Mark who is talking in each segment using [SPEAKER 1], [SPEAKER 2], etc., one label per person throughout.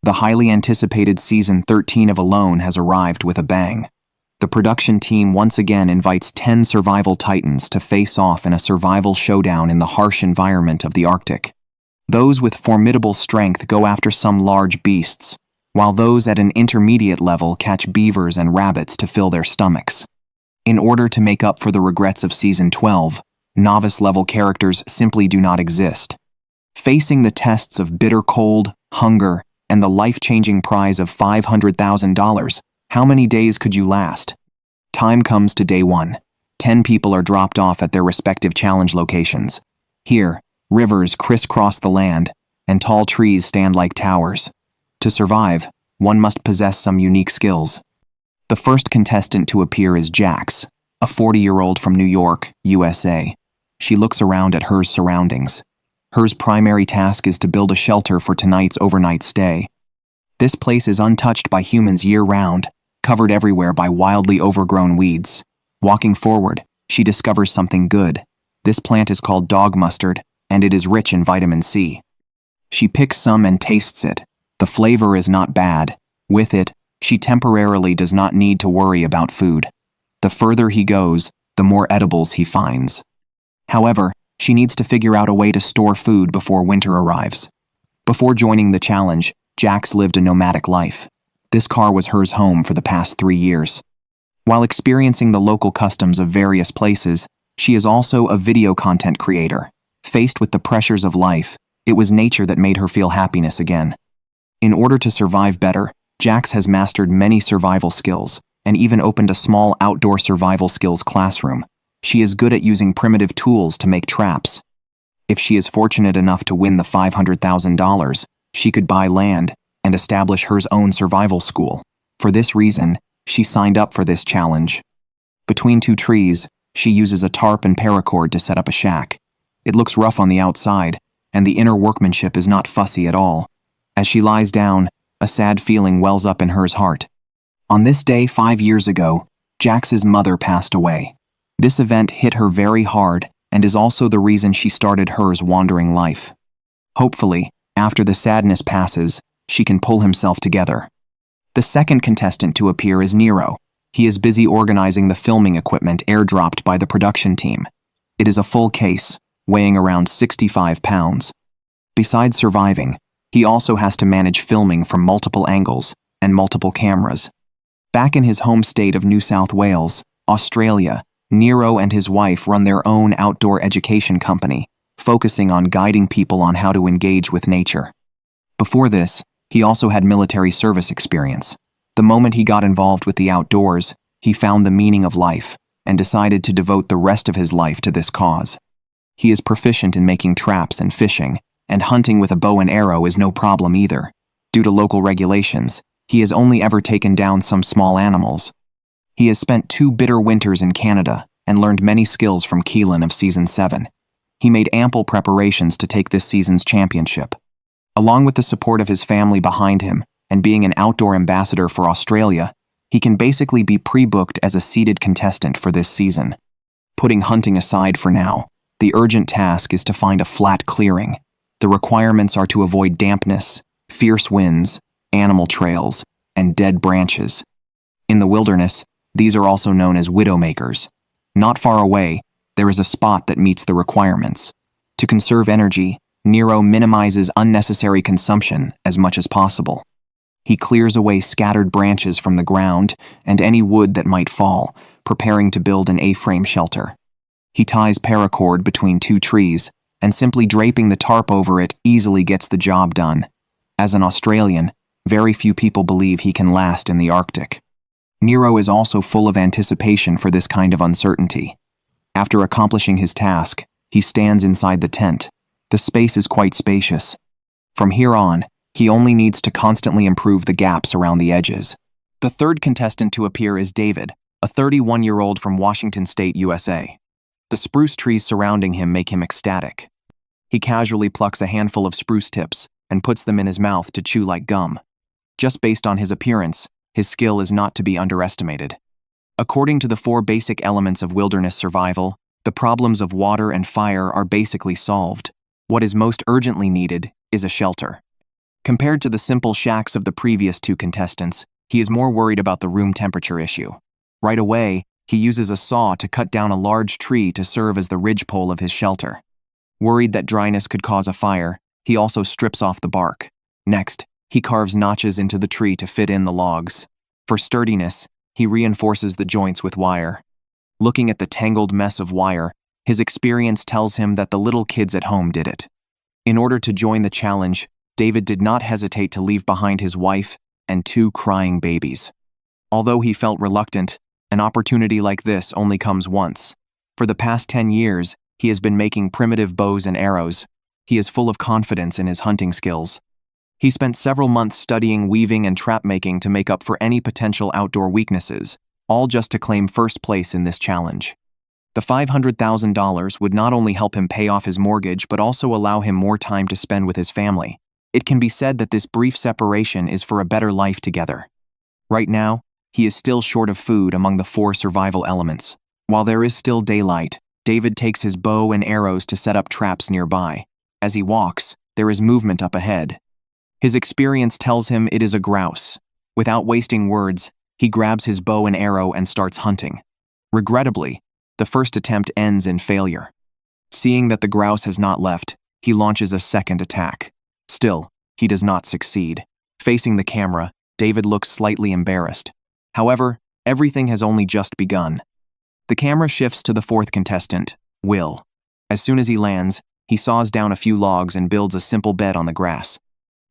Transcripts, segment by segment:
[SPEAKER 1] The highly anticipated Season 13 of Alone has arrived with a bang. The production team once again invites 10 survival titans to face off in a survival showdown in the harsh environment of the Arctic. Those with formidable strength go after some large beasts, while those at an intermediate level catch beavers and rabbits to fill their stomachs. In order to make up for the regrets of Season 12, novice-level characters simply do not exist. Facing the tests of bitter cold, hunger, and the life-changing prize of $500,000, how many days could you last? Time comes to day 1. 10 people are dropped off at their respective challenge locations. Here, rivers crisscross the land, and tall trees stand like towers. To survive, one must possess some unique skills. The first contestant to appear is Jax, a 40-year-old from New York, USA. She looks around at her surroundings. Her primary task is to build a shelter for tonight's overnight stay. This place is untouched by humans year-round, covered everywhere by wildly overgrown weeds. Walking forward, she discovers something good. This plant is called dog mustard, and it is rich in vitamin C. She picks some and tastes it. The flavor is not bad. With it, she temporarily does not need to worry about food. The further he goes, the more edibles he finds. However, she needs to figure out a way to store food before winter arrives. Before joining the challenge, Jax lived a nomadic life. This car was hers home for the past 3 years. While experiencing the local customs of various places, she is also a video content creator. Faced with the pressures of life, it was nature that made her feel happiness again. In order to survive better, Jax has mastered many survival skills, and even opened a small outdoor survival skills classroom. She is good at using primitive tools to make traps. If she is fortunate enough to win the $500,000, she could buy land and establish her own survival school. For this reason, she signed up for this challenge. Between 2 trees, she uses a tarp and paracord to set up a shack. It looks rough on the outside, and the inner workmanship is not fussy at all. As she lies down, a sad feeling wells up in her heart. On this day 5 years ago, Jax's mother passed away. This event hit her very hard and is also the reason she started hers wandering life. Hopefully, after the sadness passes, she can pull himself together. The second contestant to appear is Nero. He is busy organizing the filming equipment airdropped by the production team. It is a full case, weighing around 65 pounds. Besides surviving, he also has to manage filming from multiple angles and multiple cameras. Back in his home state of New South Wales, Australia, Nero and his wife run their own outdoor education company, focusing on guiding people on how to engage with nature. Before this, he also had military service experience. The moment he got involved with the outdoors, he found the meaning of life and decided to devote the rest of his life to this cause. He is proficient in making traps and fishing, and hunting with a bow and arrow is no problem either. Due to local regulations, he has only ever taken down some small animals. He has spent 2 bitter winters in Canada and learned many skills from Keelan of Season 7. He made ample preparations to take this season's championship. Along with the support of his family behind him and being an outdoor ambassador for Australia, he can basically be pre-booked as a seeded contestant for this season. Putting hunting aside for now, the urgent task is to find a flat clearing. The requirements are to avoid dampness, fierce winds, animal trails, and dead branches. In the wilderness, these are also known as widowmakers. Not far away, there is a spot that meets the requirements. To conserve energy, Nero minimizes unnecessary consumption as much as possible. He clears away scattered branches from the ground and any wood that might fall, preparing to build an A-frame shelter. He ties paracord between 2 trees, and simply draping the tarp over it easily gets the job done. As an Australian, very few people believe he can last in the Arctic. Nero is also full of anticipation for this kind of uncertainty. After accomplishing his task, he stands inside the tent. The space is quite spacious. From here on, he only needs to constantly improve the gaps around the edges. The third contestant to appear is David, a 31-year-old from Washington State, USA. The spruce trees surrounding him make him ecstatic. He casually plucks a handful of spruce tips and puts them in his mouth to chew like gum. Just based on his appearance, his skill is not to be underestimated. According to the 4 basic elements of wilderness survival, the problems of water and fire are basically solved. What is most urgently needed is a shelter. Compared to the simple shacks of the previous two contestants, he is more worried about the room temperature issue. Right away, he uses a saw to cut down a large tree to serve as the ridgepole of his shelter. Worried that dryness could cause a fire, he also strips off the bark. Next, he carves notches into the tree to fit in the logs. For sturdiness, he reinforces the joints with wire. Looking at the tangled mess of wire, his experience tells him that the little kids at home did it. In order to join the challenge, David did not hesitate to leave behind his wife and 2 crying babies. Although he felt reluctant, an opportunity like this only comes once. For the past 10 years, he has been making primitive bows and arrows. He is full of confidence in his hunting skills. He spent several months studying weaving and trap making to make up for any potential outdoor weaknesses, all just to claim first place in this challenge. The $500,000 would not only help him pay off his mortgage but also allow him more time to spend with his family. It can be said that this brief separation is for a better life together. Right now, he is still short of food among the 4 survival elements. While there is still daylight, David takes his bow and arrows to set up traps nearby. As he walks, there is movement up ahead. His experience tells him it is a grouse. Without wasting words, he grabs his bow and arrow and starts hunting. Regrettably, the first attempt ends in failure. Seeing that the grouse has not left, he launches a second attack. Still, he does not succeed. Facing the camera, David looks slightly embarrassed. However, everything has only just begun. The camera shifts to the 4th contestant, Will. As soon as he lands, he saws down a few logs and builds a simple bed on the grass.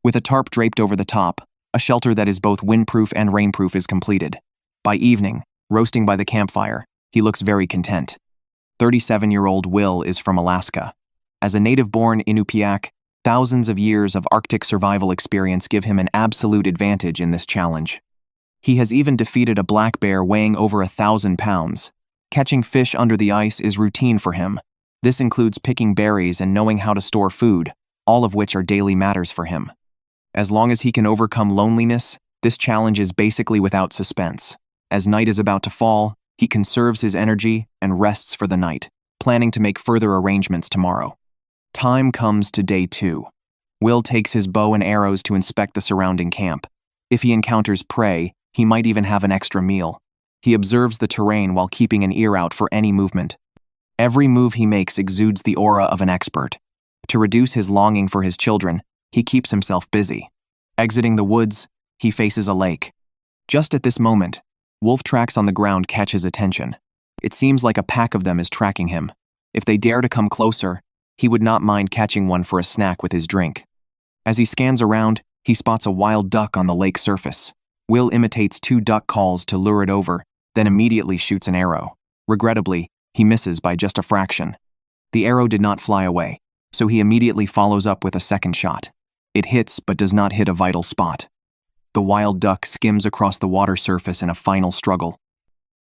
[SPEAKER 1] With a tarp draped over the top, a shelter that is both windproof and rainproof is completed. By evening, roasting by the campfire, he looks very content. 37-year-old Will is from Alaska. As a native-born Inupiaq, thousands of years of Arctic survival experience give him an absolute advantage in this challenge. He has even defeated a black bear weighing over 1,000 pounds. Catching fish under the ice is routine for him. This includes picking berries and knowing how to store food, all of which are daily matters for him. As long as he can overcome loneliness, this challenge is basically without suspense. As night is about to fall, he conserves his energy and rests for the night, planning to make further arrangements tomorrow. Time comes to day 2. Will takes his bow and arrows to inspect the surrounding camp. If he encounters prey, he might even have an extra meal. He observes the terrain while keeping an ear out for any movement. Every move he makes exudes the aura of an expert. To reduce his longing for his children, he keeps himself busy. Exiting the woods, he faces a lake. Just at this moment, wolf tracks on the ground catch his attention. It seems like a pack of them is tracking him. If they dare to come closer, he would not mind catching one for a snack with his drink. As he scans around, he spots a wild duck on the lake surface. Will imitates 2 duck calls to lure it over, then immediately shoots an arrow. Regrettably, he misses by just a fraction. The arrow did not fly away, so he immediately follows up with a second shot. It hits but does not hit a vital spot. The wild duck skims across the water surface in a final struggle.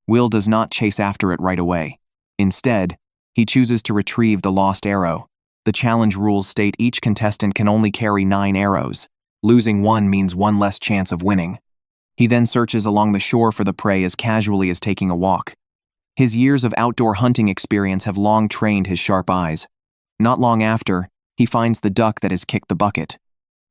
[SPEAKER 1] Will does not chase after it right away. Instead, he chooses to retrieve the lost arrow. The challenge rules state each contestant can only carry 9 arrows. Losing one means one less chance of winning. He then searches along the shore for the prey as casually as taking a walk. His years of outdoor hunting experience have long trained his sharp eyes. Not long after, he finds the duck that has kicked the bucket.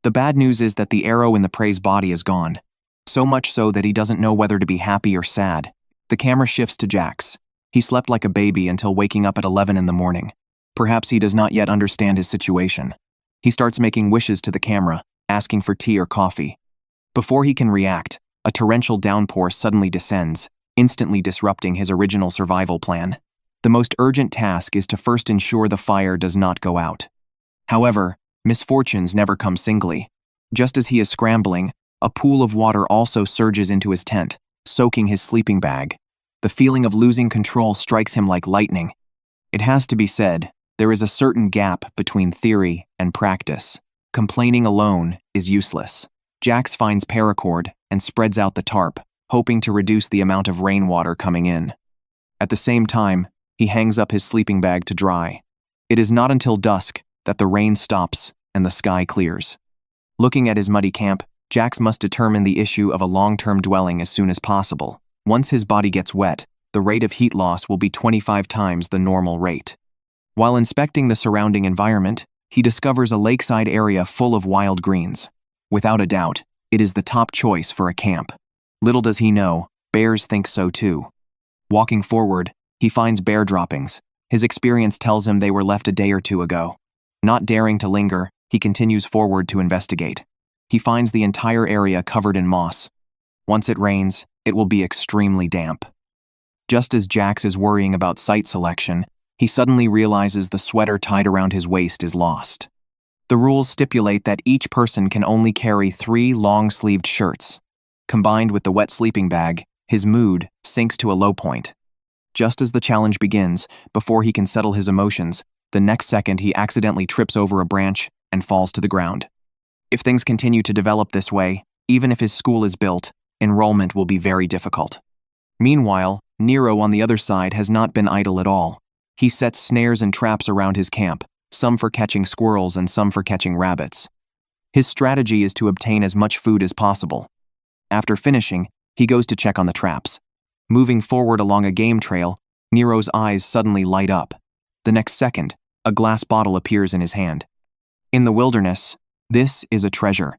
[SPEAKER 1] The bad news is that the arrow in the prey's body is gone. So much so that he doesn't know whether to be happy or sad. The camera shifts to Jax. He slept like a baby until waking up at 11 in the morning. Perhaps he does not yet understand his situation. He starts making wishes to the camera, asking for tea or coffee. Before he can react, a torrential downpour suddenly descends, instantly disrupting his original survival plan. The most urgent task is to first ensure the fire does not go out. However, misfortunes never come singly. Just as he is scrambling, a pool of water also surges into his tent, soaking his sleeping bag. The feeling of losing control strikes him like lightning. It has to be said, there is a certain gap between theory and practice. Complaining alone is useless. Jax finds paracord and spreads out the tarp, hoping to reduce the amount of rainwater coming in. At the same time, he hangs up his sleeping bag to dry. It is not until dusk that the rain stops and the sky clears. Looking at his muddy camp, Jax must determine the issue of a long-term dwelling as soon as possible. Once his body gets wet, the rate of heat loss will be 25 times the normal rate. While inspecting the surrounding environment, he discovers a lakeside area full of wild greens. Without a doubt, it is the top choice for a camp. Little does he know, bears think so too. Walking forward, he finds bear droppings. His experience tells him they were left a day or two ago. Not daring to linger, he continues forward to investigate. He finds the entire area covered in moss. Once it rains, it will be extremely damp. Just as Jax is worrying about site selection, he suddenly realizes the sweater tied around his waist is lost. The rules stipulate that each person can only carry 3 long-sleeved shirts. Combined with the wet sleeping bag, his mood sinks to a low point. Just as the challenge begins, before he can settle his emotions, the next second he accidentally trips over a branch and falls to the ground. If things continue to develop this way, even if his school is built, enrollment will be very difficult. Meanwhile, Nero on the other side has not been idle at all. He sets snares and traps around his camp, some for catching squirrels and some for catching rabbits. His strategy is to obtain as much food as possible. After finishing, he goes to check on the traps. Moving forward along a game trail, Nero's eyes suddenly light up. The next second, a glass bottle appears in his hand. In the wilderness, this is a treasure.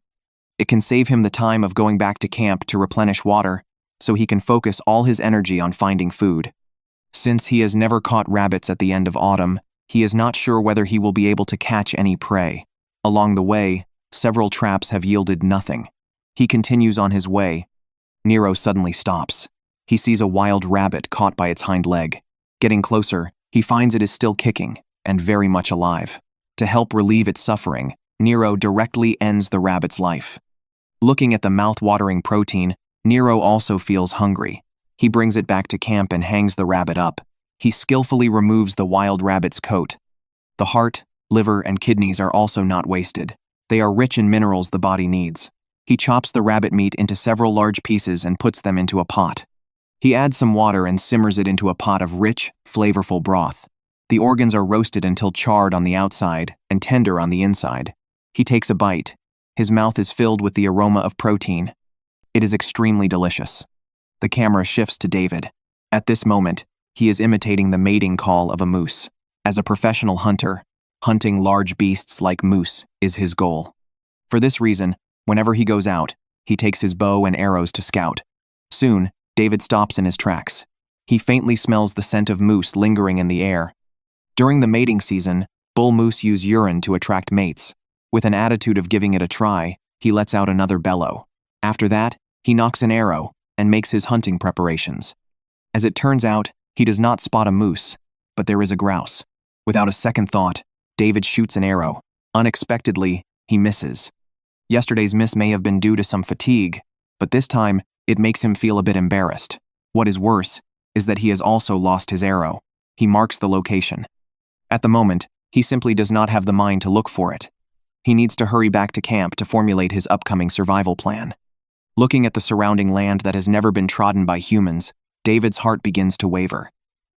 [SPEAKER 1] It can save him the time of going back to camp to replenish water, so he can focus all his energy on finding food. Since he has never caught rabbits at the end of autumn, he is not sure whether he will be able to catch any prey. Along the way, several traps have yielded nothing. He continues on his way. Nero suddenly stops. He sees a wild rabbit caught by its hind leg. Getting closer, he finds it is still kicking, and very much alive. To help relieve its suffering, Nero directly ends the rabbit's life. Looking at the mouth-watering protein, Nero also feels hungry. He brings it back to camp and hangs the rabbit up. He skillfully removes the wild rabbit's coat. The heart, liver, and kidneys are also not wasted. They are rich in minerals the body needs. He chops the rabbit meat into several large pieces and puts them into a pot. He adds some water and simmers it into a pot of rich, flavorful broth. The organs are roasted until charred on the outside and tender on the inside. He takes a bite. His mouth is filled with the aroma of protein. It is extremely delicious. The camera shifts to David. At this moment, he is imitating the mating call of a moose. As a professional hunter, hunting large beasts like moose is his goal. For this reason, whenever he goes out, he takes his bow and arrows to scout. Soon, David stops in his tracks. He faintly smells the scent of moose lingering in the air. During the mating season, bull moose use urine to attract mates. With an attitude of giving it a try, he lets out another bellow. After that, he nocks an arrow and makes his hunting preparations. As it turns out, he does not spot a moose, but there is a grouse. Without a second thought, David shoots an arrow. Unexpectedly, he misses. Yesterday's miss may have been due to some fatigue, but this time, it makes him feel a bit embarrassed. What is worse is that he has also lost his arrow. He marks the location. At the moment, he simply does not have the mind to look for it. He needs to hurry back to camp to formulate his upcoming survival plan. Looking at the surrounding land that has never been trodden by humans, David's heart begins to waver.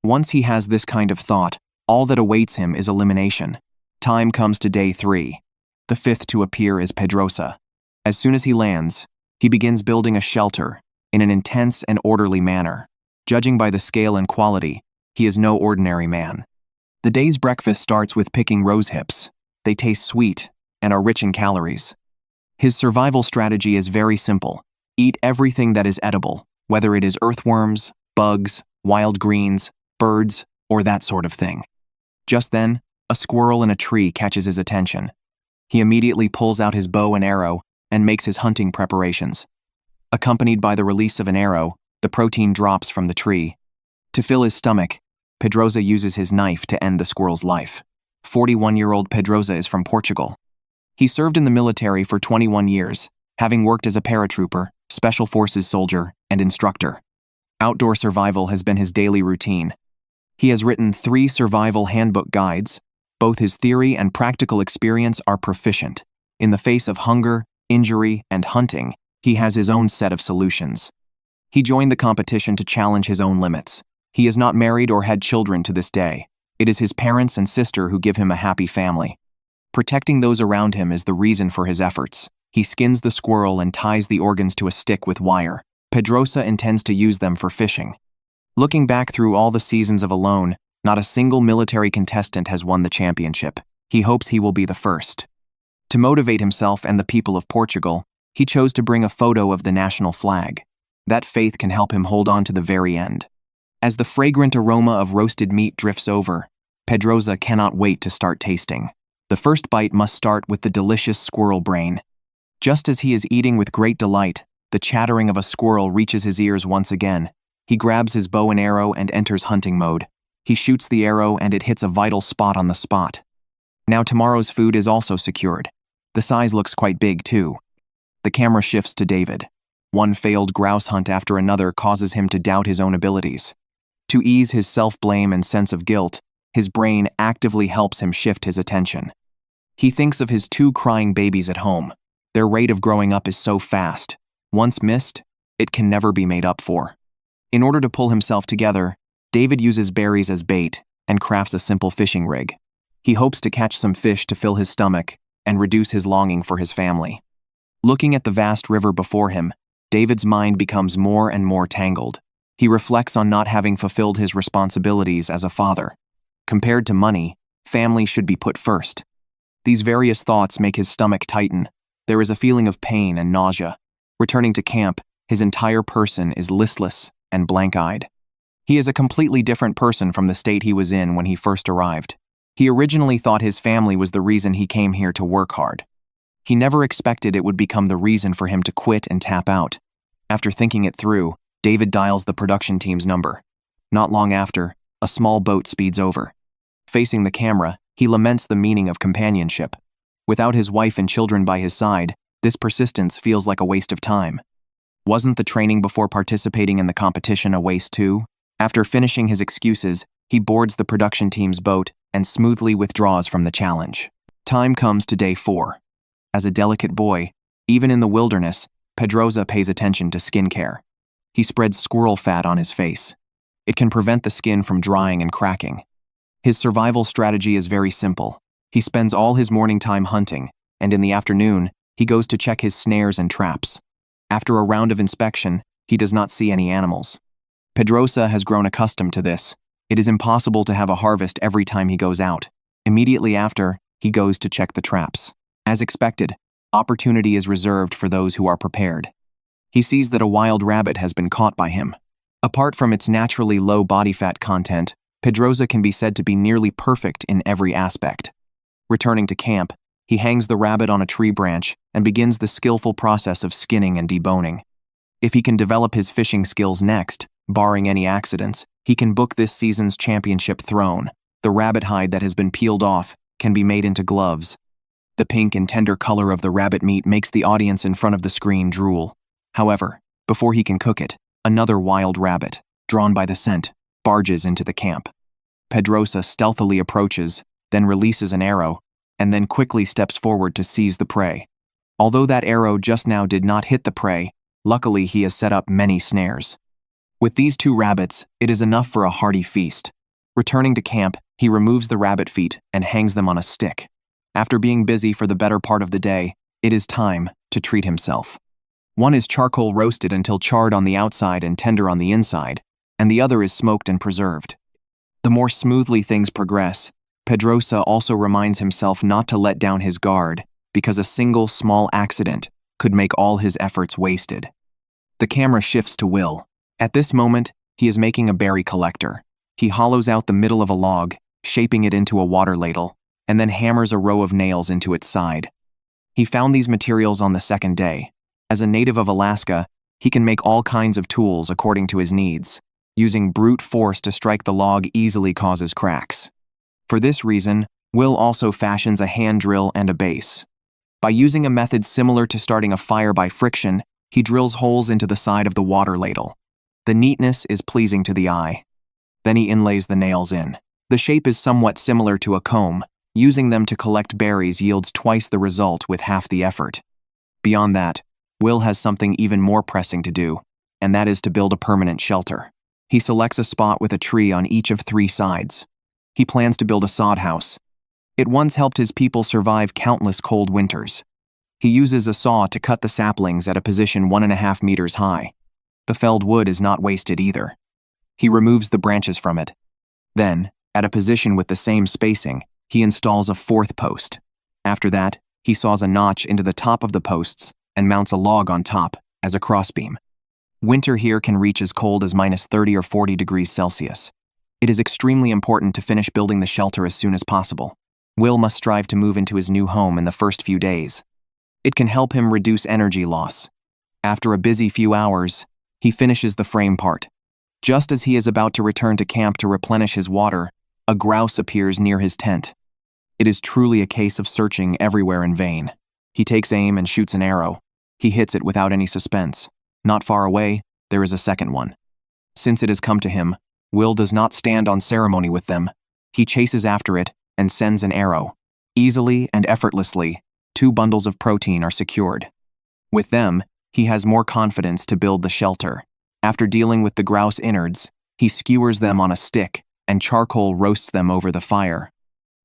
[SPEAKER 1] Once he has this kind of thought, all that awaits him is elimination. Time comes to day 3. The 5th to appear is Pedrosa. As soon as he lands, he begins building a shelter in an intense and orderly manner. Judging by the scale and quality, he is no ordinary man. The day's breakfast starts with picking rose hips. They taste sweet and are rich in calories. His survival strategy is very simple. Eat everything that is edible, whether it is earthworms, bugs, wild greens, birds, or that sort of thing. Just then, a squirrel in a tree catches his attention. He immediately pulls out his bow and arrow and makes his hunting preparations. Accompanied by the release of an arrow, the protein drops from the tree. To fill his stomach, Pedrosa uses his knife to end the squirrel's life. 41-year-old Pedrosa is from Portugal. He served in the military for 21 years, having worked as a paratrooper, special forces soldier, and instructor. Outdoor survival has been his daily routine. He has written 3 survival handbook guides. Both his theory and practical experience are proficient. In the face of hunger, injury, and hunting, he has his own set of solutions. He joined the competition to challenge his own limits. He is not married or had children to this day. It is his parents and sister who give him a happy family. Protecting those around him is the reason for his efforts. He skins the squirrel and ties the organs to a stick with wire. Pedrosa intends to use them for fishing. Looking back through all the seasons of Alone, not a single military contestant has won the championship. He hopes he will be the first. To motivate himself and the people of Portugal, he chose to bring a photo of the national flag. That faith can help him hold on to the very end. As the fragrant aroma of roasted meat drifts over, Pedrosa cannot wait to start tasting. The first bite must start with the delicious squirrel brain. Just as he is eating with great delight, the chattering of a squirrel reaches his ears once again. He grabs his bow and arrow and enters hunting mode. He shoots the arrow and it hits a vital spot on the spot. Now tomorrow's food is also secured. The size looks quite big too. The camera shifts to David. One failed grouse hunt after another causes him to doubt his own abilities. To ease his self-blame and sense of guilt, his brain actively helps him shift his attention. He thinks of his 2 crying babies at home. Their rate of growing up is so fast. Once missed, it can never be made up for. In order to pull himself together, David uses berries as bait and crafts a simple fishing rig. He hopes to catch some fish to fill his stomach and reduce his longing for his family. Looking at the vast river before him, David's mind becomes more and more tangled. He reflects on not having fulfilled his responsibilities as a father. Compared to money, family should be put first. These various thoughts make his stomach tighten. There is a feeling of pain and nausea. Returning to camp, his entire person is listless and blank-eyed. He is a completely different person from the state he was in when he first arrived. He originally thought his family was the reason he came here to work hard. He never expected it would become the reason for him to quit and tap out. After thinking it through, David dials the production team's number. Not long after, a small boat speeds over. Facing the camera, he laments the meaning of companionship. Without his wife and children by his side, this persistence feels like a waste of time. Wasn't the training before participating in the competition a waste too? After finishing his excuses, he boards the production team's boat and smoothly withdraws from the challenge. Time comes to day 4. As a delicate boy, even in the wilderness, Pedrosa pays attention to skincare. He spreads squirrel fat on his face. It can prevent the skin from drying and cracking. His survival strategy is very simple. He spends all his morning time hunting, and in the afternoon, he goes to check his snares and traps. After a round of inspection, he does not see any animals. Pedrosa has grown accustomed to this. It is impossible to have a harvest every time he goes out. Immediately after, he goes to check the traps. As expected, opportunity is reserved for those who are prepared. He sees that a wild rabbit has been caught by him. Apart from its naturally low body fat content, Pedrosa can be said to be nearly perfect in every aspect. Returning to camp, he hangs the rabbit on a tree branch and begins the skillful process of skinning and deboning. If he can develop his fishing skills next, barring any accidents, he can book this season's championship throne. The rabbit hide that has been peeled off can be made into gloves. The pink and tender color of the rabbit meat makes the audience in front of the screen drool. However, before he can cook it, another wild rabbit, drawn by the scent, barges into the camp. Pedrosa stealthily approaches, then releases an arrow, and then quickly steps forward to seize the prey. Although that arrow just now did not hit the prey, luckily he has set up many snares. With these 2 rabbits, it is enough for a hearty feast. Returning to camp, he removes the rabbit feet and hangs them on a stick. After being busy for the better part of the day, it is time to treat himself. One is charcoal roasted until charred on the outside and tender on the inside, and the other is smoked and preserved. The more smoothly things progress, Pedrosa also reminds himself not to let down his guard because a single small accident could make all his efforts wasted. The camera shifts to Will. At this moment, he is making a berry collector. He hollows out the middle of a log, shaping it into a water ladle, and then hammers a row of nails into its side. He found these materials on the second day. As a native of Alaska, he can make all kinds of tools according to his needs. Using brute force to strike the log easily causes cracks. For this reason, Will also fashions a hand drill and a base. By using a method similar to starting a fire by friction, he drills holes into the side of the water ladle. The neatness is pleasing to the eye. Then he inlays the nails in. The shape is somewhat similar to a comb. Using them to collect berries yields twice the result with half the effort. Beyond that, Will has something even more pressing to do, and that is to build a permanent shelter. He selects a spot with a tree on each of 3 sides. He plans to build a sod house. It once helped his people survive countless cold winters. He uses a saw to cut the saplings at a position 1.5 meters high. The felled wood is not wasted either. He removes the branches from it. Then, at a position with the same spacing, he installs a 4th post. After that, He saws a notch into the top of the posts and mounts a log on top as a crossbeam. Winter here can reach as cold as -30 or 40 degrees Celsius. It is extremely important to finish building the shelter as soon as possible. Will must strive to move into his new home in the first few days. It can help him reduce energy loss. After a busy few hours, he finishes the frame part. Just as he is about to return to camp to replenish his water, a grouse appears near his tent. It is truly a case of searching everywhere in vain. He takes aim and shoots an arrow. He hits it without any suspense. Not far away, there is a second one. Since it has come to him, Will does not stand on ceremony with them. He chases after it and sends an arrow. Easily and effortlessly, 2 bundles of protein are secured. With them, he has more confidence to build the shelter. After dealing with the grouse innards, he skewers them on a stick and charcoal roasts them over the fire.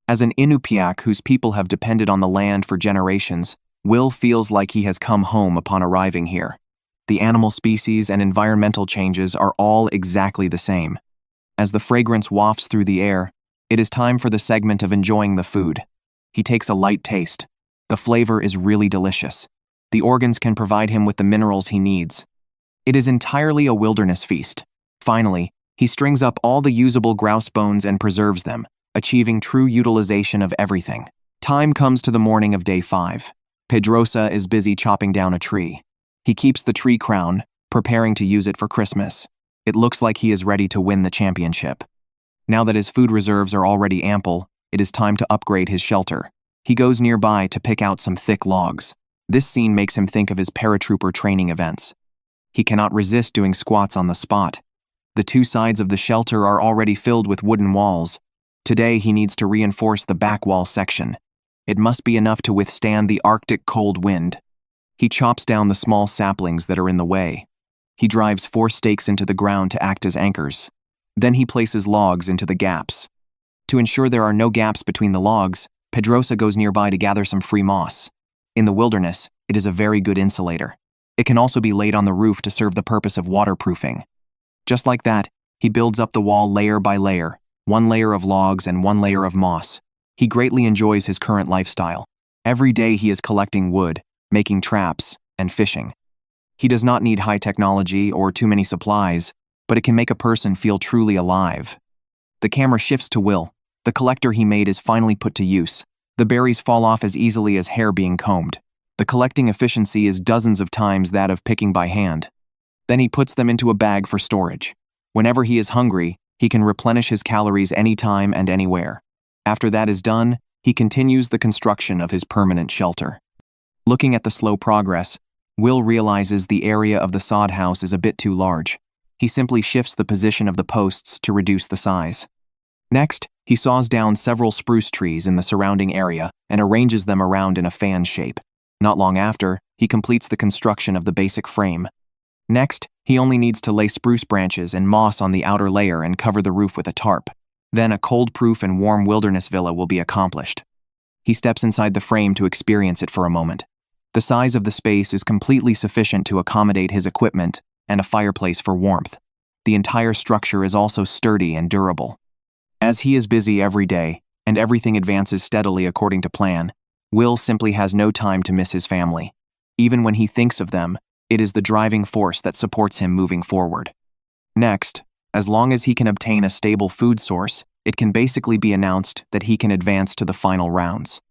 [SPEAKER 1] As an Inupiaq whose people have depended on the land for generations, Will feels like he has come home upon arriving here. The animal species and environmental changes are all exactly the same. As the fragrance wafts through the air, it is time for the segment of enjoying the food. He takes a light taste. The flavor is really delicious. The organs can provide him with the minerals he needs. It is entirely a wilderness feast. Finally, he strings up all the usable grouse bones and preserves them, achieving true utilization of everything. Time comes to the morning of day 5. Pedrosa is busy chopping down a tree. He keeps the tree crown, preparing to use it for Christmas. It looks like he is ready to win the championship. Now that his food reserves are already ample, it is time to upgrade his shelter. He goes nearby to pick out some thick logs. This scene makes him think of his paratrooper training events. He cannot resist doing squats on the spot. The 2 sides of the shelter are already filled with wooden walls. Today he needs to reinforce the back wall section. It must be enough to withstand the Arctic cold wind. He chops down the small saplings that are in the way. He drives 4 stakes into the ground to act as anchors. Then he places logs into the gaps. To ensure there are no gaps between the logs, Pedrosa goes nearby to gather some free moss. In the wilderness, it is a very good insulator. It can also be laid on the roof to serve the purpose of waterproofing. Just like that, he builds up the wall layer by layer, 1 layer of logs and 1 layer of moss. He greatly enjoys his current lifestyle. Every day he is collecting wood, making traps, and fishing. He does not need high technology or too many supplies, but it can make a person feel truly alive. The camera shifts to Will. The collector he made is finally put to use. The berries fall off as easily as hair being combed. The collecting efficiency is dozens of times that of picking by hand. Then he puts them into a bag for storage. Whenever he is hungry, he can replenish his calories anytime and anywhere. After that is done, he continues the construction of his permanent shelter. Looking at the slow progress, Will realizes the area of the sod house is a bit too large. He simply shifts the position of the posts to reduce the size. Next, he saws down several spruce trees in the surrounding area and arranges them around in a fan shape. Not long after, he completes the construction of the basic frame. Next, he only needs to lay spruce branches and moss on the outer layer and cover the roof with a tarp. Then a cold-proof and warm wilderness villa will be accomplished. He steps inside the frame to experience it for a moment. The size of the space is completely sufficient to accommodate his equipment and a fireplace for warmth. The entire structure is also sturdy and durable. As he is busy every day, and everything advances steadily according to plan, Will simply has no time to miss his family. Even when he thinks of them, it is the driving force that supports him moving forward. Next, as long as he can obtain a stable food source, it can basically be announced that he can advance to the final rounds.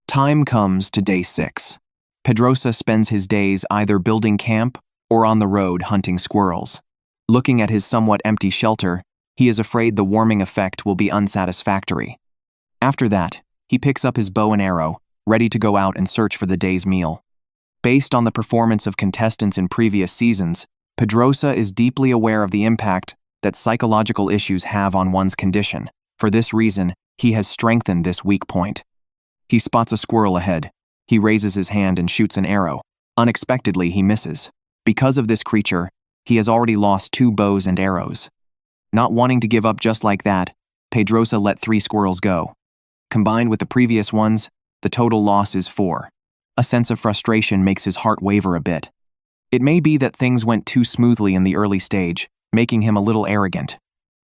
[SPEAKER 1] Time comes to day 6. Pedrosa spends his days either building camp or on the road hunting squirrels. Looking at his somewhat empty shelter, he is afraid the warming effect will be unsatisfactory. After that, he picks up his bow and arrow, ready to go out and search for the day's meal. Based on the performance of contestants in previous seasons, Pedrosa is deeply aware of the impact that psychological issues have on one's condition. For this reason, he has strengthened this weak point. He spots a squirrel ahead. He raises his hand and shoots an arrow. Unexpectedly, he misses. Because of this creature, he has already lost 2 bows and arrows. Not wanting to give up just like that, Pedrosa let 3 squirrels go. Combined with the previous ones, the total loss is 4. A sense of frustration makes his heart waver a bit. It may be that things went too smoothly in the early stage, making him a little arrogant.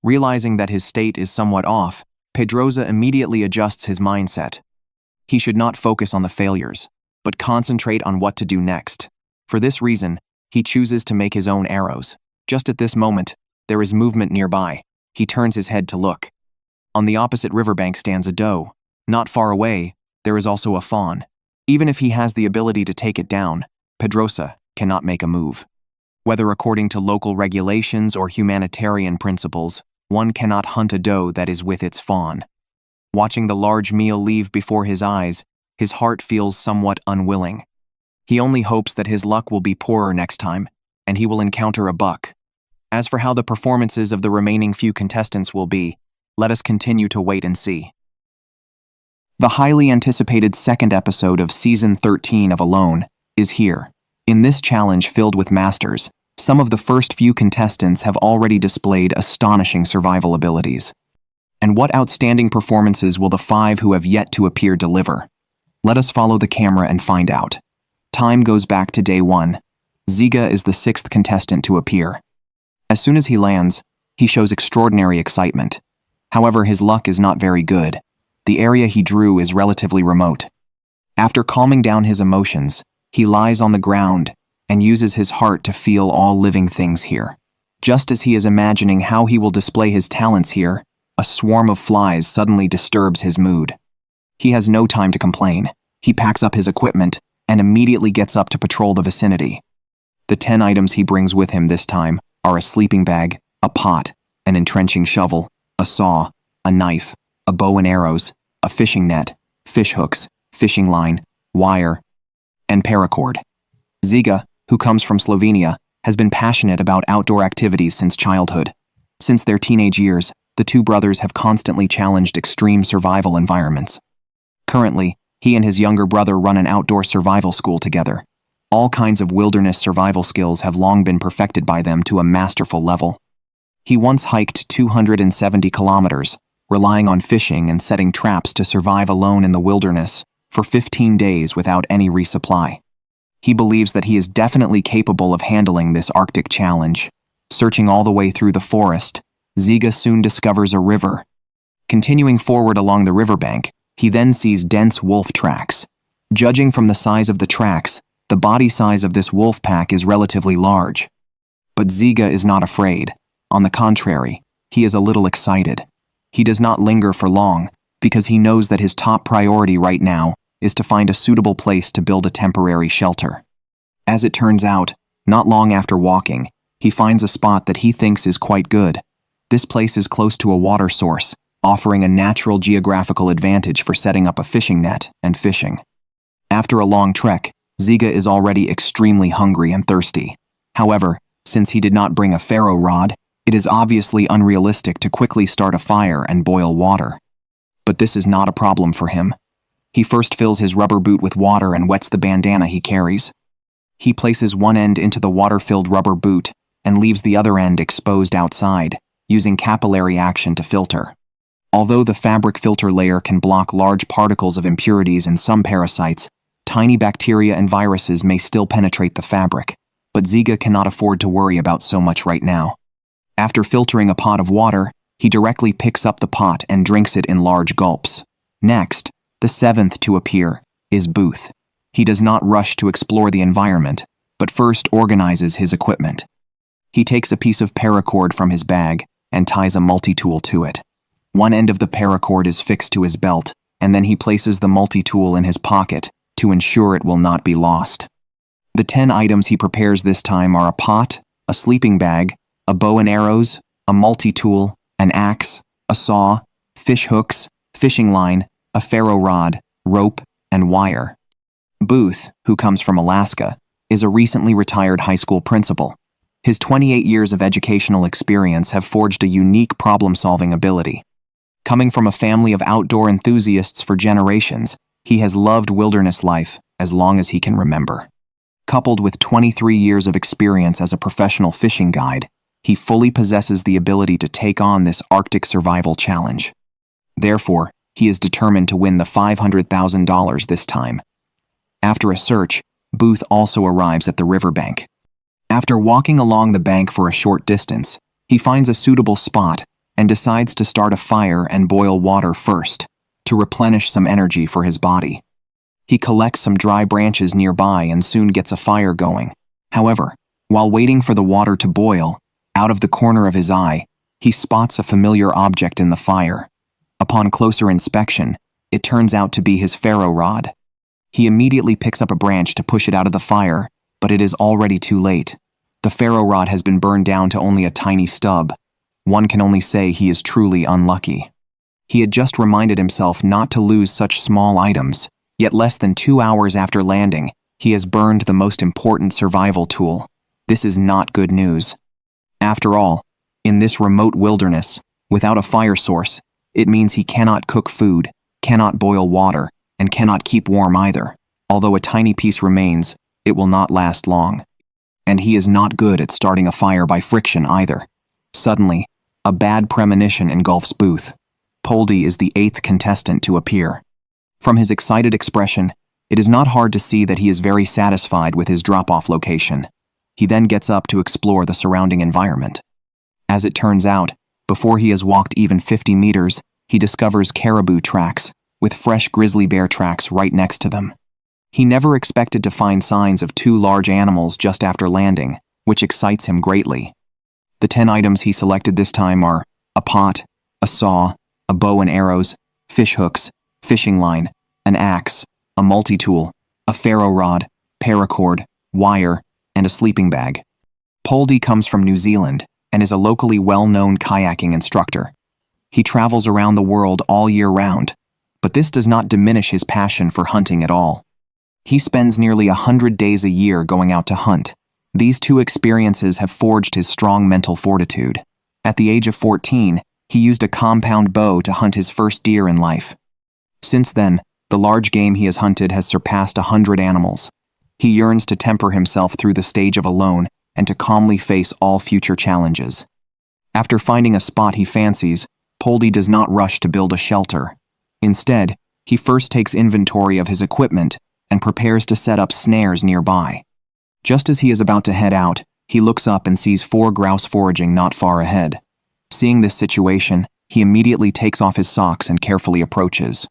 [SPEAKER 1] Realizing that his state is somewhat off, Pedrosa immediately adjusts his mindset. He should not focus on the failures. but concentrate on what to do next. For this reason, he chooses to make his own arrows. Just at this moment, there is movement nearby. He turns his head to look. On the opposite riverbank stands a doe. Not far away, there is also a fawn. Even if he has the ability to take it down, Pedrosa cannot make a move. Whether according to local regulations or humanitarian principles, one cannot hunt a doe that is with its fawn. Watching the large meal leave before his eyes, his heart feels somewhat unwilling. He only hopes that his luck will be poorer next time, and he will encounter a buck. As for how the performances of the remaining few contestants will be, let us continue to wait and see. The highly anticipated second episode of Season 13 of Alone is here. In this challenge filled with masters, some of the first few contestants have already displayed astonishing survival abilities. And what outstanding performances will the 5 who have yet to appear deliver? Let us follow the camera and find out. Time goes back to day 1. Ziga is the 6th contestant to appear. As soon as he lands, he shows extraordinary excitement. However, his luck is not very good. The area he drew is relatively remote. After calming down his emotions, he lies on the ground and uses his heart to feel all living things here. Just as he is imagining how he will display his talents here, a swarm of flies suddenly disturbs his mood. He has no time to complain. He packs up his equipment and immediately gets up to patrol the vicinity. The 10 items he brings with him this time are a sleeping bag, a pot, an entrenching shovel, a saw, a knife, a bow and arrows, a fishing net, fish hooks, fishing line, wire, and paracord. Ziga, who comes from Slovenia, has been passionate about outdoor activities since childhood. Since their teenage years, the 2 brothers have constantly challenged extreme survival environments. Currently, he and his younger brother run an outdoor survival school together. All kinds of wilderness survival skills have long been perfected by them to a masterful level. He once hiked 270 kilometers, relying on fishing and setting traps to survive alone in the wilderness for 15 days without any resupply. He believes that he is definitely capable of handling this Arctic challenge. Searching all the way through the forest, Ziga soon discovers a river. Continuing forward along the riverbank, he then sees dense wolf tracks. Judging from the size of the tracks, the body size of this wolf pack is relatively large. But Ziga is not afraid. On the contrary, he is a little excited. He does not linger for long, because he knows that his top priority right now is to find a suitable place to build a temporary shelter. As it turns out, not long after walking, he finds a spot that he thinks is quite good. This place is close to a water source, offering a natural geographical advantage for setting up a fishing net and fishing. After a long trek, Ziga is already extremely hungry and thirsty. However, since he did not bring a ferro rod, it is obviously unrealistic to quickly start a fire and boil water. But this is not a problem for him. He first fills his rubber boot with water and wets the bandana he carries. He places one end into the water-filled rubber boot and leaves the other end exposed outside, using capillary action to filter. Although the fabric filter layer can block large particles of impurities and some parasites, tiny bacteria and viruses may still penetrate the fabric, but Ziga cannot afford to worry about so much right now. After filtering a pot of water, he directly picks up the pot and drinks it in large gulps. Next, the 7th to appear is Booth. He does not rush to explore the environment, but first organizes his equipment. He takes a piece of paracord from his bag and ties a multi-tool to it. One end of the paracord is fixed to his belt, and then he places the multi-tool in his pocket to ensure it will not be lost. The 10 items he prepares this time are a pot, a sleeping bag, a bow and arrows, a multi-tool, an axe, a saw, fish hooks, fishing line, a ferro rod, rope, and wire. Booth, who comes from Alaska, is a recently retired high school principal. His 28 years of educational experience have forged a unique problem-solving ability. Coming from a family of outdoor enthusiasts for generations, he has loved wilderness life as long as he can remember. Coupled with 23 years of experience as a professional fishing guide, he fully possesses the ability to take on this Arctic survival challenge. Therefore, he is determined to win the $500,000 this time. After a search, Booth also arrives at the riverbank. After walking along the bank for a short distance, he finds a suitable spot and decides to start a fire and boil water first, to replenish some energy for his body. He collects some dry branches nearby and soon gets a fire going. However, while waiting for the water to boil, out of the corner of his eye, he spots a familiar object in the fire. Upon closer inspection, it turns out to be his ferro rod. He immediately picks up a branch to push it out of the fire, but it is already too late. The ferro rod has been burned down to only a tiny stub. One can only say he is truly unlucky. He had just reminded himself not to lose such small items, yet less than 2 hours after landing, he has burned the most important survival tool. This is not good news. After all, in this remote wilderness, without a fire source, it means he cannot cook food, cannot boil water, and cannot keep warm either. Although a tiny piece remains, it will not last long. And he is not good at starting a fire by friction either. Suddenly, a bad premonition engulfs Booth. Poldy is the 8th contestant to appear. From his excited expression, it is not hard to see that he is very satisfied with his drop-off location. He then gets up to explore the surrounding environment. As it turns out, before he has walked even 50 meters, he discovers caribou tracks, with fresh grizzly bear tracks right next to them. He never expected to find signs of 2 large animals just after landing, which excites him greatly. The 10 items he selected this time are a pot, a saw, a bow and arrows, fish hooks, fishing line, an axe, a multi-tool, a ferro rod, paracord, wire, and a sleeping bag. Poldy comes from New Zealand and is a locally well-known kayaking instructor. He travels around the world all year round, but this does not diminish his passion for hunting at all. He spends nearly 100 days a year going out to hunt. These 2 experiences have forged his strong mental fortitude. At the age of 14, he used a compound bow to hunt his first deer in life. Since then, the large game he has hunted has surpassed 100 animals. He yearns to temper himself through the stage of alone and to calmly face all future challenges. After finding a spot he fancies, Poldy does not rush to build a shelter. Instead, he first takes inventory of his equipment and prepares to set up snares nearby. Just as he is about to head out, he looks up and sees 4 grouse foraging not far ahead. Seeing this situation, he immediately takes off his socks and carefully approaches.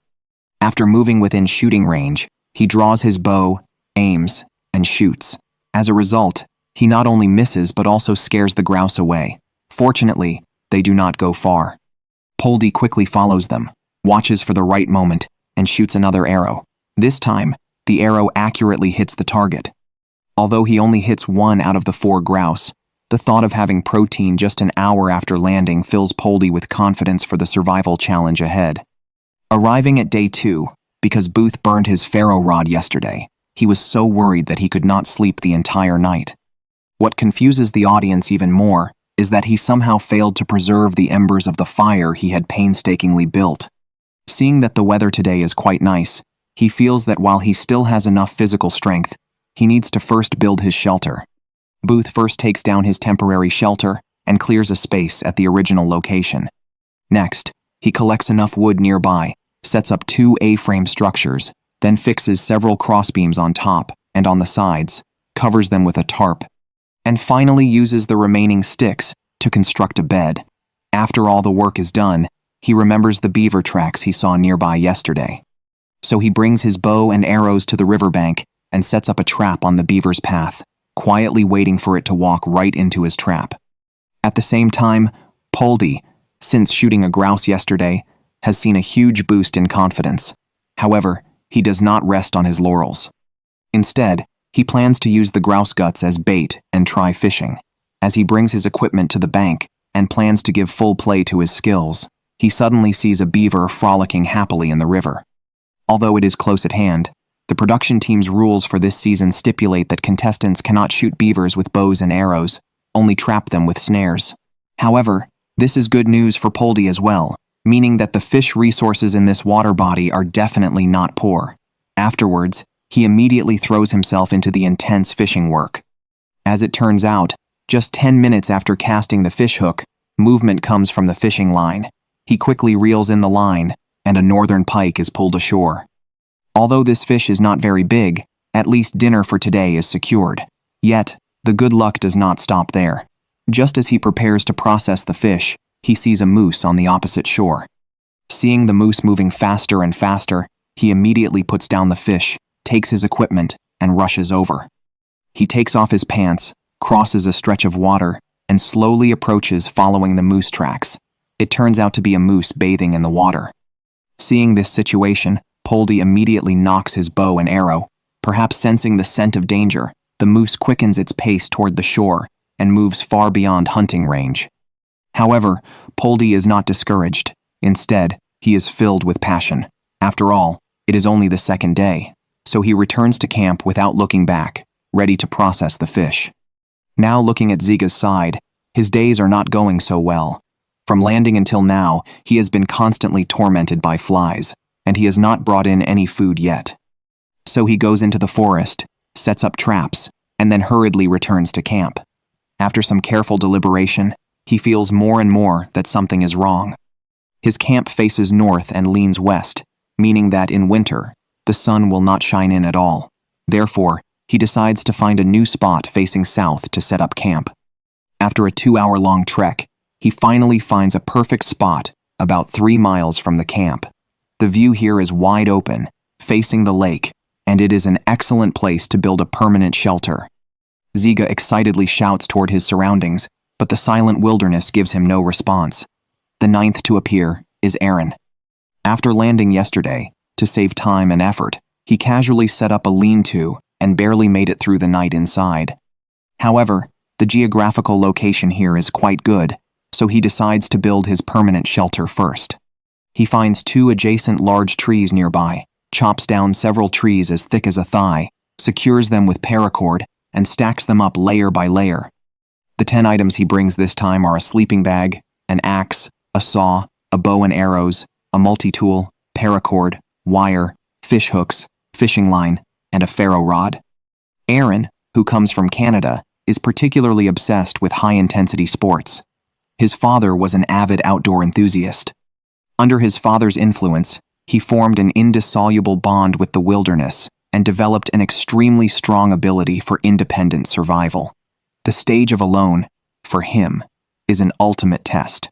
[SPEAKER 1] After moving within shooting range, he draws his bow, aims, and shoots. As a result, he not only misses but also scares the grouse away. Fortunately, they do not go far. Poldy quickly follows them, watches for the right moment, and shoots another arrow. This time, the arrow accurately hits the target. Although he only hits 1 out of the 4 grouse, the thought of having protein just an hour after landing fills Poldy with confidence for the survival challenge ahead. Arriving at day 2, because Booth burned his ferro rod yesterday, he was so worried that he could not sleep the entire night. What confuses the audience even more is that he somehow failed to preserve the embers of the fire he had painstakingly built. Seeing that the weather today is quite nice, he feels that while he still has enough physical strength, he needs to first build his shelter. Booth first takes down his temporary shelter and clears a space at the original location. Next, he collects enough wood nearby, sets up 2 A-frame structures, then fixes several crossbeams on top and on the sides, covers them with a tarp, and finally uses the remaining sticks to construct a bed. After all the work is done, he remembers the beaver tracks he saw nearby yesterday. So he brings his bow and arrows to the riverbank and sets up a trap on the beaver's path, quietly waiting for it to walk right into his trap. At the same time, Poldy, since shooting a grouse yesterday, has seen a huge boost in confidence. However, he does not rest on his laurels. Instead, he plans to use the grouse guts as bait and try fishing. As he brings his equipment to the bank and plans to give full play to his skills, he suddenly sees a beaver frolicking happily in the river. Although it is close at hand, the production team's rules for this season stipulate that contestants cannot shoot beavers with bows and arrows, only trap them with snares. However, this is good news for Poldy as well, meaning that the fish resources in this water body are definitely not poor. Afterwards, he immediately throws himself into the intense fishing work. As it turns out, just 10 minutes after casting the fish hook, movement comes from the fishing line. He quickly reels in the line, and a northern pike is pulled ashore. Although this fish is not very big, at least dinner for today is secured. Yet, the good luck does not stop there. Just as he prepares to process the fish, he sees a moose on the opposite shore. Seeing the moose moving faster and faster, he immediately puts down the fish takes his equipment, and rushes over. He takes off his pants, crosses a stretch of water, and slowly approaches following the moose tracks. It turns out to be a moose bathing in the water. Seeing this situation, Poldy immediately nocks his bow and arrow. Perhaps sensing the scent of danger, the moose quickens its pace toward the shore and moves far beyond hunting range. However, Poldy is not discouraged. Instead, he is filled with passion. After all, it is only the second day, so he returns to camp without looking back, ready to process the fish. Now looking at Ziga's side, his days are not going so well. From landing until now, he has been constantly tormented by flies, and he has not brought in any food yet. So he goes into the forest, sets up traps, and then hurriedly returns to camp. After some careful deliberation, he feels more and more that something is wrong. His camp faces north and leans west, meaning that in winter, the sun will not shine in at all. Therefore, he decides to find a new spot facing south to set up camp. After a 2-hour-long trek, he finally finds a perfect spot about 3 miles from the camp. The view here is wide open, facing the lake, and it is an excellent place to build a permanent shelter. Ziga excitedly shouts toward his surroundings, but the silent wilderness gives him no response. The 9th to appear is Aaron. After landing yesterday, to save time and effort, he casually set up a lean-to and barely made it through the night inside. However, the geographical location here is quite good, so he decides to build his permanent shelter first. He finds 2 adjacent large trees nearby, chops down several trees as thick as a thigh, secures them with paracord, and stacks them up layer by layer. The 10 items he brings this time are a sleeping bag, an axe, a saw, a bow and arrows, a multi-tool, paracord, wire, fish hooks, fishing line, and a ferro rod. Aaron, who comes from Canada, is particularly obsessed with high-intensity sports. His father was an avid outdoor enthusiast. Under his father's influence, he formed an indissoluble bond with the wilderness and developed an extremely strong ability for independent survival. The stage of alone, for him, is an ultimate test.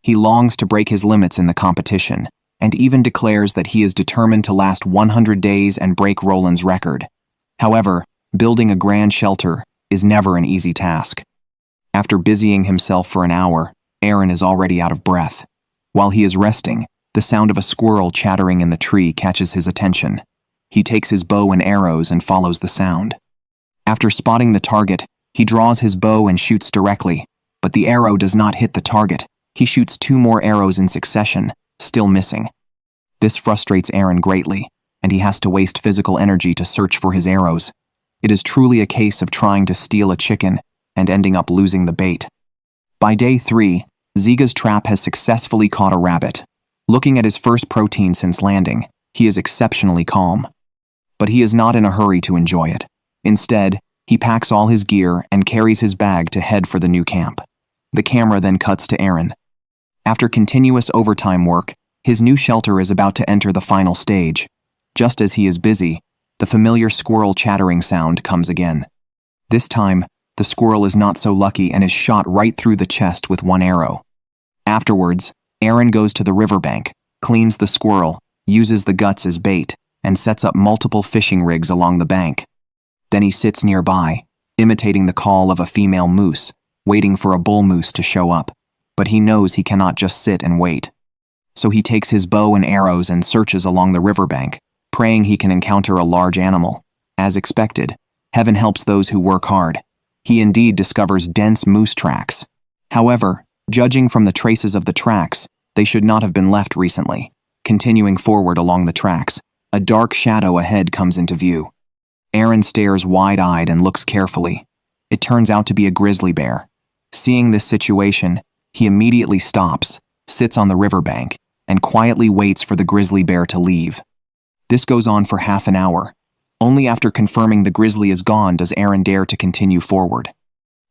[SPEAKER 1] He longs to break his limits in the competition, and even declares that he is determined to last 100 days and break Roland's record. However, building a grand shelter is never an easy task. After busying himself for an hour, Aaron is already out of breath. While he is resting, the sound of a squirrel chattering in the tree catches his attention. He takes his bow and arrows and follows the sound. After spotting the target, he draws his bow and shoots directly, but the arrow does not hit the target. He shoots 2 more arrows in succession, still missing. This frustrates Aaron greatly, and he has to waste physical energy to search for his arrows. It is truly a case of trying to steal a chicken and ending up losing the bait. By day 3, Ziga's trap has successfully caught a rabbit. Looking at his first protein since landing, he is exceptionally calm. But he is not in a hurry to enjoy it. Instead, he packs all his gear and carries his bag to head for the new camp. The camera then cuts to Aaron. After continuous overtime work, his new shelter is about to enter the final stage. Just as he is busy, the familiar squirrel chattering sound comes again. This time, the squirrel is not so lucky and is shot right through the chest with 1 arrow. Afterwards, Aaron goes to the riverbank, cleans the squirrel, uses the guts as bait, and sets up multiple fishing rigs along the bank. Then he sits nearby, imitating the call of a female moose, waiting for a bull moose to show up. But he knows he cannot just sit and wait. So he takes his bow and arrows and searches along the riverbank, praying he can encounter a large animal. As expected, heaven helps those who work hard. He indeed discovers dense moose tracks. However, judging from the traces of the tracks, they should not have been left recently. Continuing forward along the tracks, a dark shadow ahead comes into view. Aaron stares wide-eyed and looks carefully. It turns out to be a grizzly bear. Seeing this situation, he immediately stops, sits on the riverbank, and quietly waits for the grizzly bear to leave. This goes on for half an hour. Only after confirming the grizzly is gone does Aaron dare to continue forward.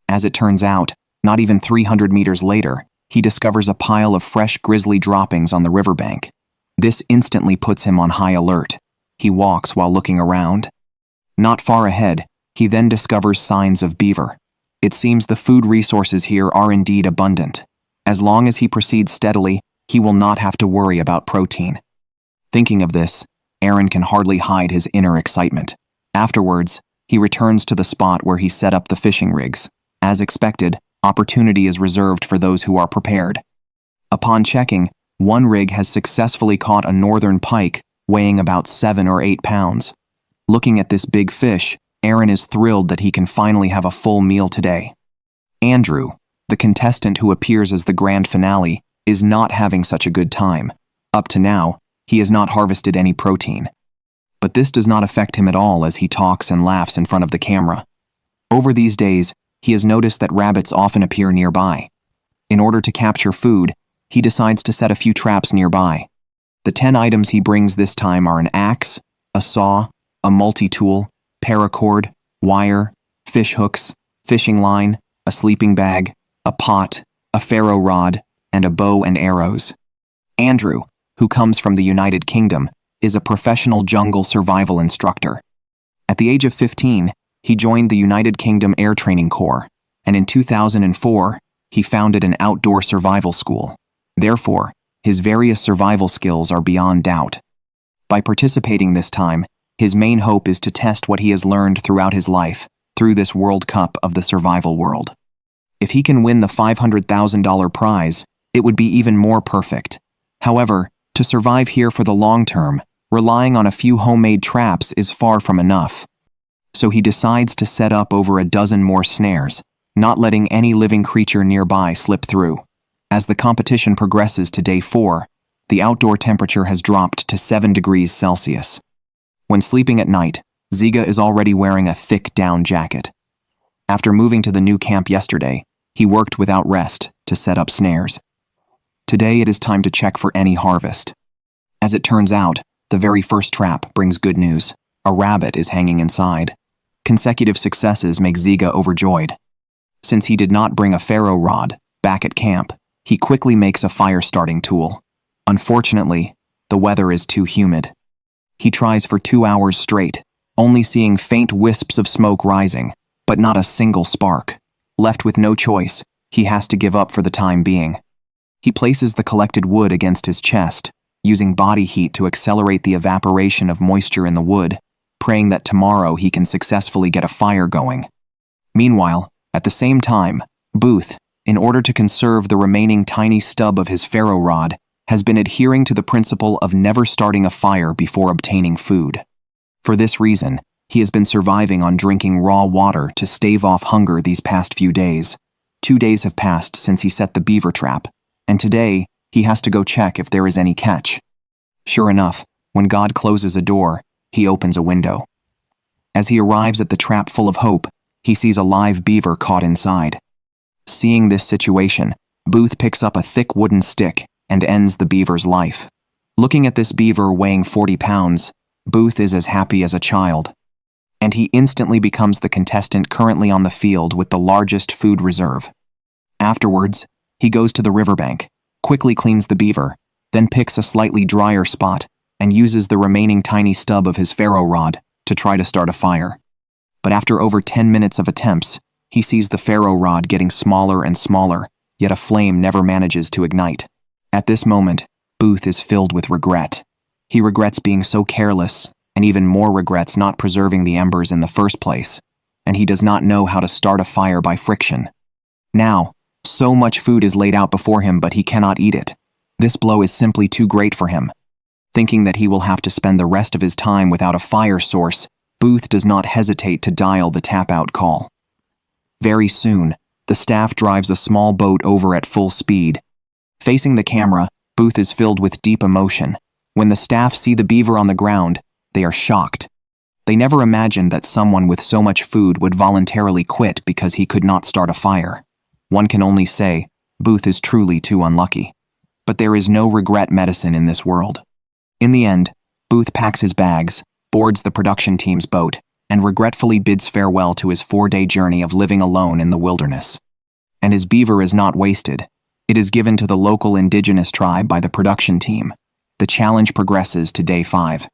[SPEAKER 1] As it turns out, not even 300 meters later, he discovers a pile of fresh grizzly droppings on the riverbank. This instantly puts him on high alert. He walks while looking around. Not far ahead, he then discovers signs of beaver. It seems the food resources here are indeed abundant. As long as he proceeds steadily, he will not have to worry about protein. Thinking of this, Aaron can hardly hide his inner excitement. Afterwards, he returns to the spot where he set up the fishing rigs. As expected, opportunity is reserved for those who are prepared. Upon checking, one rig has successfully caught a northern pike weighing about 7 or 8 pounds. Looking at this big fish, Aaron is thrilled that he can finally have a full meal today. Andrew, the contestant who appears as the grand finale, is not having such a good time. Up to now, he has not harvested any protein. But this does not affect him at all as he talks and laughs in front of the camera. Over these days, he has noticed that rabbits often appear nearby. In order to capture food, he decides to set a few traps nearby. The 10 items he brings this time are an axe, a saw, a multi-tool, paracord, wire, fish hooks, fishing line, a sleeping bag, a pot, a ferro rod, and a bow and arrows. Andrew, who comes from the United Kingdom, is a professional jungle survival instructor. At the age of 15, he joined the United Kingdom Air Training Corps, and in 2004, he founded an outdoor survival school. Therefore, his various survival skills are beyond doubt. By participating this time, his main hope is to test what he has learned throughout his life through this World Cup of the survival world. If he can win the $500,000 prize, it would be even more perfect. However, to survive here for the long term, relying on a few homemade traps is far from enough. So he decides to set up over a dozen more snares, not letting any living creature nearby slip through. As the competition progresses to day 4, the outdoor temperature has dropped to 7 degrees Celsius. When sleeping at night, Ziga is already wearing a thick down jacket. After moving to the new camp yesterday, he worked without rest to set up snares. Today it is time to check for any harvest. As it turns out, the very first trap brings good news. A rabbit is hanging inside. Consecutive successes make Ziga overjoyed. Since he did not bring a ferro rod back at camp, he quickly makes a fire-starting tool. Unfortunately, the weather is too humid. He tries for 2 hours straight, only seeing faint wisps of smoke rising, but not a single spark. Left with no choice, he has to give up for the time being. He places the collected wood against his chest, using body heat to accelerate the evaporation of moisture in the wood, praying that tomorrow he can successfully get a fire going. Meanwhile, at the same time, Booth, in order to conserve the remaining tiny stub of his ferro rod, has been adhering to the principle of never starting a fire before obtaining food. For this reason, he has been surviving on drinking raw water to stave off hunger these past few days. 2 days have passed since he set the beaver trap, and today he has to go check if there is any catch. Sure enough, when God closes a door, he opens a window. As he arrives at the trap full of hope, he sees a live beaver caught inside. Seeing this situation, Booth picks up a thick wooden stick and ends the beaver's life. Looking at this beaver weighing 40 pounds, Booth is as happy as a child. And he instantly becomes the contestant currently on the field with the largest food reserve. Afterwards, he goes to the riverbank, quickly cleans the beaver, then picks a slightly drier spot and uses the remaining tiny stub of his ferro rod to try to start a fire. But after over 10 minutes of attempts, he sees the ferro rod getting smaller and smaller, yet a flame never manages to ignite. At this moment, Booth is filled with regret. He regrets being so careless, and even more regrets not preserving the embers in the first place, and he does not know how to start a fire by friction. Now, so much food is laid out before him, but he cannot eat it. This blow is simply too great for him. Thinking that he will have to spend the rest of his time without a fire source, Booth does not hesitate to dial the tap-out call. Very soon, the staff drives a small boat over at full speed. Facing the camera, Booth is filled with deep emotion. When the staff see the beaver on the ground, they are shocked. They never imagined that someone with so much food would voluntarily quit because he could not start a fire. One can only say, Booth is truly too unlucky. But there is no regret medicine in this world. In the end, Booth packs his bags, boards the production team's boat, and regretfully bids farewell to his 4-day journey of living alone in the wilderness. And his beaver is not wasted. It is given to the local indigenous tribe by the production team. The challenge progresses to day 5.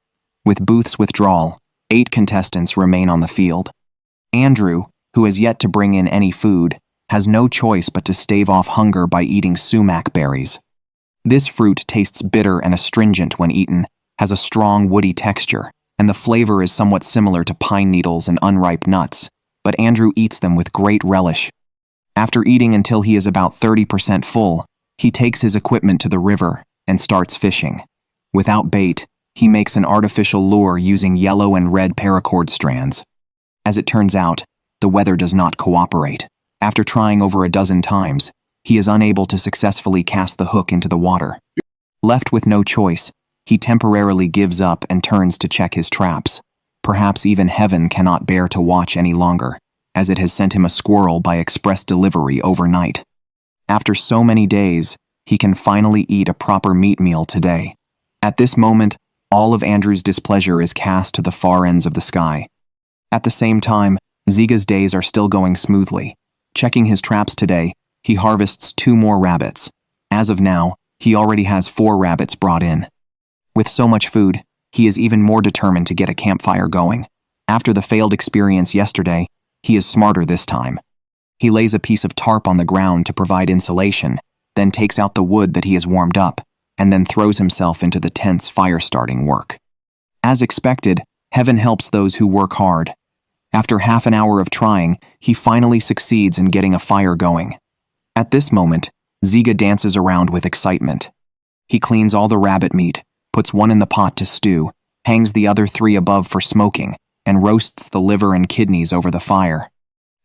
[SPEAKER 1] With Booth's withdrawal, 8 contestants remain on the field. Andrew, who has yet to bring in any food, has no choice but to stave off hunger by eating sumac berries. This fruit tastes bitter and astringent when eaten, has a strong woody texture, and the flavor is somewhat similar to pine needles and unripe nuts, but Andrew eats them with great relish. After eating until he is about 30% full, he takes his equipment to the river and starts fishing. Without bait, he makes an artificial lure using yellow and red paracord strands. As it turns out, the weather does not cooperate. After trying over a dozen times, he is unable to successfully cast the hook into the water. Left with no choice, he temporarily gives up and turns to check his traps. Perhaps even heaven cannot bear to watch any longer, as it has sent him a squirrel by express delivery overnight. After so many days, he can finally eat a proper meat meal today. At this moment, all of Andrew's displeasure is cast to the far ends of the sky. At the same time, Ziga's days are still going smoothly. Checking his traps today, he harvests 2 more rabbits. As of now, he already has 4 rabbits brought in. With so much food, he is even more determined to get a campfire going. After the failed experience yesterday, he is smarter this time. He lays a piece of tarp on the ground to provide insulation, then takes out the wood that he has warmed up, and then throws himself into the tense fire-starting work. As expected, heaven helps those who work hard. After half an hour of trying, he finally succeeds in getting a fire going. At this moment, Ziga dances around with excitement. He cleans all the rabbit meat, puts one in the pot to stew, hangs the other 3 above for smoking, and roasts the liver and kidneys over the fire.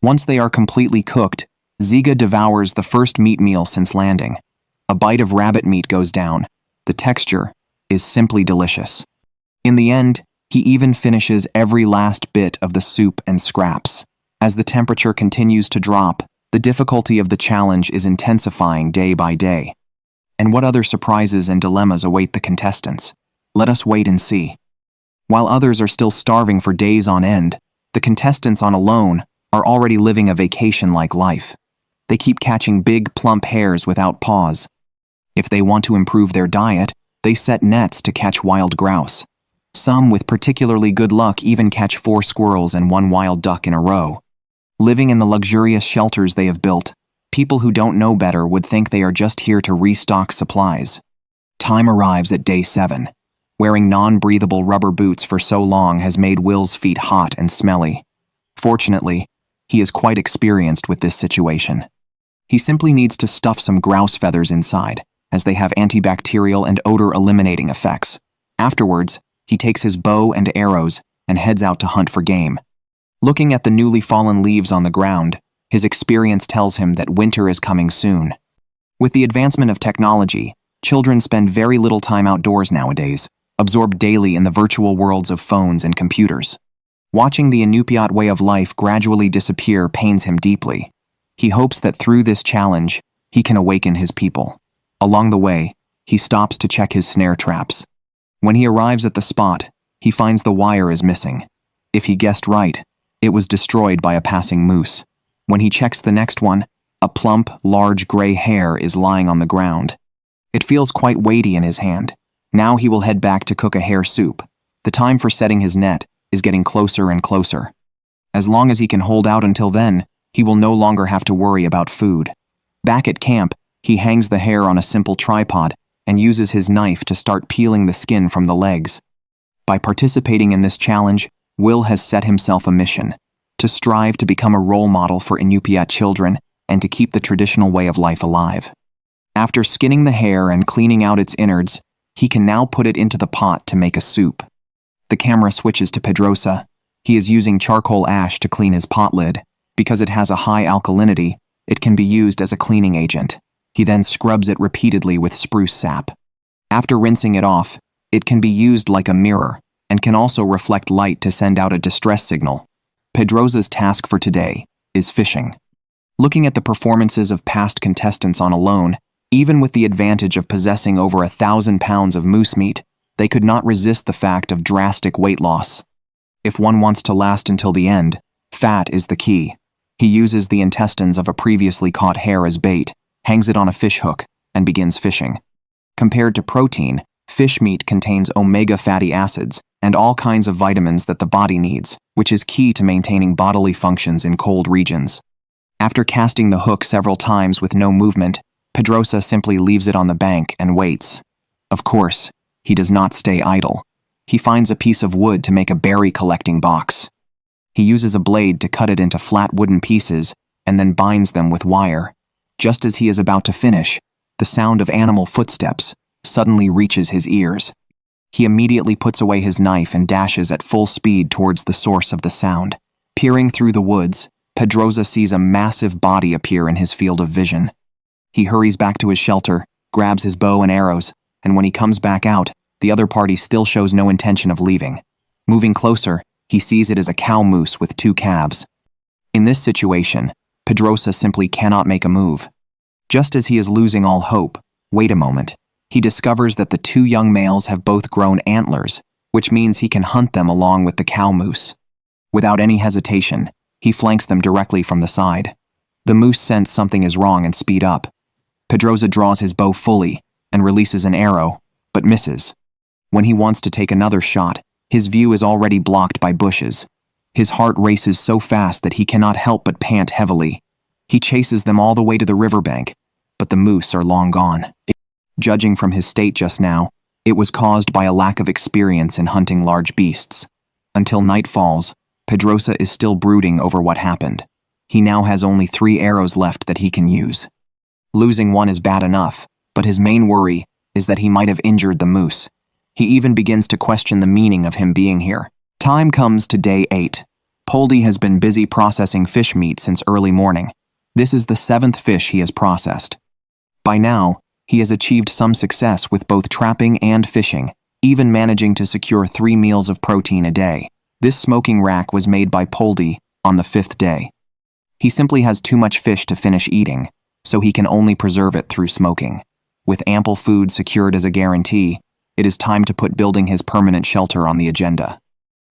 [SPEAKER 1] Once they are completely cooked, Ziga devours the first meat meal since landing. A bite of rabbit meat goes down. The texture is simply delicious. In the end, he even finishes every last bit of the soup and scraps. As the temperature continues to drop, the difficulty of the challenge is intensifying day by day. And what other surprises and dilemmas await the contestants? Let us wait and see. While others are still starving for days on end, the contestants on Alone are already living a vacation-like life. They keep catching big, plump hares without pause. If they want to improve their diet, they set nets to catch wild grouse. Some, with particularly good luck, even catch 4 squirrels and 1 wild duck in a row. Living in the luxurious shelters they have built, people who don't know better would think they are just here to restock supplies. Time arrives at day 7. Wearing non-breathable rubber boots for so long has made Will's feet hot and smelly. Fortunately, he is quite experienced with this situation. He simply needs to stuff some grouse feathers inside, as they have antibacterial and odor-eliminating effects. Afterwards, he takes his bow and arrows and heads out to hunt for game. Looking at the newly fallen leaves on the ground, his experience tells him that winter is coming soon. With the advancement of technology, children spend very little time outdoors nowadays, absorbed daily in the virtual worlds of phones and computers. Watching the Inupiat way of life gradually disappear pains him deeply. He hopes that through this challenge, he can awaken his people. Along the way, he stops to check his snare traps. When he arrives at the spot, he finds the wire is missing. If he guessed right, it was destroyed by a passing moose. When he checks the next one, a plump, large gray hare is lying on the ground. It feels quite weighty in his hand. Now he will head back to cook a hare soup. The time for setting his net is getting closer and closer. As long as he can hold out until then, he will no longer have to worry about food. Back at camp, he hangs the hare on a simple tripod and uses his knife to start peeling the skin from the legs. By participating in this challenge, Will has set himself a mission: to strive to become a role model for Inupiat children and to keep the traditional way of life alive. After skinning the hare and cleaning out its innards, he can now put it into the pot to make a soup. The camera switches to Pedrosa. He is using charcoal ash to clean his pot lid. Because it has a high alkalinity, it can be used as a cleaning agent. He then scrubs it repeatedly with spruce sap. After rinsing it off, it can be used like a mirror and can also reflect light to send out a distress signal. Pedrosa's task for today is fishing. Looking at the performances of past contestants on Alone, even with the advantage of possessing over 1,000 pounds of moose meat, they could not resist the fact of drastic weight loss. If one wants to last until the end, fat is the key. He uses the intestines of a previously caught hare as bait, hangs it on a fish hook, and begins fishing. Compared to protein, fish meat contains omega fatty acids and all kinds of vitamins that the body needs, which is key to maintaining bodily functions in cold regions. After casting the hook several times with no movement, Pedrosa simply leaves it on the bank and waits. Of course, He does not stay idle. He finds a piece of wood to make a berry-collecting box. He uses a blade to cut it into flat wooden pieces and then binds them with wire. Just as he is about to finish, the sound of animal footsteps suddenly reaches his ears. He immediately puts away his knife and dashes at full speed towards the source of the sound. Peering through the woods, Pedroza sees a massive body appear in his field of vision. He hurries back to his shelter, grabs his bow and arrows, and when he comes back out, the other party still shows no intention of leaving. Moving closer, he sees it as a cow moose with 2 calves. In this situation, Pedroza simply cannot make a move. Just as he is losing all hope, wait a moment, he discovers that the 2 young males have both grown antlers, which means he can hunt them along with the cow moose. Without any hesitation, he flanks them directly from the side. The moose sense something is wrong and speed up. Pedroza draws his bow fully and releases an arrow, but misses. When he wants to take another shot, his view is already blocked by bushes. His heart races so fast that he cannot help but pant heavily. He chases them all the way to the riverbank, but the moose are long gone. Judging from his state just now, it was caused by a lack of experience in hunting large beasts. Until night falls, Pedroza is still brooding over what happened. He now has only 3 arrows left that he can use. Losing one is bad enough, but his main worry is that he might have injured the moose. He even begins to question the meaning of him being here. Time comes to day 8. Poldy has been busy processing fish meat since early morning. This is the 7th fish he has processed. By now, he has achieved some success with both trapping and fishing, even managing to secure 3 meals of protein a day. This smoking rack was made by Poldy on the 5th day. He simply has too much fish to finish eating, so he can only preserve it through smoking. With ample food secured as a guarantee, it is time to put building his permanent shelter on the agenda.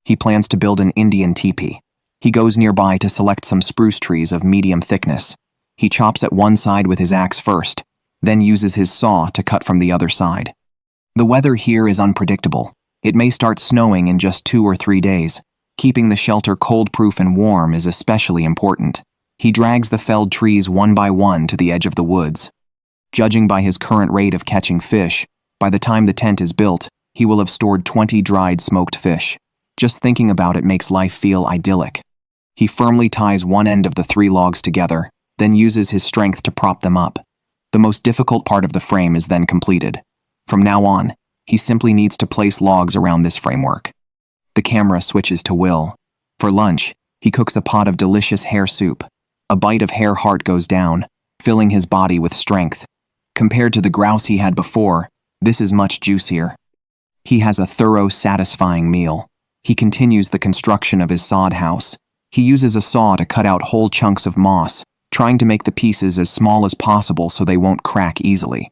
[SPEAKER 1] He plans to build an Indian teepee. He goes nearby to select some spruce trees of medium thickness. He chops at one side with his axe first, then uses his saw to cut from the other side. The weather here is unpredictable. It may start snowing in just 2 or 3 days. Keeping the shelter cold-proof and warm is especially important. He drags the felled trees one by one to the edge of the woods. Judging by his current rate of catching fish, by the time the tent is built, he will have stored 20 dried smoked fish. Just thinking about it makes life feel idyllic. He firmly ties one end of the 3 logs together, then uses his strength to prop them up. The most difficult part of the frame is then completed. From now on, he simply needs to place logs around this framework. The camera switches to Will. For lunch, he cooks a pot of delicious hare soup. A bite of hare heart goes down, filling his body with strength. Compared to the grouse he had before, this is much juicier. He has a thorough, satisfying meal. He continues the construction of his sod house. He uses a saw to cut out whole chunks of moss, trying to make the pieces as small as possible so they won't crack easily.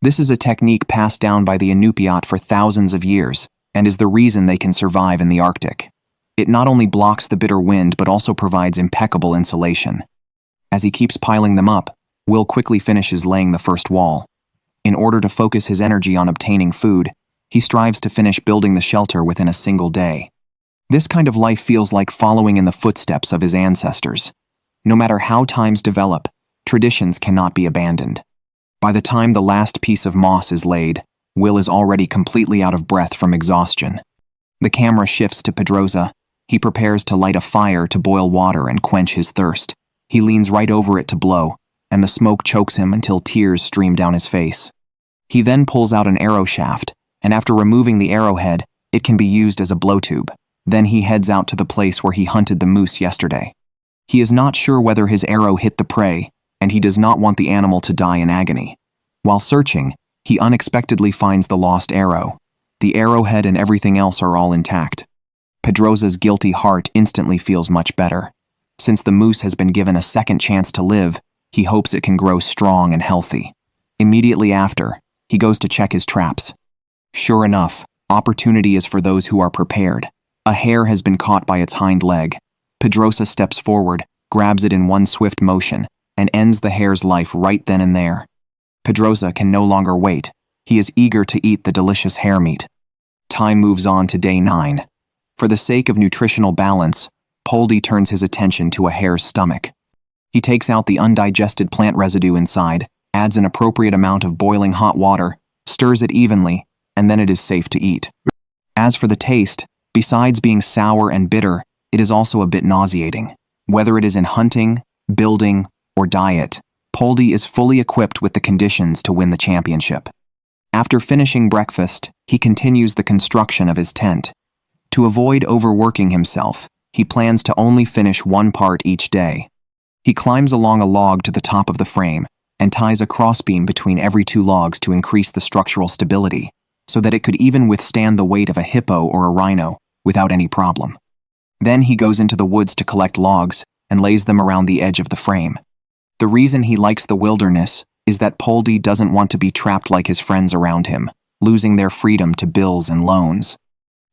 [SPEAKER 1] This is a technique passed down by the Inupiat for thousands of years, and is the reason they can survive in the Arctic. It not only blocks the bitter wind but also provides impeccable insulation. As he keeps piling them up, Will quickly finishes laying the first wall. In order to focus his energy on obtaining food, he strives to finish building the shelter within a single day. This kind of life feels like following in the footsteps of his ancestors. No matter how times develop, traditions cannot be abandoned. By the time the last piece of moss is laid, Will is already completely out of breath from exhaustion. The camera shifts to Pedroza. He prepares to light a fire to boil water and quench his thirst. He leans right over it to blow, and the smoke chokes him until tears stream down his face. He then pulls out an arrow shaft, and after removing the arrowhead, it can be used as a blowtube. Then he heads out to the place where he hunted the moose yesterday. He is not sure whether his arrow hit the prey, and he does not want the animal to die in agony. While searching, he unexpectedly finds the lost arrow. The arrowhead and everything else are all intact. Pedroza's guilty heart instantly feels much better. Since the moose has been given a second chance to live, he hopes it can grow strong and healthy. Immediately after, he goes to check his traps. Sure enough, opportunity is for those who are prepared. A hare has been caught by its hind leg. Pedroza steps forward, grabs it in one swift motion, and ends the hare's life right then and there. Pedroza can no longer wait. He is eager to eat the delicious hare meat. Time moves on to day 9. For the sake of nutritional balance, Poldy turns his attention to a hare's stomach. He takes out the undigested plant residue inside, adds an appropriate amount of boiling hot water, stirs it evenly, and then it is safe to eat. As for the taste, besides being sour and bitter, it is also a bit nauseating. Whether it is in hunting, building, or diet, Poldy is fully equipped with the conditions to win the championship. After finishing breakfast, he continues the construction of his tent. To avoid overworking himself, he plans to only finish one part each day. He climbs along a log to the top of the frame and ties a crossbeam between every two logs to increase the structural stability, so that it could even withstand the weight of a hippo or a rhino without any problem. Then he goes into the woods to collect logs and lays them around the edge of the frame. The reason he likes the wilderness is that Poldy doesn't want to be trapped like his friends around him, losing their freedom to bills and loans.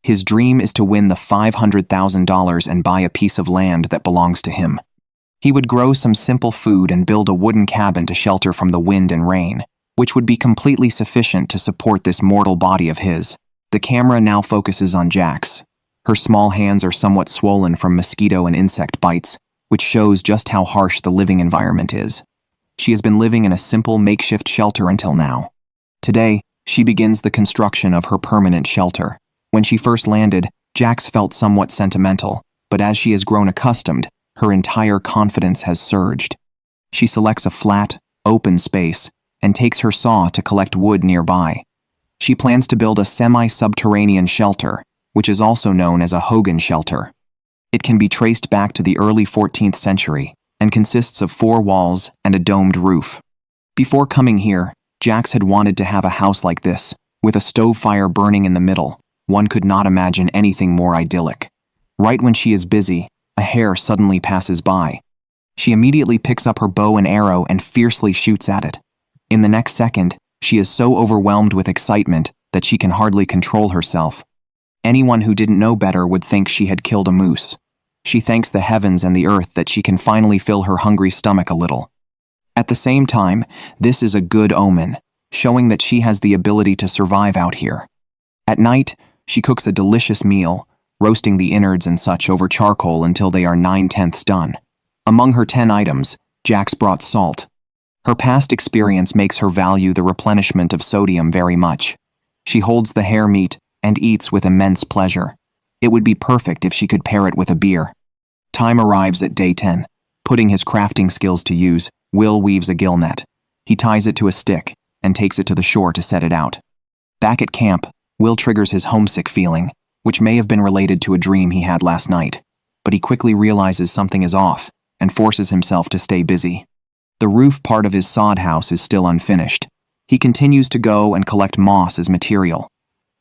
[SPEAKER 1] His dream is to win the $500,000 and buy a piece of land that belongs to him. He would grow some simple food and build a wooden cabin to shelter from the wind and rain, which would be completely sufficient to support this mortal body of his. The camera now focuses on Jax. Her small hands are somewhat swollen from mosquito and insect bites, which shows just how harsh the living environment is. She has been living in a simple makeshift shelter until now. Today, she begins the construction of her permanent shelter. When she first landed, Jax felt somewhat sentimental, but as she has grown accustomed, her entire confidence has surged. She selects a flat, open space and takes her saw to collect wood nearby. She plans to build a semi-subterranean shelter, which is also known as a Hogan shelter. It can be traced back to the early 14th century and consists of 4 walls and a domed roof. Before coming here, Jax had wanted to have a house like this, with a stove fire burning in the middle. One could not imagine anything more idyllic. Right when she is busy, a hare suddenly passes by. She immediately picks up her bow and arrow and fiercely shoots at it. In the next second, she is so overwhelmed with excitement that she can hardly control herself. Anyone who didn't know better would think she had killed a moose. She thanks the heavens and the earth that she can finally fill her hungry stomach a little. At the same time, this is a good omen, showing that she has the ability to survive out here. At night, she cooks a delicious meal, roasting the innards and such over charcoal until they are 9/10 done. Among her 10 items, Jax brought salt. Her past experience makes her value the replenishment of sodium very much. She holds the hare meat and eats with immense pleasure. It would be perfect if she could pair it with a beer. Time arrives at day 10. Putting his crafting skills to use, Will weaves a gill net. He ties it to a stick and takes it to the shore to set it out. Back at camp, Will triggers his homesick feeling, which may have been related to a dream he had last night, but he quickly realizes something is off and forces himself to stay busy. The roof part of his sod house is still unfinished. He continues to go and collect moss as material.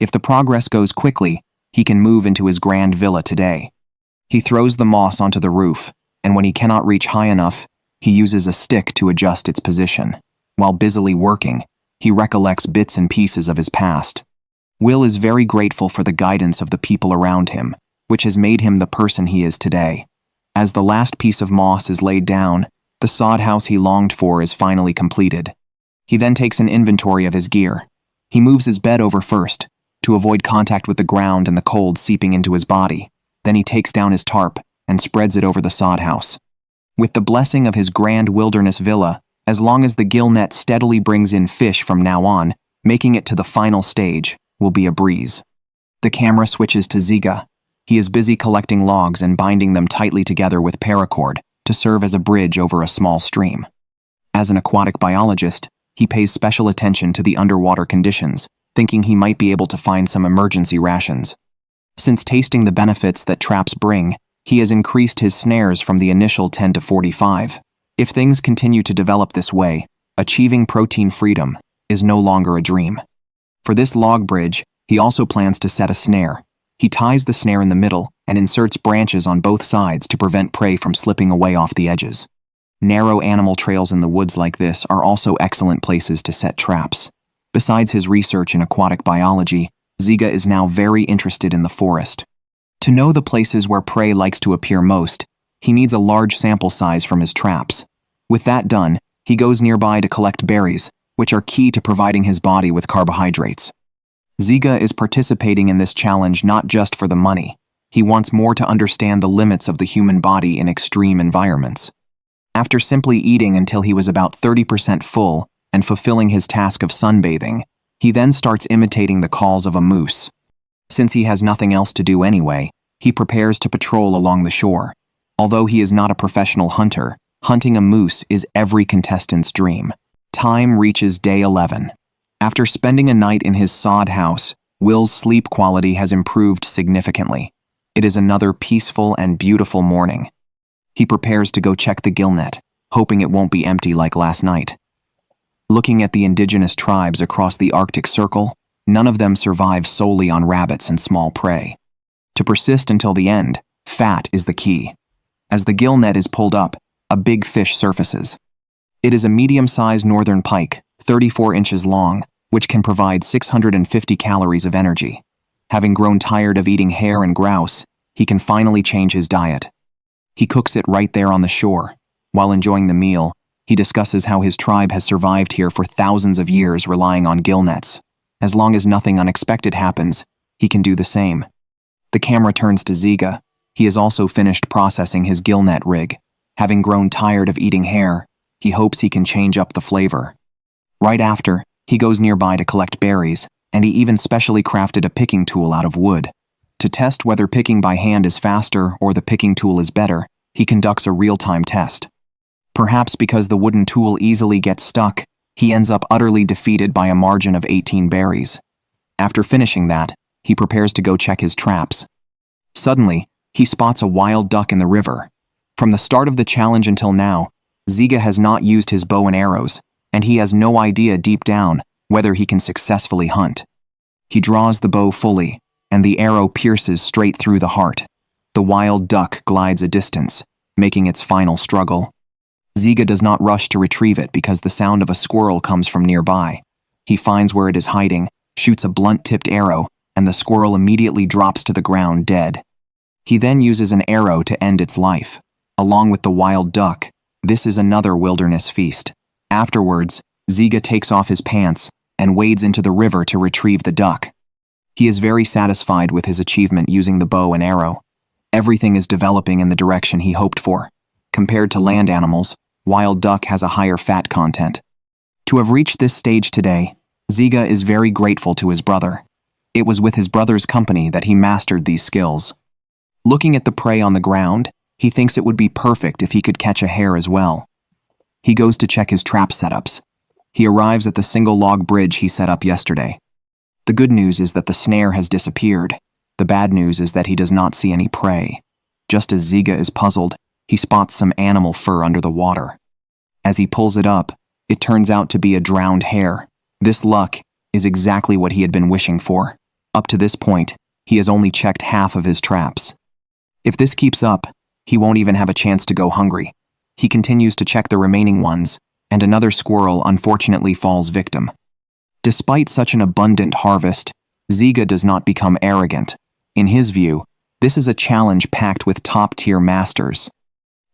[SPEAKER 1] If the progress goes quickly, he can move into his grand villa today. He throws the moss onto the roof, and when he cannot reach high enough, he uses a stick to adjust its position. While busily working, he recollects bits and pieces of his past. Will is very grateful for the guidance of the people around him, which has made him the person he is today. As the last piece of moss is laid down, the sod house he longed for is finally completed. He then takes an inventory of his gear. He moves his bed over first, to avoid contact with the ground and the cold seeping into his body. Then he takes down his tarp and spreads it over the sod house. With the blessing of his grand wilderness villa, as long as the gill net steadily brings in fish from now on, making it to the final stage will be a breeze. The camera switches to Ziga. He is busy collecting logs and binding them tightly together with paracord to serve as a bridge over a small stream. As an aquatic biologist, he pays special attention to the underwater conditions, thinking he might be able to find some emergency rations. Since tasting the benefits that traps bring, he has increased his snares from the initial 10 to 45. If things continue to develop this way, achieving protein freedom is no longer a dream. For this log bridge, he also plans to set a snare. He ties the snare in the middle and inserts branches on both sides to prevent prey from slipping away off the edges. Narrow animal trails in the woods like this are also excellent places to set traps. Besides his research in aquatic biology, Ziga is now very interested in the forest. To know the places where prey likes to appear most, he needs a large sample size from his traps. With that done, he goes nearby to collect berries, which are key to providing his body with carbohydrates. Ziga is participating in this challenge not just for the money. He wants more to understand the limits of the human body in extreme environments. After simply eating until he was about 30% full and fulfilling his task of sunbathing, He then starts imitating the calls of a moose. Since he has nothing else to do anyway, he prepares to patrol along the shore. Although he is not a professional hunter, hunting a moose is every contestant's dream. Time reaches day 11. After spending a night in his sod house, Will's sleep quality has improved significantly. It is another peaceful and beautiful morning. He prepares to go check the gill net, hoping it won't be empty like last night. Looking at the indigenous tribes across the Arctic Circle, none of them survive solely on rabbits and small prey. To persist until the end, fat is the key. As the gill net is pulled up, a big fish surfaces. It is a medium-sized northern pike, 34 inches long, which can provide 650 calories of energy. Having grown tired of eating hare and grouse, he can finally change his diet. He cooks it right there on the shore. While enjoying the meal, he discusses how his tribe has survived here for thousands of years relying on gill nets. As long as nothing unexpected happens, he can do the same. The camera turns to Ziga. He has also finished processing his gill net rig. Having grown tired of eating hare, he hopes he can change up the flavor. Right after, he goes nearby to collect berries, and he even specially crafted a picking tool out of wood. To test whether picking by hand is faster or the picking tool is better, he conducts a real-time test. Perhaps because the wooden tool easily gets stuck, he ends up utterly defeated by a margin of 18 berries. After finishing that, he prepares to go check his traps. Suddenly, he spots a wild duck in the river. From the start of the challenge until now, Ziga has not used his bow and arrows, and he has no idea deep down whether he can successfully hunt. He draws the bow fully, and the arrow pierces straight through the heart. The wild duck glides a distance, making its final struggle. Ziga does not rush to retrieve it because the sound of a squirrel comes from nearby. He finds where it is hiding, shoots a blunt-tipped arrow, and the squirrel immediately drops to the ground dead. He then uses an arrow to end its life. Along with the wild duck, this is another wilderness feast. Afterwards, Ziga takes off his pants and wades into the river to retrieve the duck. He is very satisfied with his achievement using the bow and arrow. Everything is developing in the direction he hoped for. Compared to land animals, wild duck has a higher fat content. To have reached this stage today, Ziga is very grateful to his brother. It was with his brother's company that he mastered these skills. Looking at the prey on the ground, he thinks it would be perfect if he could catch a hare as well. He goes to check his trap setups. He arrives at the single log bridge he set up yesterday. The good news is that the snare has disappeared. The bad news is that he does not see any prey. Just as Ziga is puzzled, he spots some animal fur under the water. As he pulls it up, it turns out to be a drowned hare. This luck is exactly what he had been wishing for. Up to this point, he has only checked half of his traps. If this keeps up, he won't even have a chance to go hungry. He continues to check the remaining ones, and another squirrel unfortunately falls victim. Despite such an abundant harvest, Ziga does not become arrogant. In his view, this is a challenge packed with top-tier masters.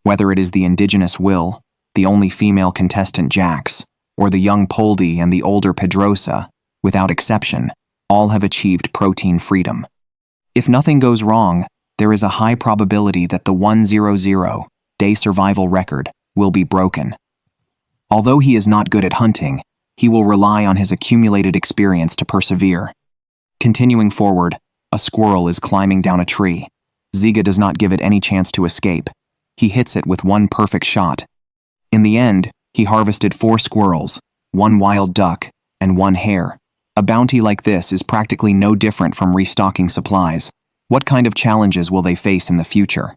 [SPEAKER 1] Whether it is the indigenous Will, the only female contestant Jax, or the young Poldy and the older Pedrosa, without exception, all have achieved protein freedom. If nothing goes wrong, there is a high probability that the 100-day survival record will be broken. Although he is not good at hunting, he will rely on his accumulated experience to persevere. Continuing forward, a squirrel is climbing down a tree. Ziga does not give it any chance to escape. He hits it with one perfect shot. In the end, he harvested 4 squirrels, 1 wild duck, and 1 hare. A bounty like this is practically no different from restocking supplies. What kind of challenges will they face in the future?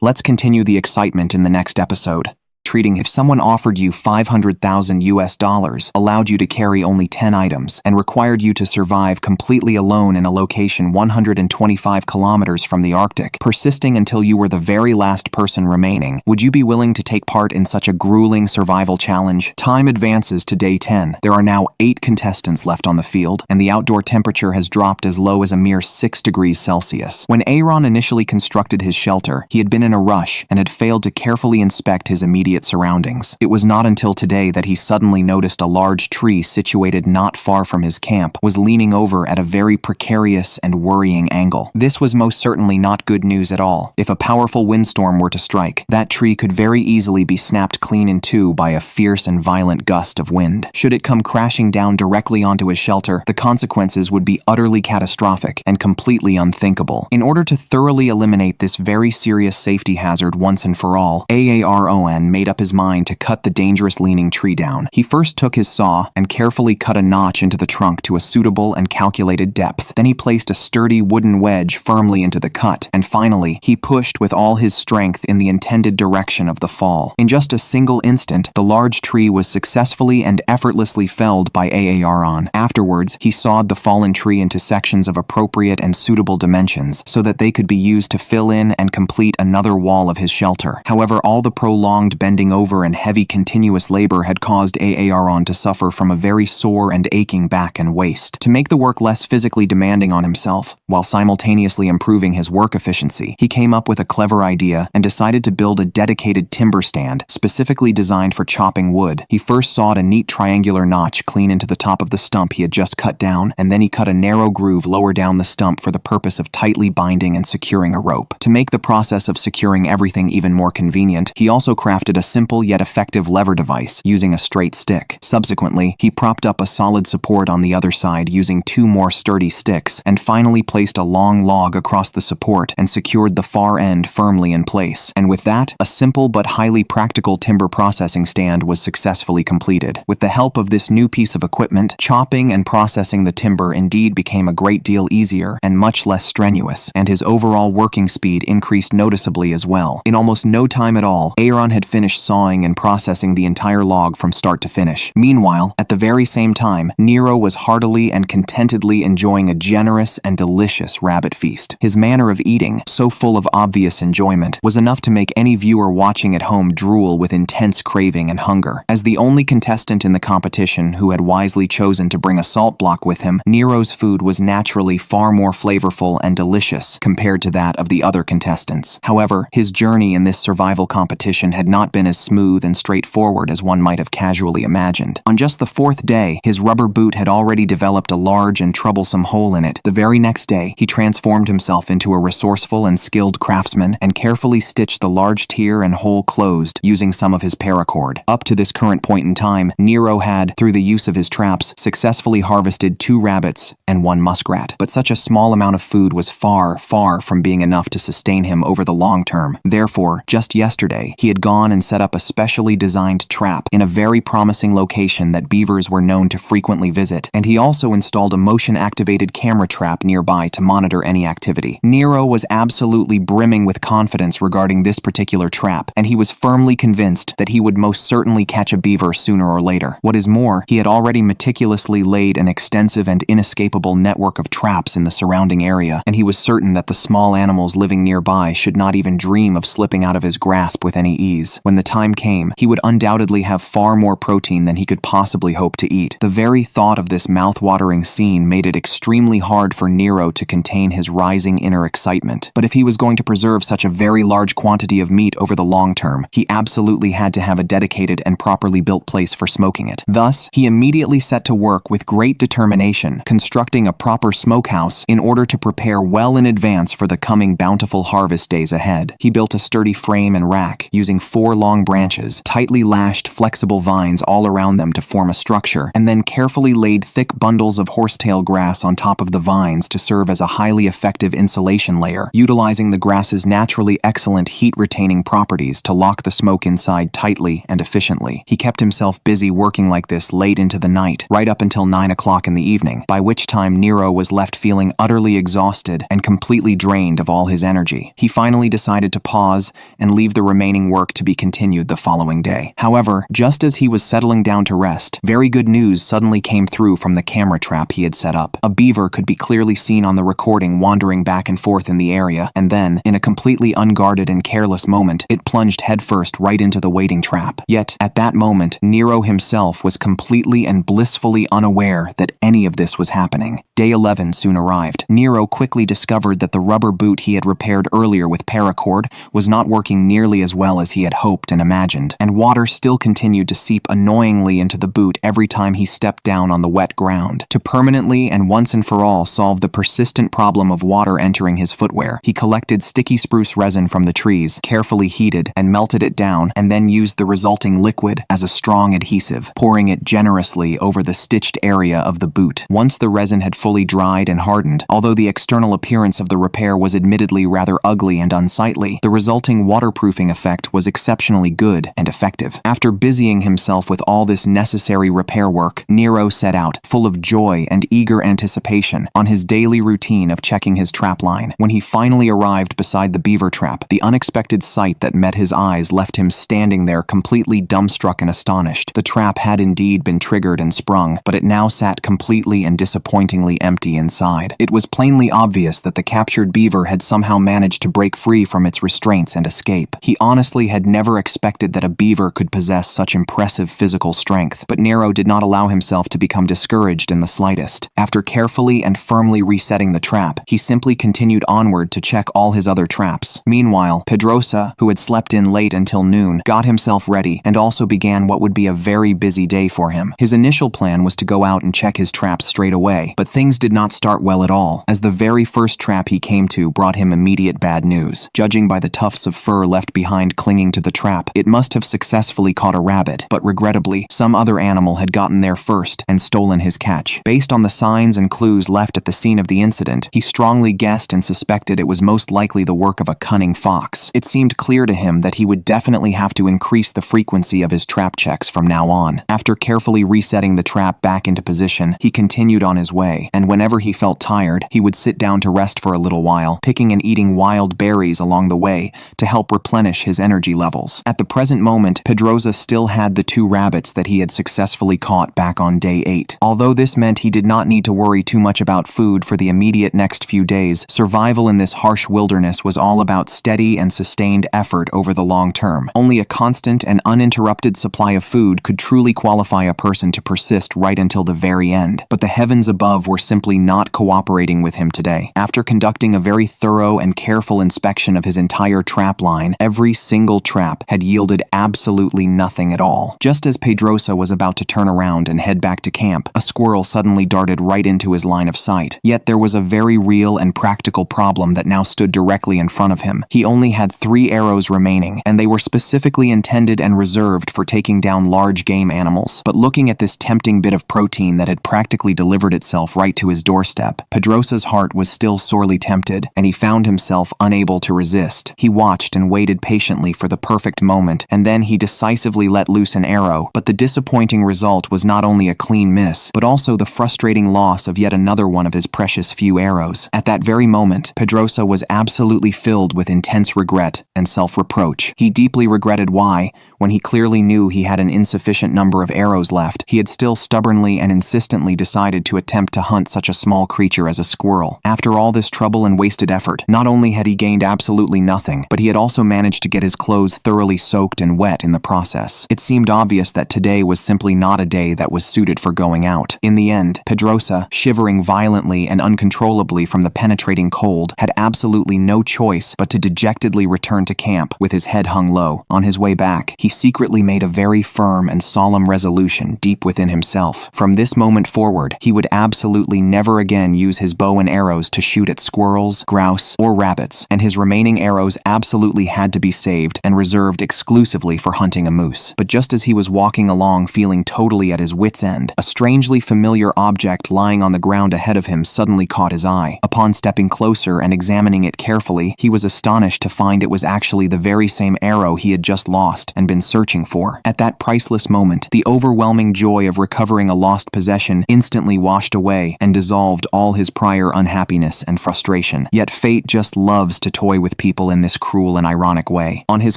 [SPEAKER 1] Let's continue the excitement in the next episode. Treating if someone offered you $500,000, allowed you to carry only 10 items, and required you to survive completely alone in a location 125 kilometers from the Arctic, persisting until you were the very last person remaining, would you be willing to take part in such a grueling survival challenge? Time advances to day 10. There are now 8 contestants left on the field, and the outdoor temperature has dropped as low as a mere 6 degrees Celsius. When Aaron initially constructed his shelter, he had been in a rush and had failed to carefully inspect his immediate immediate surroundings. It was not until today that he suddenly noticed a large tree situated not far from his camp was leaning over at a very precarious and worrying angle. This was most certainly not good news at all. If a powerful windstorm were to strike, that tree could very easily be snapped clean in two by a fierce and violent gust of wind. Should it come crashing down directly onto his shelter, the consequences would be utterly catastrophic and completely unthinkable. In order to thoroughly eliminate this very serious safety hazard once and for all, Aaron made up his mind to cut the dangerous leaning tree down. He first took his saw and carefully cut a notch into the trunk to a suitable and calculated depth. Then he placed a sturdy wooden wedge firmly into the cut, and finally, he pushed with all his strength in the intended direction of the fall. In just a single instant, the large tree was successfully and effortlessly felled by Aaron. Afterwards, he sawed the fallen tree into sections of appropriate and suitable dimensions so that they could be used to fill in and complete another wall of his shelter. However, all the prolonged bending over and heavy continuous labor had caused Aaron to suffer from a very sore and aching back and waist. To make the work less physically demanding on himself, while simultaneously improving his work efficiency, he came up with a clever idea and decided to build a dedicated timber stand specifically designed for chopping wood. He first sawed a neat triangular notch clean into the top of the stump he had just cut down, and then he cut a narrow groove lower down the stump for the purpose of tightly binding and securing a rope. To make the process of securing everything even more convenient, he also crafted a simple yet effective lever device using a straight stick. Subsequently, he propped up a solid support on the other side using two more sturdy sticks, and finally placed a long log across the support and secured the far end firmly in place. And with that, a simple but highly practical timber processing stand was successfully completed. With the help of this new piece of equipment, chopping and processing the timber indeed became a great deal easier and much less strenuous, and his overall working speed increased noticeably as well. In almost no time at all, Aaron had finished sawing and processing the entire log from start to finish. Meanwhile, at the very same time, Nero was heartily and contentedly enjoying a generous and delicious rabbit feast. His manner of eating, so full of obvious enjoyment, was enough to make any viewer watching at home drool with intense craving and hunger. As the only contestant in the competition who had wisely chosen to bring a salt block with him, Nero's food was naturally far more flavorful and delicious compared to that of the other contestants. However, his journey in this survival competition had not been as smooth and straightforward as one might have casually imagined. On just the fourth day, his rubber boot had already developed a large and troublesome hole in it. The very next day, he transformed himself into a resourceful and skilled craftsman and carefully stitched the large tear and hole closed using some of his paracord. Up to this current point in time, Nero had, through the use of his traps, successfully harvested 2 rabbits and 1 muskrat. But such a small amount of food was far, far from being enough to sustain him over the long term. Therefore, just yesterday, he had gone and set up a specially designed trap in a very promising location that beavers were known to frequently visit, and he also installed a motion-activated camera trap nearby to monitor any activity. Nero was absolutely brimming with confidence regarding this particular trap, and he was firmly convinced that he would most certainly catch a beaver sooner or later. What is more, he had already meticulously laid an extensive and inescapable network of traps in the surrounding area, and he was certain that the small animals living nearby should not even dream of slipping out of his grasp with any ease. When the time came, he would undoubtedly have far more protein than he could possibly hope to eat. The very thought of this mouth-watering scene made it extremely hard for Nero to contain his rising inner excitement. But if he was going to preserve such a very large quantity of meat over the long term, he absolutely had to have a dedicated and properly built place for smoking it. Thus, he immediately set to work with great determination, constructing a proper smokehouse in order to prepare well in advance for the coming bountiful harvest days ahead. He built a sturdy frame and rack, using 4 long branches, tightly lashed flexible vines all around them to form a structure, and then carefully laid thick bundles of horsetail grass on top of the vines to serve as a highly effective insulation layer, utilizing the grass's naturally excellent heat-retaining properties to lock the smoke inside tightly and efficiently. He kept himself busy working like this late into the night, right up until 9 o'clock in the evening, by which time Nero was left feeling utterly exhausted and completely drained of all his energy. He finally decided to pause and leave the remaining work to be continued the following day. However, just as he was settling down to rest, very good news suddenly came through from the camera trap he had set up. A beaver could be clearly seen on the recording wandering back and forth in the area, and then, in a completely unguarded and careless moment, it plunged headfirst right into the waiting trap. Yet, at that moment, Nero himself was completely and blissfully unaware that any of this was happening. Day 11 soon arrived. Nero quickly discovered that the rubber boot he had repaired earlier with paracord was not working nearly as well as he had hoped hoped and imagined, and water still continued to seep annoyingly into the boot every time he stepped down on the wet ground. To permanently and once and for all solve the persistent problem of water entering his footwear, he collected sticky spruce resin from the trees, carefully heated and melted it down, and then used the resulting liquid as a strong adhesive, pouring it generously over the stitched area of the boot. Once the resin had fully dried and hardened, although the external appearance of the repair was admittedly rather ugly and unsightly, the resulting waterproofing effect was exceptionally good and effective. After busying himself with all this necessary repair work, Nero set out, full of joy and eager anticipation, on his daily routine of checking his trap line. When he finally arrived beside the beaver trap, the unexpected sight that met his eyes left him standing there completely dumbstruck and astonished. The trap had indeed been triggered and sprung, but it now sat completely and disappointingly empty inside. It was plainly obvious that the captured beaver had somehow managed to break free from its restraints and escape. He honestly had never expected that a beaver could possess such impressive physical strength, but Nero did not allow himself to become discouraged in the slightest. After carefully and firmly resetting the trap, he simply continued onward to check all his other traps. Meanwhile, Pedrosa, who had slept in late until noon, got himself ready and also began what would be a very busy day for him. His initial plan was to go out and check his traps straight away, but things did not start well at all, as the very first trap he came to brought him immediate bad news. Judging by the tufts of fur left behind clinging to the trap, it must have successfully caught a rabbit, but regrettably, some other animal had gotten there first and stolen his catch. Based on the signs and clues left at the scene of the incident, he strongly guessed and suspected it was most likely the work of a cunning fox. It seemed clear to him that he would definitely have to increase the frequency of his trap checks from now on. After carefully resetting the trap back into position, he continued on his way, and whenever he felt tired, he would sit down to rest for a little while, picking and eating wild berries along the way to help replenish his energy levels. At the present moment, Pedrosa still had the 2 rabbits that he had successfully caught back on day 8. Although this meant he did not need to worry too much about food for the immediate next few days, survival in this harsh wilderness was all about steady and sustained effort over the long term. Only a constant and uninterrupted supply of food could truly qualify a person to persist right until the very end. But the heavens above were simply not cooperating with him today. After conducting a very thorough and careful inspection of his entire trap line, every single trap had yielded absolutely nothing at all. Just as Pedrosa was about to turn around and head back to camp, a squirrel suddenly darted right into his line of sight. Yet there was a very real and practical problem that now stood directly in front of him. He only had 3 arrows remaining, and they were specifically intended and reserved for taking down large game animals. But looking at this tempting bit of protein that had practically delivered itself right to his doorstep, Pedrosa's heart was still sorely tempted, and he found himself unable to resist. He watched and waited patiently for the perfect moment, and then he decisively let loose an arrow, but the disappointing result was not only a clean miss, but also the frustrating loss of yet another one of his precious few arrows. At that very moment, Pedrosa was absolutely filled with intense regret and self-reproach. He deeply regretted why, when he clearly knew he had an insufficient number of arrows left, he had still stubbornly and insistently decided to attempt to hunt such a small creature as a squirrel. After all this trouble and wasted effort, not only had he gained absolutely nothing, but he had also managed to get his clothes thoroughly soaked and wet in the process. It seemed obvious that today was simply not a day that was suited for going out. In the end, Pedrosa, shivering violently and uncontrollably from the penetrating cold, had absolutely no choice but to dejectedly return to camp with his head hung low. On his way back, he secretly made a very firm and solemn resolution deep within himself. From this moment forward, he would absolutely never again use his bow and arrows to shoot at squirrels, grouse, or rabbits, and his remaining arrows absolutely had to be saved and reserved exclusively for hunting a moose. But just as he was walking along feeling totally at his wit's end, a strangely familiar object lying on the ground ahead of him suddenly caught his eye. Upon stepping closer and examining it carefully, he was astonished to find it was actually the very same arrow he had just lost and been searching for. At that priceless moment, the overwhelming joy of recovering a lost possession instantly washed away and dissolved all his prior unhappiness and frustration. Yet fate just loves to toy with people in this cruel and ironic way. On his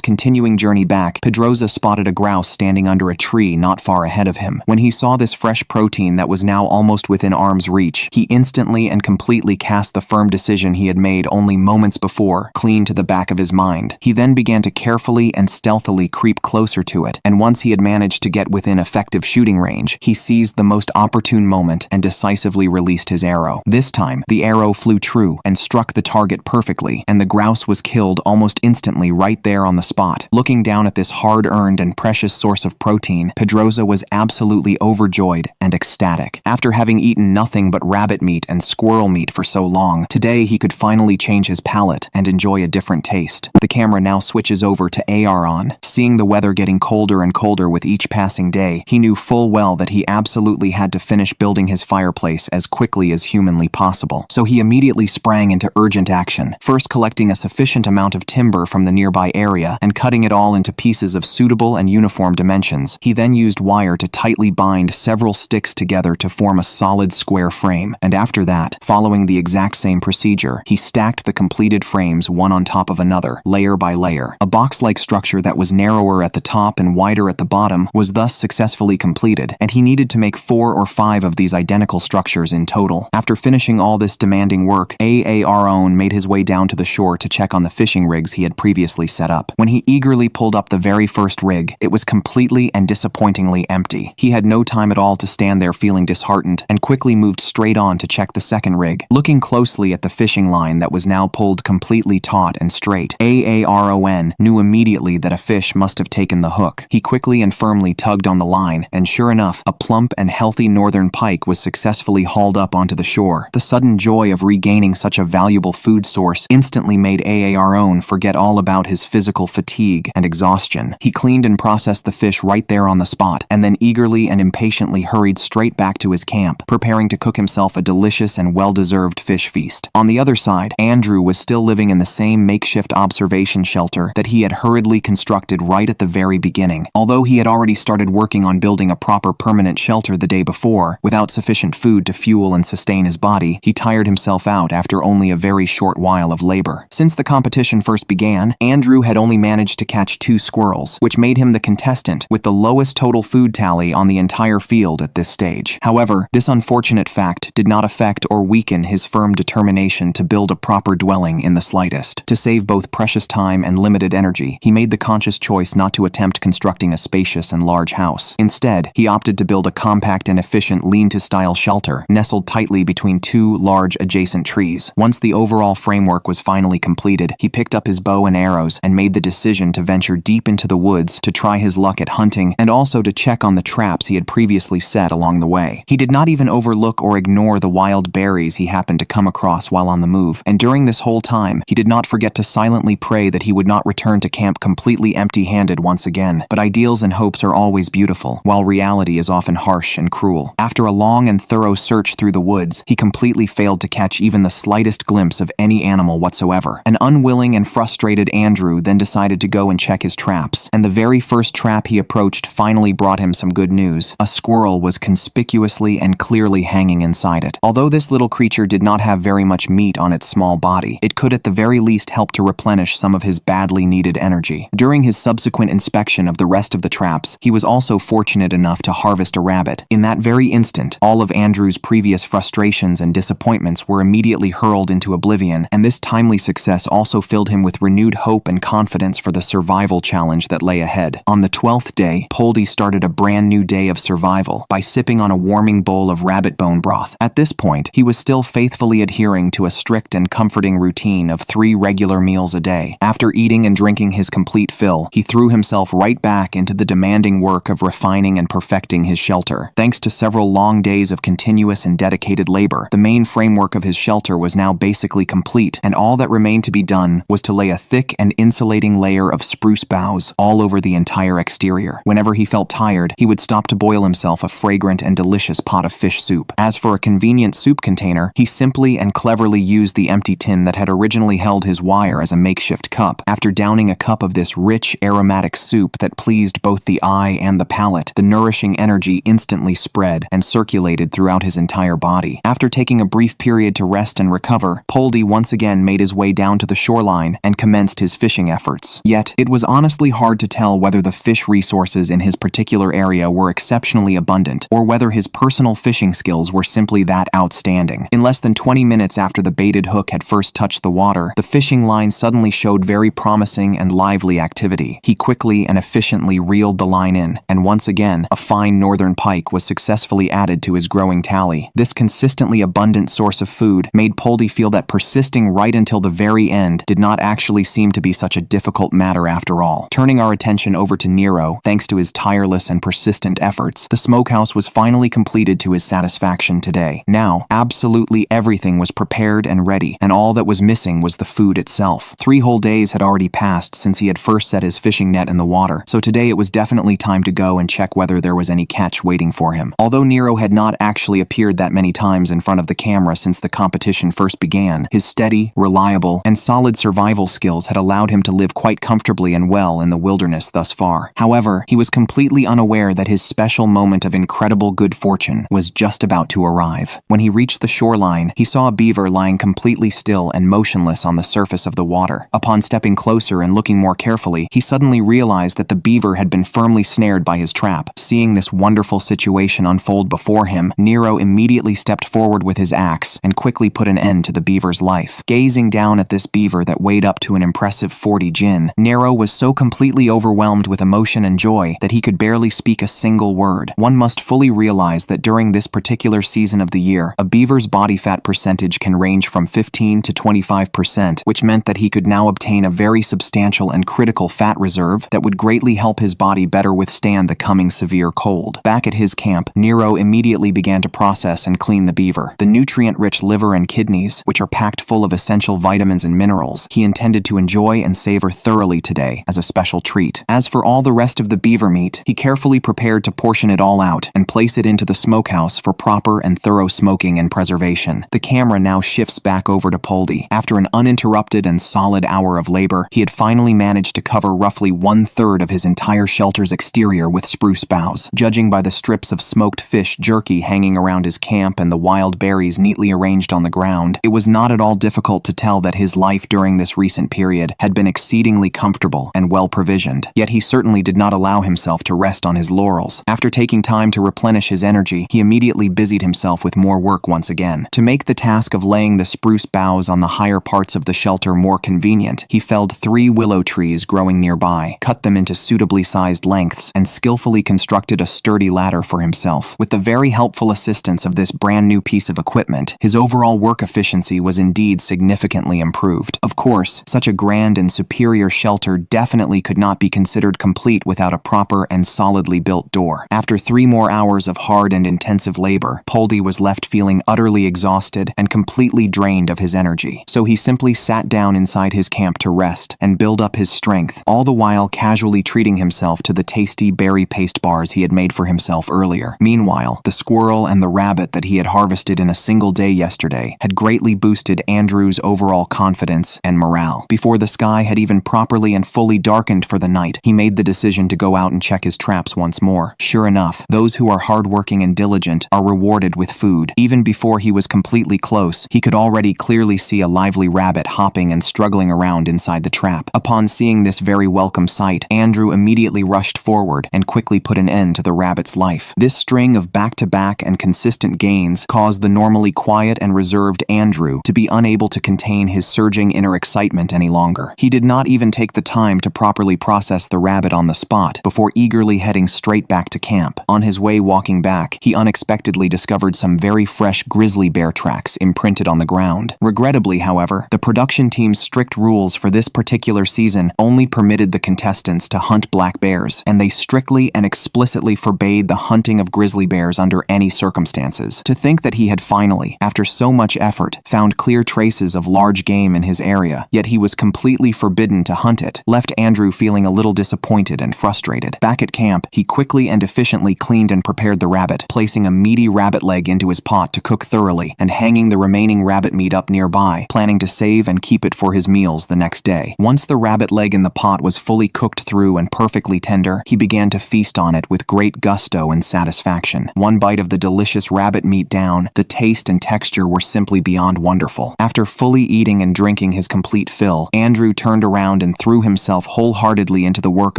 [SPEAKER 1] continuing journey back, Pedrosa spotted a grouse standing under a tree not far ahead of him. When he saw this fresh protein that was now almost within arm's reach, he instantly and completely cast the firm decision he had made only moments before clean to the back of his mind. He then began to carefully and stealthily creep closer to it, and once he had managed to get within effective shooting range, he seized the most opportune moment and decisively released his arrow. This time, the arrow flew true and struck the target perfectly, and the grouse was killed almost instantly right there on the spot. Looking down at this hard-earned and precious source of protein, Pedroza was absolutely overjoyed and ecstatic. After having eaten nothing but rabbit meat and squirrel meat for so long, today he could finally change his palate and enjoy a different taste. The camera now switches over to Aaron. Seeing the weather getting colder and colder with each passing day, he knew full well that he absolutely had to finish building his fireplace as quickly as humanly possible. So he immediately sprang into urgent action, first collecting a sufficient amount of timber from the nearby area and cutting it all into pieces of suitable and uniform dimensions. He then used wire to tightly bind several sticks together to form a solid square frame, and after that, following the exact same procedure, he stacked the completed frames one on top of another, layer by layer. A box-like structure that was narrower at the top and wider at the bottom was thus successfully completed, and he needed to make 4 or 5 of these identical structures in total. After finishing all this demanding work, Aaron made his way down to the shore to check on the fishing rigs he had previously set up. When he eagerly pulled up the very first rig, it was completely and disappointingly empty. He had no time at all to stand there feeling disheartened, and quickly moved straight on to check the second rig. Looking closely at the fishing line that was now pulled completely taut and straight, Aaron knew immediately that a fish must have taken the hook. He quickly and firmly tugged on the line, and sure enough, a plump and healthy northern pike was successfully hauled up onto the shore. The sudden joy of regaining such a valuable food source instantly made Aaron forget all about his physical fatigue and exhaustion. He cleaned and processed the fish right there on the spot, and then eagerly and impatiently hurried straight back to his camp, preparing to cook himself a delicious and well-deserved fish feast. On the other side, Andrew was still living in the same makeshift observation shelter that he had hurriedly constructed right at the very beginning. Although he had already started working on building a proper permanent shelter the day before, without sufficient food to fuel and sustain his body, he tired himself out after only a very short while of labor. Since the competition first began, Andrew had only managed to catch 2 squirrels, which made him the contestant with the lowest total food tally on the entire field at this stage. However, this unfortunate fact did not affect or weaken his firm determination to build a proper dwelling in the slightest. To save both precious time and limited energy, he made the conscious choice not to attempt constructing a spacious and large house. Instead, he opted to build a compact and efficient lean-to-style shelter, nestled tightly between 2 large adjacent trees. Once the overall framework was finally completed, he picked up his bow and arrows and made the decision to venture deep into the woods to try his luck at hunting and also to check on the traps he had previously set along the way. He did not even overlook or ignore the wild berries he happened to come across while on the move, and during this whole time, he did not forget to silently pray that he would not return to camp completely empty-handed once again. But ideals and hopes are always beautiful, while reality is often harsh and cruel. After a long and thorough search through the woods, he completely failed to catch even the slightest glimpse of any animal whatsoever. An unwilling and frustrated Andrew then decided to go and check his traps, and the very first trap he approached finally brought him some good news. A squirrel was conspicuously and clearly hanging inside it. Although this little creature did not have very much meat on its small body, it could at the very least help to replenish some of his badly needed energy. During his subsequent inspection of the rest of the traps, he was also fortunate enough to harvest a rabbit. In that very instant, all of Andrew's previous frustrations and disappointments were immediately hurled into oblivion, and this timely success also filled him with renewed hope and confidence for the survival challenge that lay ahead. On the 12th day, Poldy started a brand new day of survival by sipping on a warming bowl of rabbit bone broth. At this point, he was still faithfully adhering to a strict and comforting routine of 3 regular meals a day. After eating and drinking his complete fill, he threw himself right back into the demanding work of refining and perfecting his shelter. Thanks to several long days of continuous and dedicated labor, the main framework of his shelter was now basically complete, and all that remained to be done was to lay a thick and insulating layer of spruce boughs all over the entire exterior. Whenever he felt tired, he would stop to boil himself a fragrant and delicious pot of fish soup. As for a convenient soup container, he simply and cleverly used the empty tin that had originally held his wire as a makeshift cup. After downing a cup of this rich, aromatic soup that pleased both the eye and the palate, the nourishing energy instantly spread and circulated throughout his entire body. After taking a brief period to rest and recover, Poldy once again made his way down to the shoreline and commenced his fishing efforts. Yet, it was honestly hard to tell whether the fish resources in his particular area were exceptionally abundant, or whether his personal fishing skills were simply that outstanding. In less than 20 minutes after the baited hook had first touched the water, the fishing line suddenly showed very promising and lively activity. He quickly quickly and efficiently reeled the line in, and once again, a fine northern pike was successfully added to his growing tally. This consistently abundant source of food made Poldy feel that persisting right until the very end did not actually seem to be such a difficult matter after all. Turning our attention over to Nero, thanks to his tireless and persistent efforts, the smokehouse was finally completed to his satisfaction today. Now, absolutely everything was prepared and ready, and all that was missing was the food itself. 3 whole days had already passed since he had first set his fishing net in the water, so today it was definitely time to go and check whether there was any catch waiting for him. Although Nero had not actually appeared that many times in front of the camera since the competition first began, his steady, reliable, and solid survival skills had allowed him to live quite comfortably and well in the wilderness thus far. However, he was completely unaware that his special moment of incredible good fortune was just about to arrive. When he reached the shoreline, he saw a beaver lying completely still and motionless on the surface of the water. Upon stepping closer and looking more carefully, he suddenly realized that the beaver had been firmly snared by his trap. Seeing this wonderful situation unfold before him, Nero immediately stepped forward with his axe and quickly put an end to the beaver's life. Gazing down at this beaver that weighed up to an impressive 40 gin, Nero was so completely overwhelmed with emotion and joy that he could barely speak a single word. One must fully realize that during this particular season of the year, a beaver's body fat percentage can range from 15 to 25%, which meant that he could now obtain a very substantial and critical fat reserve that would greatly help his body better withstand the coming severe cold. Back at his camp, Nero immediately began to process and clean the beaver. The nutrient-rich liver and kidneys, which are packed full of essential vitamins and minerals, he intended to enjoy and savor thoroughly today as a special treat. As for all the rest of the beaver meat, he carefully prepared to portion it all out and place it into the smokehouse for proper and thorough smoking and preservation. The camera now shifts back over to Poldy. After an uninterrupted and solid hour of labor, he had finally managed to cover roughly 1/3 of his entire shelter's exterior with spruce boughs. Judging by the strips of smoked fish jerky hanging around his camp and the wild berries neatly arranged on the ground, it was not at all difficult to tell that his life during this recent period had been exceedingly comfortable and well provisioned. Yet he certainly did not allow himself to rest on his laurels. After taking time to replenish his energy, he immediately busied himself with more work once again. To make the task of laying the spruce boughs on the higher parts of the shelter more convenient, he felled 3 willow trees growing nearby, cut them into suitably sized lengths, and skillfully constructed a sturdy ladder for himself. With the very helpful assistance of this brand new piece of equipment, his overall work efficiency was indeed significantly improved. Of course, such a grand and superior shelter definitely could not be considered complete without a proper and solidly built door. After 3 more hours of hard and intensive labor, Poldy was left feeling utterly exhausted and completely drained of his energy. So he simply sat down inside his camp to rest and build up his strength, all the while casually treating himself to the tasty berry paste bars he had made for himself earlier. Meanwhile, the squirrel and the rabbit that he had harvested in a single day yesterday had greatly boosted Andrew's overall confidence and morale. Before the sky had even properly and fully darkened for the night, he made the decision to go out and check his traps once more. Sure enough, those who are hardworking and diligent are rewarded with food. Even before he was completely close, he could already clearly see a lively rabbit hopping and struggling around inside the trap. Upon seeing this very welcome sight, Andrew immediately rushed forward and quickly put an end to the rabbit's life. This string of back-to-back and consistent gains caused the normally quiet and reserved Andrew to be unable to contain his surging inner excitement any longer. He did not even take the time to properly process the rabbit on the spot before eagerly heading straight back to camp. On his way walking back, he unexpectedly discovered some very fresh grizzly bear tracks imprinted on the ground. Regrettably, however, the production team's strict rules for this particular season only permitted the contestants to hunt black bears, and they strictly and explicitly forbade the hunting of grizzly bears under any circumstances. To think that he had finally, after so much effort, found clear traces of large game in his area, yet he was completely forbidden to hunt it, left Andrew feeling a little disappointed and frustrated. Back at camp, he quickly and efficiently cleaned and prepared the rabbit, placing a meaty rabbit leg into his pot to cook thoroughly, and hanging the remaining rabbit meat up nearby, planning to save and keep it for his meals the next day. Once the rabbit leg in the pot was fully cooked through and perfectly tender, he began to feast on it with great gusto and satisfaction. One bite of the delicious rabbit meat down, the taste and texture were simply beyond wonderful. After fully eating and drinking his complete fill, Andrew turned around and threw himself wholeheartedly into the work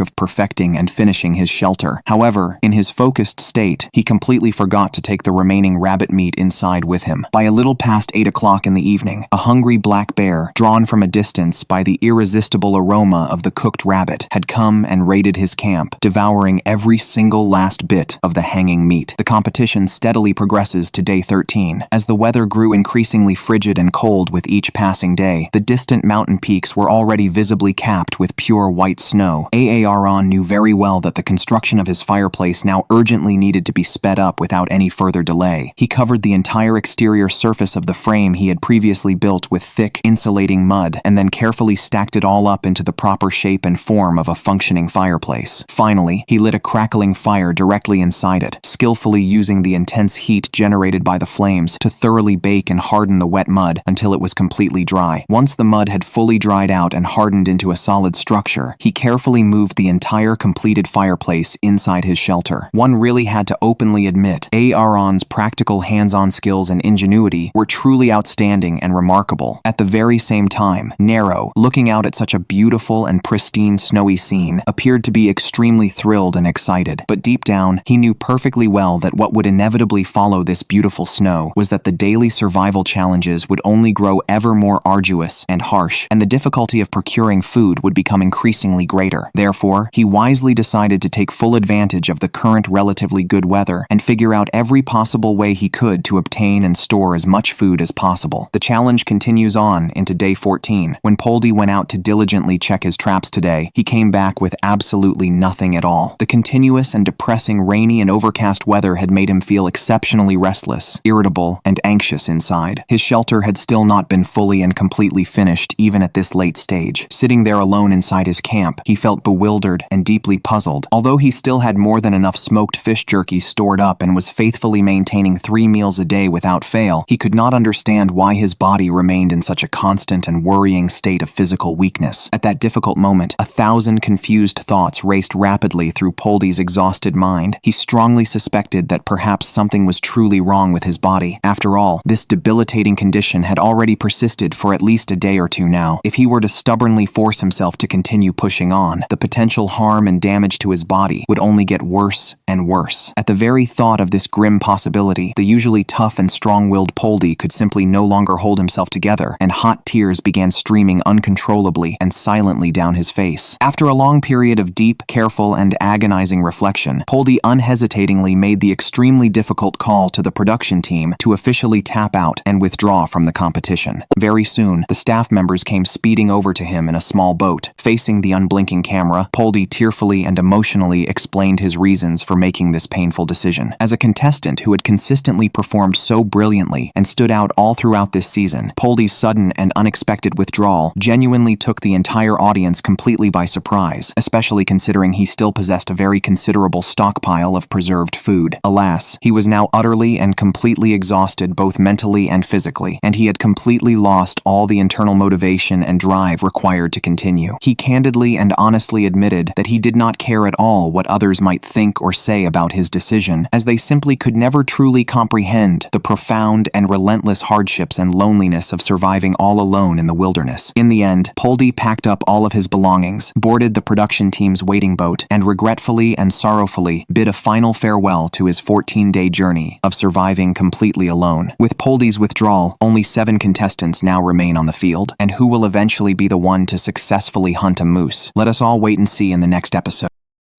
[SPEAKER 1] of perfecting and finishing his shelter. However, in his focused state, he completely forgot to take the remaining rabbit meat inside with him. By a little past 8 o'clock in the evening, a hungry black bear, drawn from a distance by the irresistible aroma of the cooked rabbit, had come and raided his camp, devouring every single last bit of the hanging meat. The competition steadily progresses to day 13. As the weather grew increasingly frigid and cold with each passing day, the distant mountain peaks were already visibly capped with pure white snow. Aaron knew very well that the construction of his fireplace now urgently needed to be sped up without any further delay. He covered the entire exterior surface of the frame he had previously built with thick, insulating mud, and then carefully stacked it all up into the proper shape and form of a functioning fireplace. Finally, he lit a crackling fire directly inside it, skillfully using the intense heat generated by the flames to thoroughly bake and harden the wet mud until it was completely dry. Once the mud had fully dried out and hardened into a solid structure, he carefully moved the entire completed fireplace inside his shelter. One really had to openly admit Aaron's practical hands-on skills and ingenuity were truly outstanding and remarkable. At the very same time, Nero, looking out at such a beautiful and pristine snowy scene, appeared to be extremely thrilled and excited. But deep down, he knew perfectly well that what would inevitably follow this beautiful snow was that the daily survival challenges would only grow ever more arduous and harsh, and the difficulty of procuring food would become increasingly greater. Therefore, he wisely decided to take full advantage of the current relatively good weather and figure out every possible way he could to obtain and store as much food as possible. The challenge continues on into day 14. When Poldy went out to diligently check his traps today, he came back with absolutely nothing at all. The continuous and depressing rainy and overcast weather had made him feel exceptionally restless, irritable, and anxious inside. His shelter had still not been fully and completely finished even at this late stage. Sitting there alone inside his camp, he felt bewildered and deeply puzzled. Although he still had more than enough smoked fish jerky stored up and was faithfully maintaining 3 meals a day without fail, he could not understand why his body remained in such a constant and worrying state of physical weakness. At that difficult moment, 1,000 confused thoughts raced rapidly through Poldy's exhausted mind. He strongly suspected that perhaps something was truly wrong with his body. After all, this debilitating condition had already persisted for at least a day or two now. If he were to stubbornly force himself to continue pushing on, the potential harm and damage to his body would only get worse and worse. At the very thought of this grim possibility, the usually tough and strong-willed Poldy could simply no longer hold himself together, and hot tears began streaming uncontrollably and silently down his face. After a long period of deep, careful, and agonizing reflection, Poldy unhesitatingly made the extremely difficult call to the production team to officially tap out and withdraw from the competition. Very soon, the staff members came speeding over to him in a small boat. Facing the unblinking camera, Poldy tearfully and emotionally explained his reasons for making this painful decision. As a contestant who had consistently performed so brilliantly and stood out all throughout this season, Poldy's sudden and unexpected withdrawal genuinely took the entire audience completely by surprise, especially considering he still possessed a very considerable stockpile of preserved food. Alas, he was now utterly and completely exhausted both mentally and physically, and he had completely lost all the internal motivation and drive required to continue. He candidly and honestly admitted that he did not care at all what others might think or say about his decision, as they simply could never truly comprehend the profound and relentless hardships and loneliness of surviving all alone in the wilderness. In the end, Poldy packed up all of his belongings, boarded the production team's waiting boat, and regretfully and sorrowfully bid a final farewell to his 14-day journey of surviving completely alone. With Poldy's withdrawal, only 7 contestants now remain on the field, and who will eventually be the one to successfully hunt a moose? Let us all wait and see in the next episode.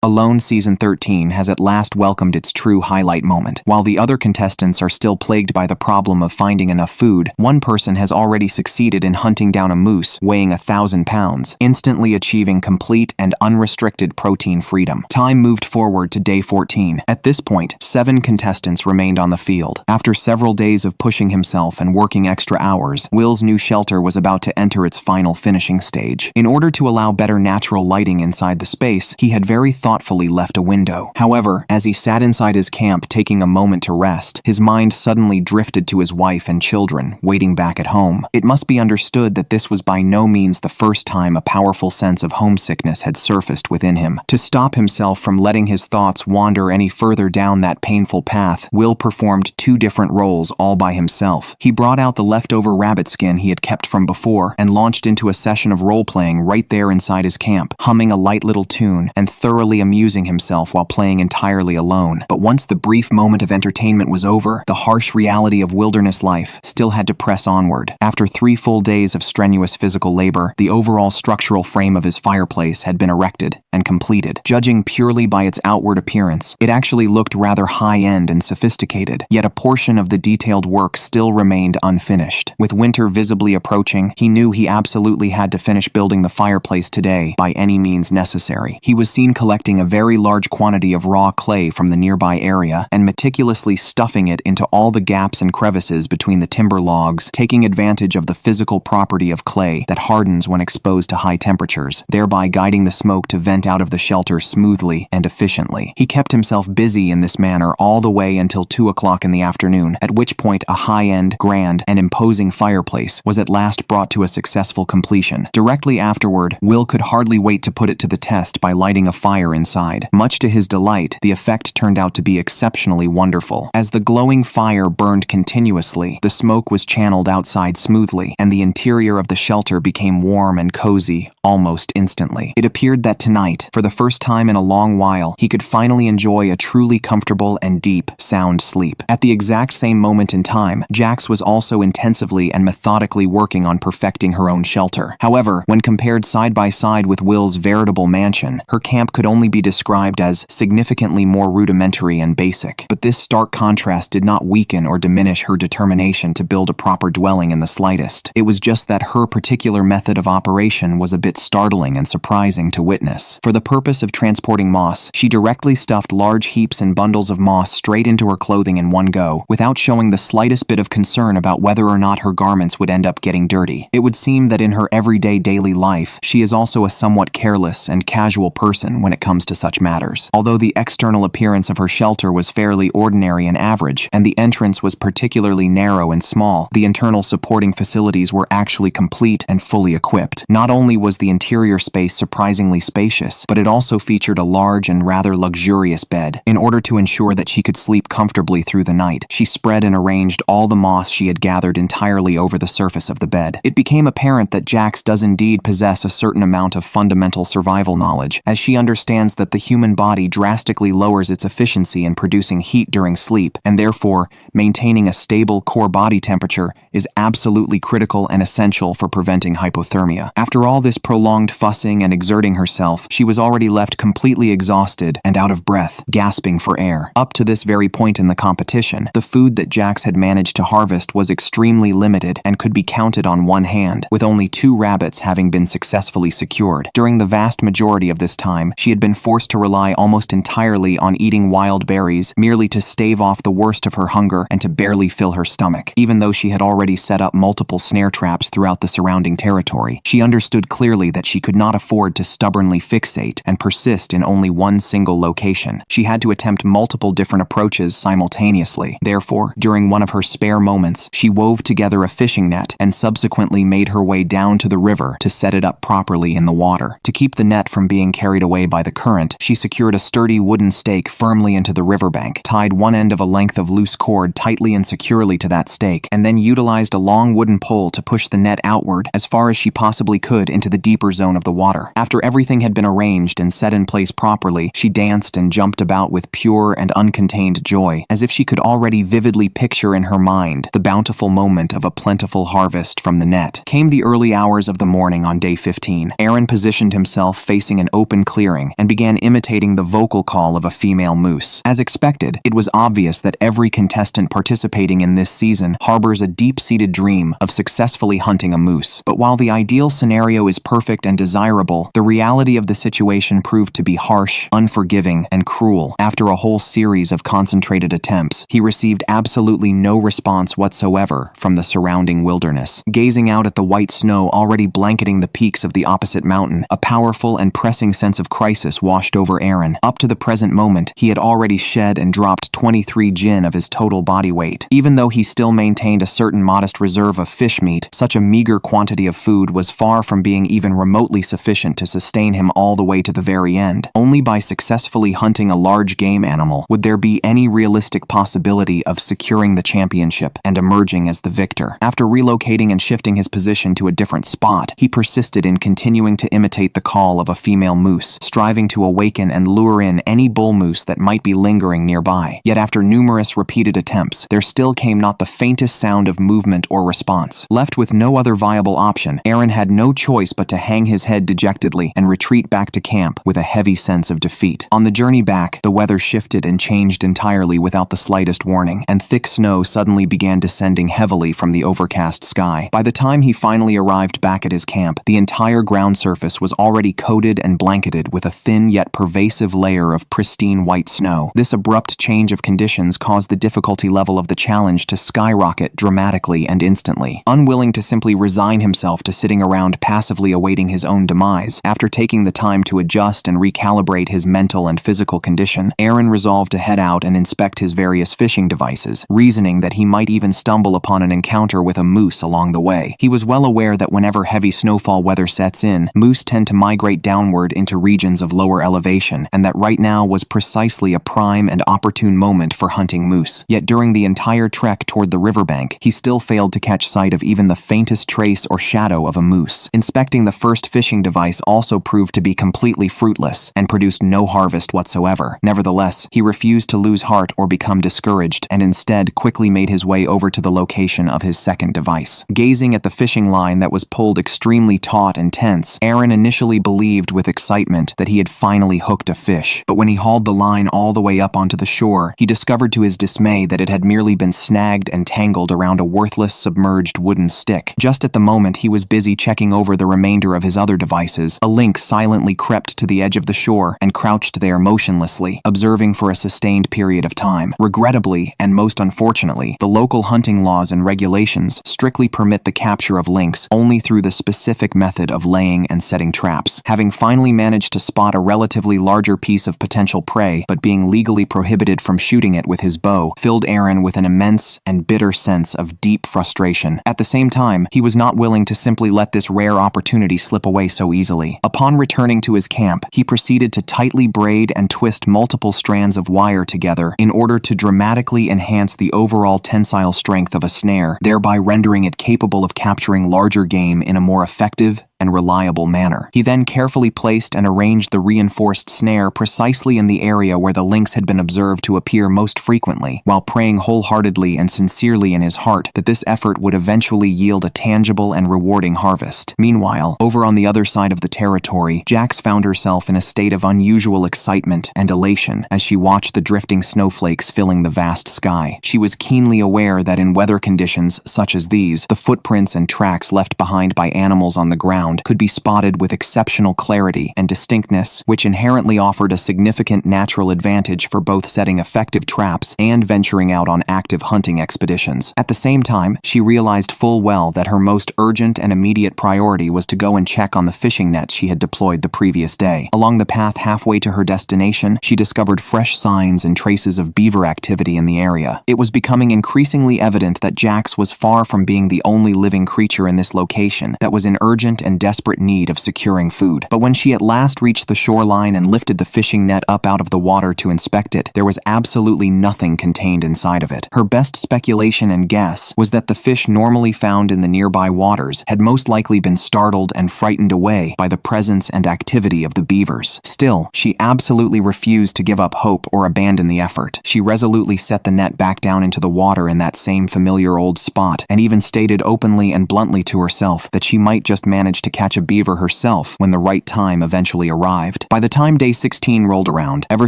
[SPEAKER 1] Alone Season 13 has at last welcomed its true highlight moment. While the other contestants are still plagued by the problem of finding enough food, one person has already succeeded in hunting down a moose weighing 1,000 pounds, instantly achieving complete and unrestricted protein freedom. Time moved forward to day 14. At this point, 7 contestants remained on the field. After several days of pushing himself and working extra hours, Will's new shelter was about to enter its final finishing stage. In order to allow better natural lighting inside the space, he had very thoughtfully left a window. However, as he sat inside his camp taking a moment to rest, his mind suddenly drifted to his wife and children waiting back at home. It must be understood that this was by no means the first time a powerful sense of homesickness had surfaced within him. To stop himself from letting his thoughts wander any further down that painful path, Will performed 2 different roles all by himself. He brought out the leftover rabbit skin he had kept from before and launched into a session of role-playing right there inside his camp, humming a light little tune and thoroughly happily amusing himself while playing entirely alone. But once the brief moment of entertainment was over, the harsh reality of wilderness life still had to press onward. After 3 full days of strenuous physical labor, the overall structural frame of his fireplace had been erected and completed. Judging purely by its outward appearance, it actually looked rather high-end and sophisticated, yet a portion of the detailed work still remained unfinished. With winter visibly approaching, he knew he absolutely had to finish building the fireplace today by any means necessary. He was seen collecting a very large quantity of raw clay from the nearby area and meticulously stuffing it into all the gaps and crevices between the timber logs, taking advantage of the physical property of clay that hardens when exposed to high temperatures, thereby guiding the smoke to vent out of the shelter smoothly and efficiently. He kept himself busy in this manner all the way until 2 o'clock in the afternoon, at which point a high-end, grand, and imposing fireplace was at last brought to a successful completion. Directly afterward, Will could hardly wait to put it to the test by lighting a fire inside. Much to his delight, the effect turned out to be exceptionally wonderful. As the glowing fire burned continuously, the smoke was channeled outside smoothly, and the interior of the shelter became warm and cozy almost instantly. It appeared that tonight, for the first time in a long while, he could finally enjoy a truly comfortable and deep, sound sleep. At the exact same moment in time, Jax was also intensively and methodically working on perfecting her own shelter. However, when compared side by side with Will's veritable mansion, her camp could only be described as significantly more rudimentary and basic. But this stark contrast did not weaken or diminish her determination to build a proper dwelling in the slightest. It was just that her particular method of operation was a bit startling and surprising to witness. For the purpose of transporting moss, she directly stuffed large heaps and bundles of moss straight into her clothing in one go, without showing the slightest bit of concern about whether or not her garments would end up getting dirty. It would seem that in her everyday daily life, she is also a somewhat careless and casual person when it comes to such matters. Although the external appearance of her shelter was fairly ordinary and average, and the entrance was particularly narrow and small, the internal supporting facilities were actually complete and fully equipped. Not only was the interior space surprisingly spacious, but it also featured a large and rather luxurious bed. In order to ensure that she could sleep comfortably through the night, she spread and arranged all the moss she had gathered entirely over the surface of the bed. It became apparent that Jax does indeed possess a certain amount of fundamental survival knowledge, as she understands that the human body drastically lowers its efficiency in producing heat during sleep, and therefore, maintaining a stable core body temperature is absolutely critical and essential for preventing hypothermia. After all this prolonged fussing and exerting herself, she was already left completely exhausted and out of breath, gasping for air. Up to this very point in the competition, the food that Jax had managed to harvest was extremely limited and could be counted on one hand, with only 2 rabbits having been successfully secured. During the vast majority of this time, she had been forced to rely almost entirely on eating wild berries merely to stave off the worst of her hunger and to barely fill her stomach. Even though she had already set up multiple snare traps throughout the surrounding territory, she understood clearly that she could not afford to stubbornly fixate and persist in only one single location. She had to attempt multiple different approaches simultaneously. Therefore, during one of her spare moments, she wove together a fishing net and subsequently made her way down to the river to set it up properly in the water. To keep the net from being carried away by the current, she secured a sturdy wooden stake firmly into the riverbank, tied one end of a length of loose cord tightly and securely to that stake, and then utilized a long wooden pole to push the net outward as far as she possibly could into the deeper zone of the water. After everything had been arranged and set in place properly, she danced and jumped about with pure and uncontained joy, as if she could already vividly picture in her mind the bountiful moment of a plentiful harvest from the net. Came the early hours of the morning on day 15. Aaron positioned himself facing an open clearing and began imitating the vocal call of a female moose. As expected, it was obvious that every contestant participating in this season harbors a deep-seated dream of successfully hunting a moose. But while the ideal scenario is perfect and desirable, the reality of the situation proved to be harsh, unforgiving, and cruel. After a whole series of concentrated attempts, he received absolutely no response whatsoever from the surrounding wilderness. Gazing out at the white snow already blanketing the peaks of the opposite mountain, a powerful and pressing sense of crisis washed over Aaron. Up to the present moment, he had already shed and dropped 23 gin of his total body weight. Even though he still maintained a certain modest reserve of fish meat, such a meager quantity of food was far from being even remotely sufficient to sustain him all the way to the very end. Only by successfully hunting a large game animal would there be any realistic possibility of securing the championship and emerging as the victor. After relocating and shifting his position to a different spot, he persisted in continuing to imitate the call of a female moose, striving to awaken and lure in any bull moose that might be lingering nearby. Yet after numerous repeated attempts, there still came not the faintest sound of movement or response. Left with no other viable option, Aaron had no choice but to hang his head dejectedly and retreat back to camp with a heavy sense of defeat. On the journey back, the weather shifted and changed entirely without the slightest warning, and thick snow suddenly began descending heavily from the overcast sky. By the time he finally arrived back at his camp, the entire ground surface was already coated and blanketed with a thin yet pervasive layer of pristine white snow. This abrupt change of conditions caused the difficulty level of the challenge to skyrocket dramatically and instantly. Unwilling to simply resign himself to sitting around passively awaiting his own demise, after taking the time to adjust and recalibrate his mental and physical condition, Aaron resolved to head out and inspect his various fishing devices, reasoning that he might even stumble upon an encounter with a moose along the way. He was well aware that whenever heavy snowfall weather sets in, moose tend to migrate downward into regions of lower elevation, and that right now was precisely a prime and opportune moment for hunting moose. Yet during the entire trek toward the riverbank, he still failed to catch sight of even the faintest trace or shadow of a moose. Inspecting the first fishing device also proved to be completely fruitless and produced no harvest whatsoever. Nevertheless, he refused to lose heart or become discouraged, and instead quickly made his way over to the location of his second device. Gazing at the fishing line that was pulled extremely taut and tense, Aaron initially believed with excitement that he had finally hooked a fish. But when he hauled the line all the way up onto the shore, he discovered to his dismay that it had merely been snagged and tangled around a worthless submerged wooden stick. Just at the moment he was busy checking over the remainder of his other devices, a lynx silently crept to the edge of the shore and crouched there motionlessly, observing for a sustained period of time. Regrettably, and most unfortunately, the local hunting laws and regulations strictly permit the capture of lynx only through the specific method of laying and setting traps. Having finally managed to spot a relatively larger piece of potential prey, but being legally prohibited from shooting it with his bow, filled Aaron with an immense and bitter sense of deep frustration. At the same time, he was not willing to simply let this rare opportunity slip away so easily. Upon returning to his camp, he proceeded to tightly braid and twist multiple strands of wire together in order to dramatically enhance the overall tensile strength of a snare, thereby rendering it capable of capturing larger game in a more effective and reliable manner. He then carefully placed and arranged the reinforced snare precisely in the area where the lynx had been observed to appear most frequently, while praying wholeheartedly and sincerely in his heart that this effort would eventually yield a tangible and rewarding harvest. Meanwhile, over on the other side of the territory, Jax found herself in a state of unusual excitement and elation as she watched the drifting snowflakes filling the vast sky. She was keenly aware that in weather conditions such as these, the footprints and tracks left behind by animals on the ground could be spotted with exceptional clarity and distinctness, which inherently offered a significant natural advantage for both setting effective traps and venturing out on active hunting expeditions. At the same time, she realized full well that her most urgent and immediate priority was to go and check on the fishing nets she had deployed the previous day. Along the path halfway to her destination, she discovered fresh signs and traces of beaver activity in the area. It was becoming increasingly evident that Jax was far from being the only living creature in this location that was in urgent and desperate need of securing food. But when she at last reached the shoreline and lifted the fishing net up out of the water to inspect it, there was absolutely nothing contained inside of it. Her best speculation and guess was that the fish normally found in the nearby waters had most likely been startled and frightened away by the presence and activity of the beavers. Still, she absolutely refused to give up hope or abandon the effort. She resolutely set the net back down into the water in that same familiar old spot, and even stated openly and bluntly to herself that she might just manage to catch a beaver herself when the right time eventually arrived. By the time day 16 rolled around, ever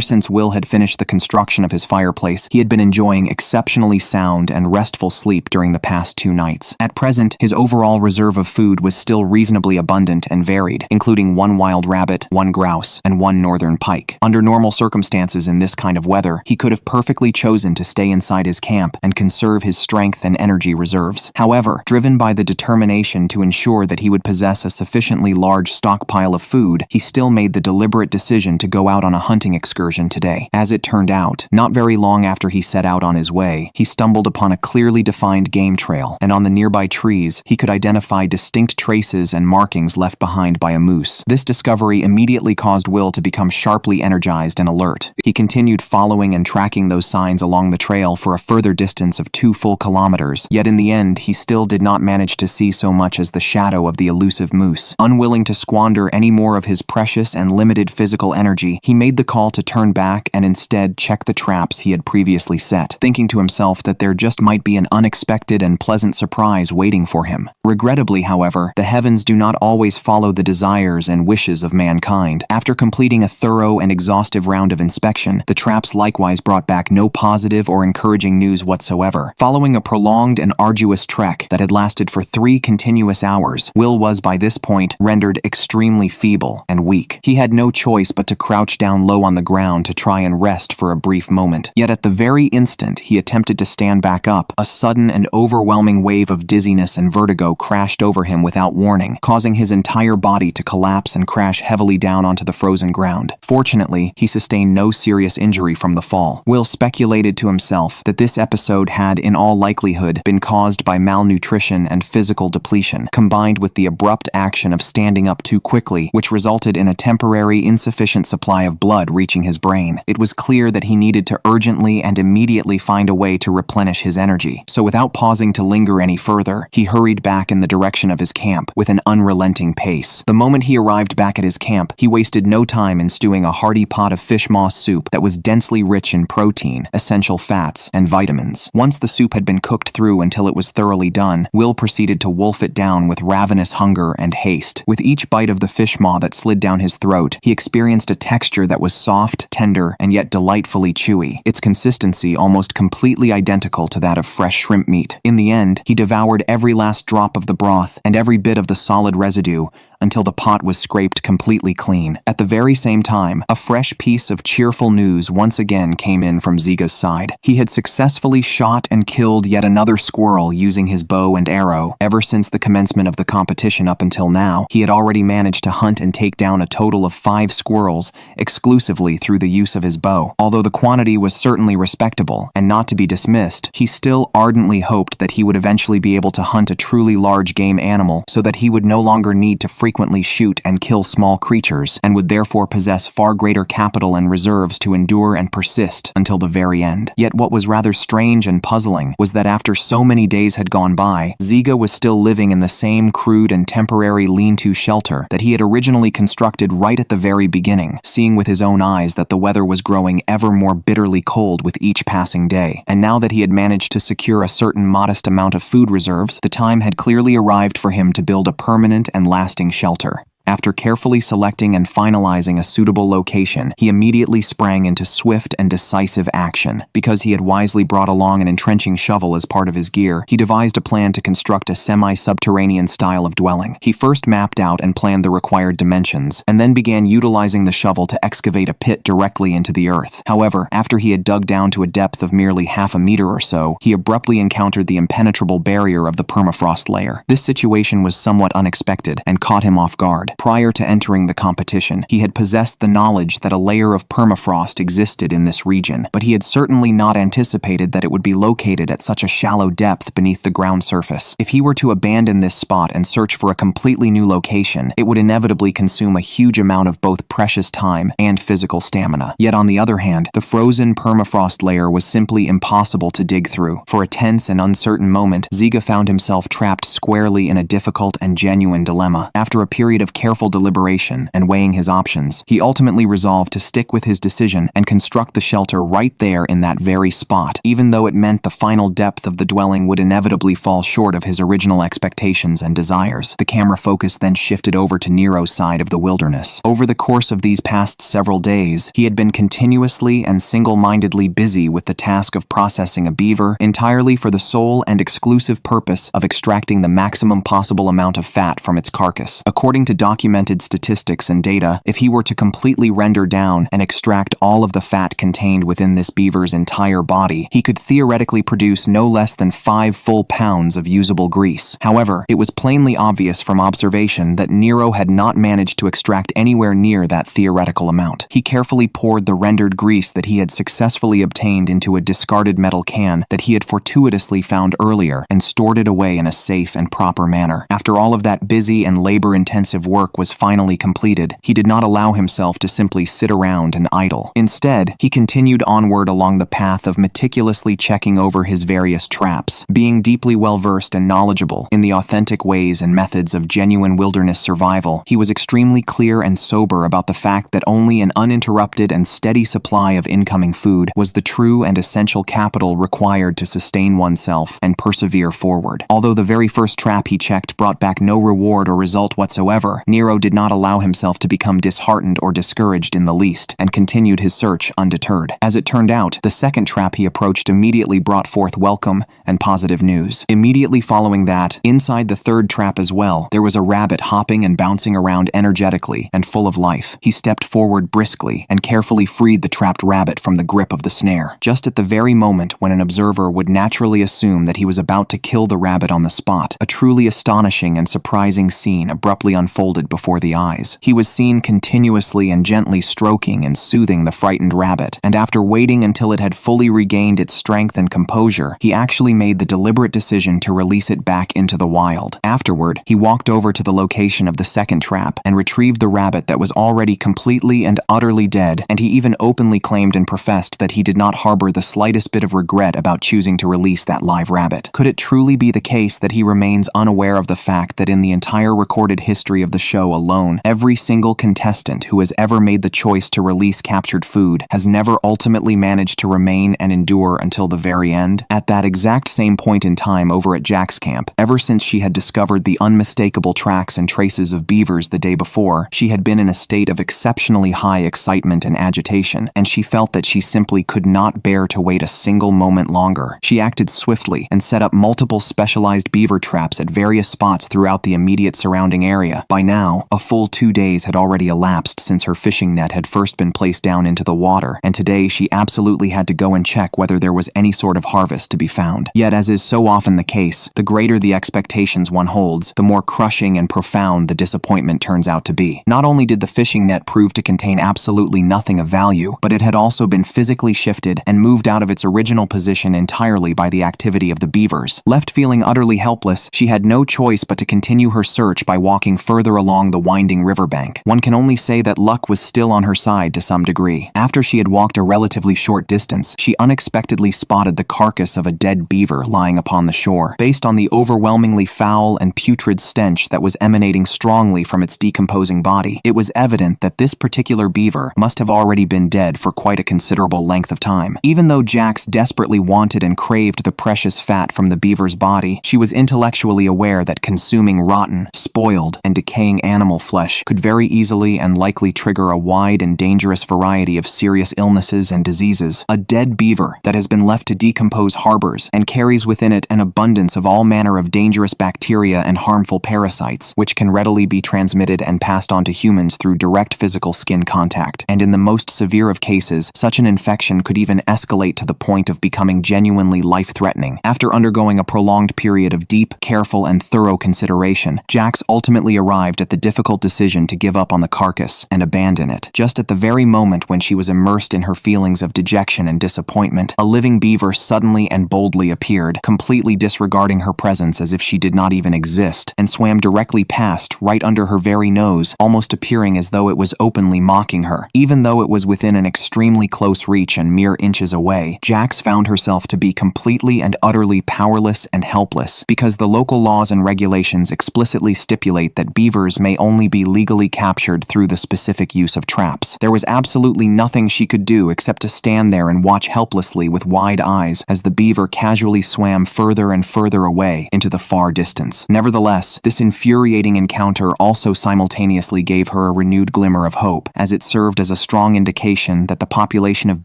[SPEAKER 1] since Will had finished the construction of his fireplace, he had been enjoying exceptionally sound and restful sleep during the past 2 nights. At present, his overall reserve of food was still reasonably abundant and varied, including 1 wild rabbit, 1 grouse, and 1 northern pike. Under normal circumstances in this kind of weather, he could have perfectly chosen to stay inside his camp and conserve his strength and energy reserves. However, driven by the determination to ensure that he would possess a sufficiently large stockpile of food, he still made the deliberate decision to go out on a hunting excursion today. As it turned out, not very long after he set out on his way, he stumbled upon a clearly defined game trail, and on the nearby trees, he could identify distinct traces and markings left behind by a moose. This discovery immediately caused Will to become sharply energized and alert. He continued following and tracking those signs along the trail for a further distance of 2 full kilometers, yet in the end, he still did not manage to see so much as the shadow of the elusive moose moose. Unwilling to squander any more of his precious and limited physical energy, he made the call to turn back and instead check the traps he had previously set, thinking to himself that there just might be an unexpected and pleasant surprise waiting for him. Regrettably, however, the heavens do not always follow the desires and wishes of mankind. After completing a thorough and exhaustive round of inspection, the traps likewise brought back no positive or encouraging news whatsoever. Following a prolonged and arduous trek that had lasted for 3 continuous hours, Will was by this point rendered extremely feeble and weak. He had no choice but to crouch down low on the ground to try and rest for a brief moment. Yet at the very instant he attempted to stand back up, a sudden and overwhelming wave of dizziness and vertigo crashed over him without warning, causing his entire body to collapse and crash heavily down onto the frozen ground. Fortunately, he sustained no serious injury from the fall. Will speculated to himself that this episode had, in all likelihood, been caused by malnutrition and physical depletion, combined with the abrupt action of standing up too quickly, which resulted in a temporary insufficient supply of blood reaching his brain. It was clear that he needed to urgently and immediately find a way to replenish his energy. So without pausing to linger any further, he hurried back in the direction of his camp with an unrelenting pace. The moment he arrived back at his camp, he wasted no time in stewing a hearty pot of fish maw soup that was densely rich in protein, essential fats, and vitamins. Once the soup had been cooked through until it was thoroughly done, Will proceeded to wolf it down with ravenous hunger and haste. With each bite of the fish maw that slid down his throat, he experienced a texture that was soft, tender, and yet delightfully chewy, its consistency almost completely identical to that of fresh shrimp meat. In the end, he devoured every last drop of the broth and every bit of the solid residue until the pot was scraped completely clean. At the very same time, a fresh piece of cheerful news once again came in from Ziga's side. He had successfully shot and killed yet another squirrel using his bow and arrow. Ever since the commencement of the competition up until now, he had already managed to hunt and take down a total of 5 squirrels exclusively through the use of his bow. Although the quantity was certainly respectable and not to be dismissed, he still ardently hoped that he would eventually be able to hunt a truly large game animal so that he would no longer need to frequently shoot and kill small creatures, and would therefore possess far greater capital and reserves to endure and persist until the very end. Yet what was rather strange and puzzling was that after so many days had gone by, Ziga was still living in the same crude and temporary lean-to shelter that he had originally constructed right at the very beginning, seeing with his own eyes that the weather was growing ever more bitterly cold with each passing day. And now that he had managed to secure a certain modest amount of food reserves, the time had clearly arrived for him to build a permanent and lasting shelter. After carefully selecting and finalizing a suitable location, he immediately sprang into swift and decisive action. Because he had wisely brought along an entrenching shovel as part of his gear, he devised a plan to construct a semi-subterranean style of dwelling. He first mapped out and planned the required dimensions, and then began utilizing the shovel to excavate a pit directly into the earth. However, after he had dug down to a depth of merely half a meter or so, he abruptly encountered the impenetrable barrier of the permafrost layer. This situation was somewhat unexpected and caught him off guard. Prior to entering the competition, he had possessed the knowledge that a layer of permafrost existed in this region, but he had certainly not anticipated that it would be located at such a shallow depth beneath the ground surface. If he were to abandon this spot and search for a completely new location, it would inevitably consume a huge amount of both precious time and physical stamina. Yet on the other hand, the frozen permafrost layer was simply impossible to dig through. For a tense and uncertain moment, Ziga found himself trapped squarely in a difficult and genuine dilemma. After a period of careful deliberation and weighing his options, he ultimately resolved to stick with his decision and construct the shelter right there in that very spot, even though it meant the final depth of the dwelling would inevitably fall short of his original expectations and desires. The camera focus then shifted over to Nero's side of the wilderness. Over the course of these past several days, he had been continuously and single-mindedly busy with the task of processing a beaver entirely for the sole and exclusive purpose of extracting the maximum possible amount of fat from its carcass. According to documented statistics and data, if he were to completely render down and extract all of the fat contained within this beaver's entire body, he could theoretically produce no less than 5 full pounds of usable grease. However, it was plainly obvious from observation that Nero had not managed to extract anywhere near that theoretical amount. He carefully poured the rendered grease that he had successfully obtained into a discarded metal can that he had fortuitously found earlier and stored it away in a safe and proper manner. After all of that busy and labor-intensive work, work was finally completed, he did not allow himself to simply sit around and idle. Instead, he continued onward along the path of meticulously checking over his various traps. Being deeply well-versed and knowledgeable in the authentic ways and methods of genuine wilderness survival, he was extremely clear and sober about the fact that only an uninterrupted and steady supply of incoming food was the true and essential capital required to sustain oneself and persevere forward. Although the very first trap he checked brought back no reward or result whatsoever, Nero did not allow himself to become disheartened or discouraged in the least, and continued his search undeterred. As it turned out, the second trap he approached immediately brought forth welcome and positive news. Immediately following that, inside the third trap as well, there was a rabbit hopping and bouncing around energetically and full of life. He stepped forward briskly and carefully freed the trapped rabbit from the grip of the snare. Just at the very moment when an observer would naturally assume that he was about to kill the rabbit on the spot, a truly astonishing and surprising scene abruptly unfolded before the eyes. He was seen continuously and gently stroking and soothing the frightened rabbit, and after waiting until it had fully regained its strength and composure, he actually made the deliberate decision to release it back into the wild. Afterward, he walked over to the location of the second trap and retrieved the rabbit that was already completely and utterly dead, and he even openly claimed and professed that he did not harbor the slightest bit of regret about choosing to release that live rabbit. Could it truly be the case that he remains unaware of the fact that in the entire recorded history of the show alone, every single contestant who has ever made the choice to release captured food has never ultimately managed to remain and endure until the very end? At that exact same point in time over at Jack's camp, ever since she had discovered the unmistakable tracks and traces of beavers the day before, she had been in a state of exceptionally high excitement and agitation, and she felt that she simply could not bear to wait a single moment longer. She acted swiftly and set up multiple specialized beaver traps at various spots throughout the immediate surrounding area. By now, a full 2 days had already elapsed since her fishing net had first been placed down into the water, and today she absolutely had to go and check whether there was any sort of harvest to be found. Yet, as is so often the case, the greater the expectations one holds, the more crushing and profound the disappointment turns out to be. Not only did the fishing net prove to contain absolutely nothing of value, but it had also been physically shifted and moved out of its original position entirely by the activity of the beavers. Left feeling utterly helpless, she had no choice but to continue her search by walking further along the winding riverbank. One can only say that luck was still on her side to some degree. After she had walked a relatively short distance, she unexpectedly spotted the carcass of a dead beaver lying upon the shore. Based on the overwhelmingly foul and putrid stench that was emanating strongly from its decomposing body, it was evident that this particular beaver must have already been dead for quite a considerable length of time. Even though Jax desperately wanted and craved the precious fat from the beaver's body, she was intellectually aware that consuming rotten, spoiled, and decaying animal flesh could very easily and likely trigger a wide and dangerous variety of serious illnesses and diseases. A dead beaver that has been left to decompose harbors and carries within it an abundance of all manner of dangerous bacteria and harmful parasites, which can readily be transmitted and passed on to humans through direct physical skin contact. And in the most severe of cases, such an infection could even escalate to the point of becoming genuinely life-threatening. After undergoing a prolonged period of deep, careful, and thorough consideration, Jax ultimately arrived at the difficult decision to give up on the carcass and abandon it. Just at the very moment when she was immersed in her feelings of dejection and disappointment, a living beaver suddenly and boldly appeared, completely disregarding her presence as if she did not even exist, and swam directly past, right under her very nose, almost appearing as though it was openly mocking her. Even though it was within an extremely close reach and mere inches away, Jax found herself to be completely and utterly powerless and helpless, because the local laws and regulations explicitly stipulate that beavers may only be legally captured through the specific use of traps. There was absolutely nothing she could do except to stand there and watch helplessly with wide eyes as the beaver casually swam further and further away into the far distance. Nevertheless, this infuriating encounter also simultaneously gave her a renewed glimmer of hope, as it served as a strong indication that the population of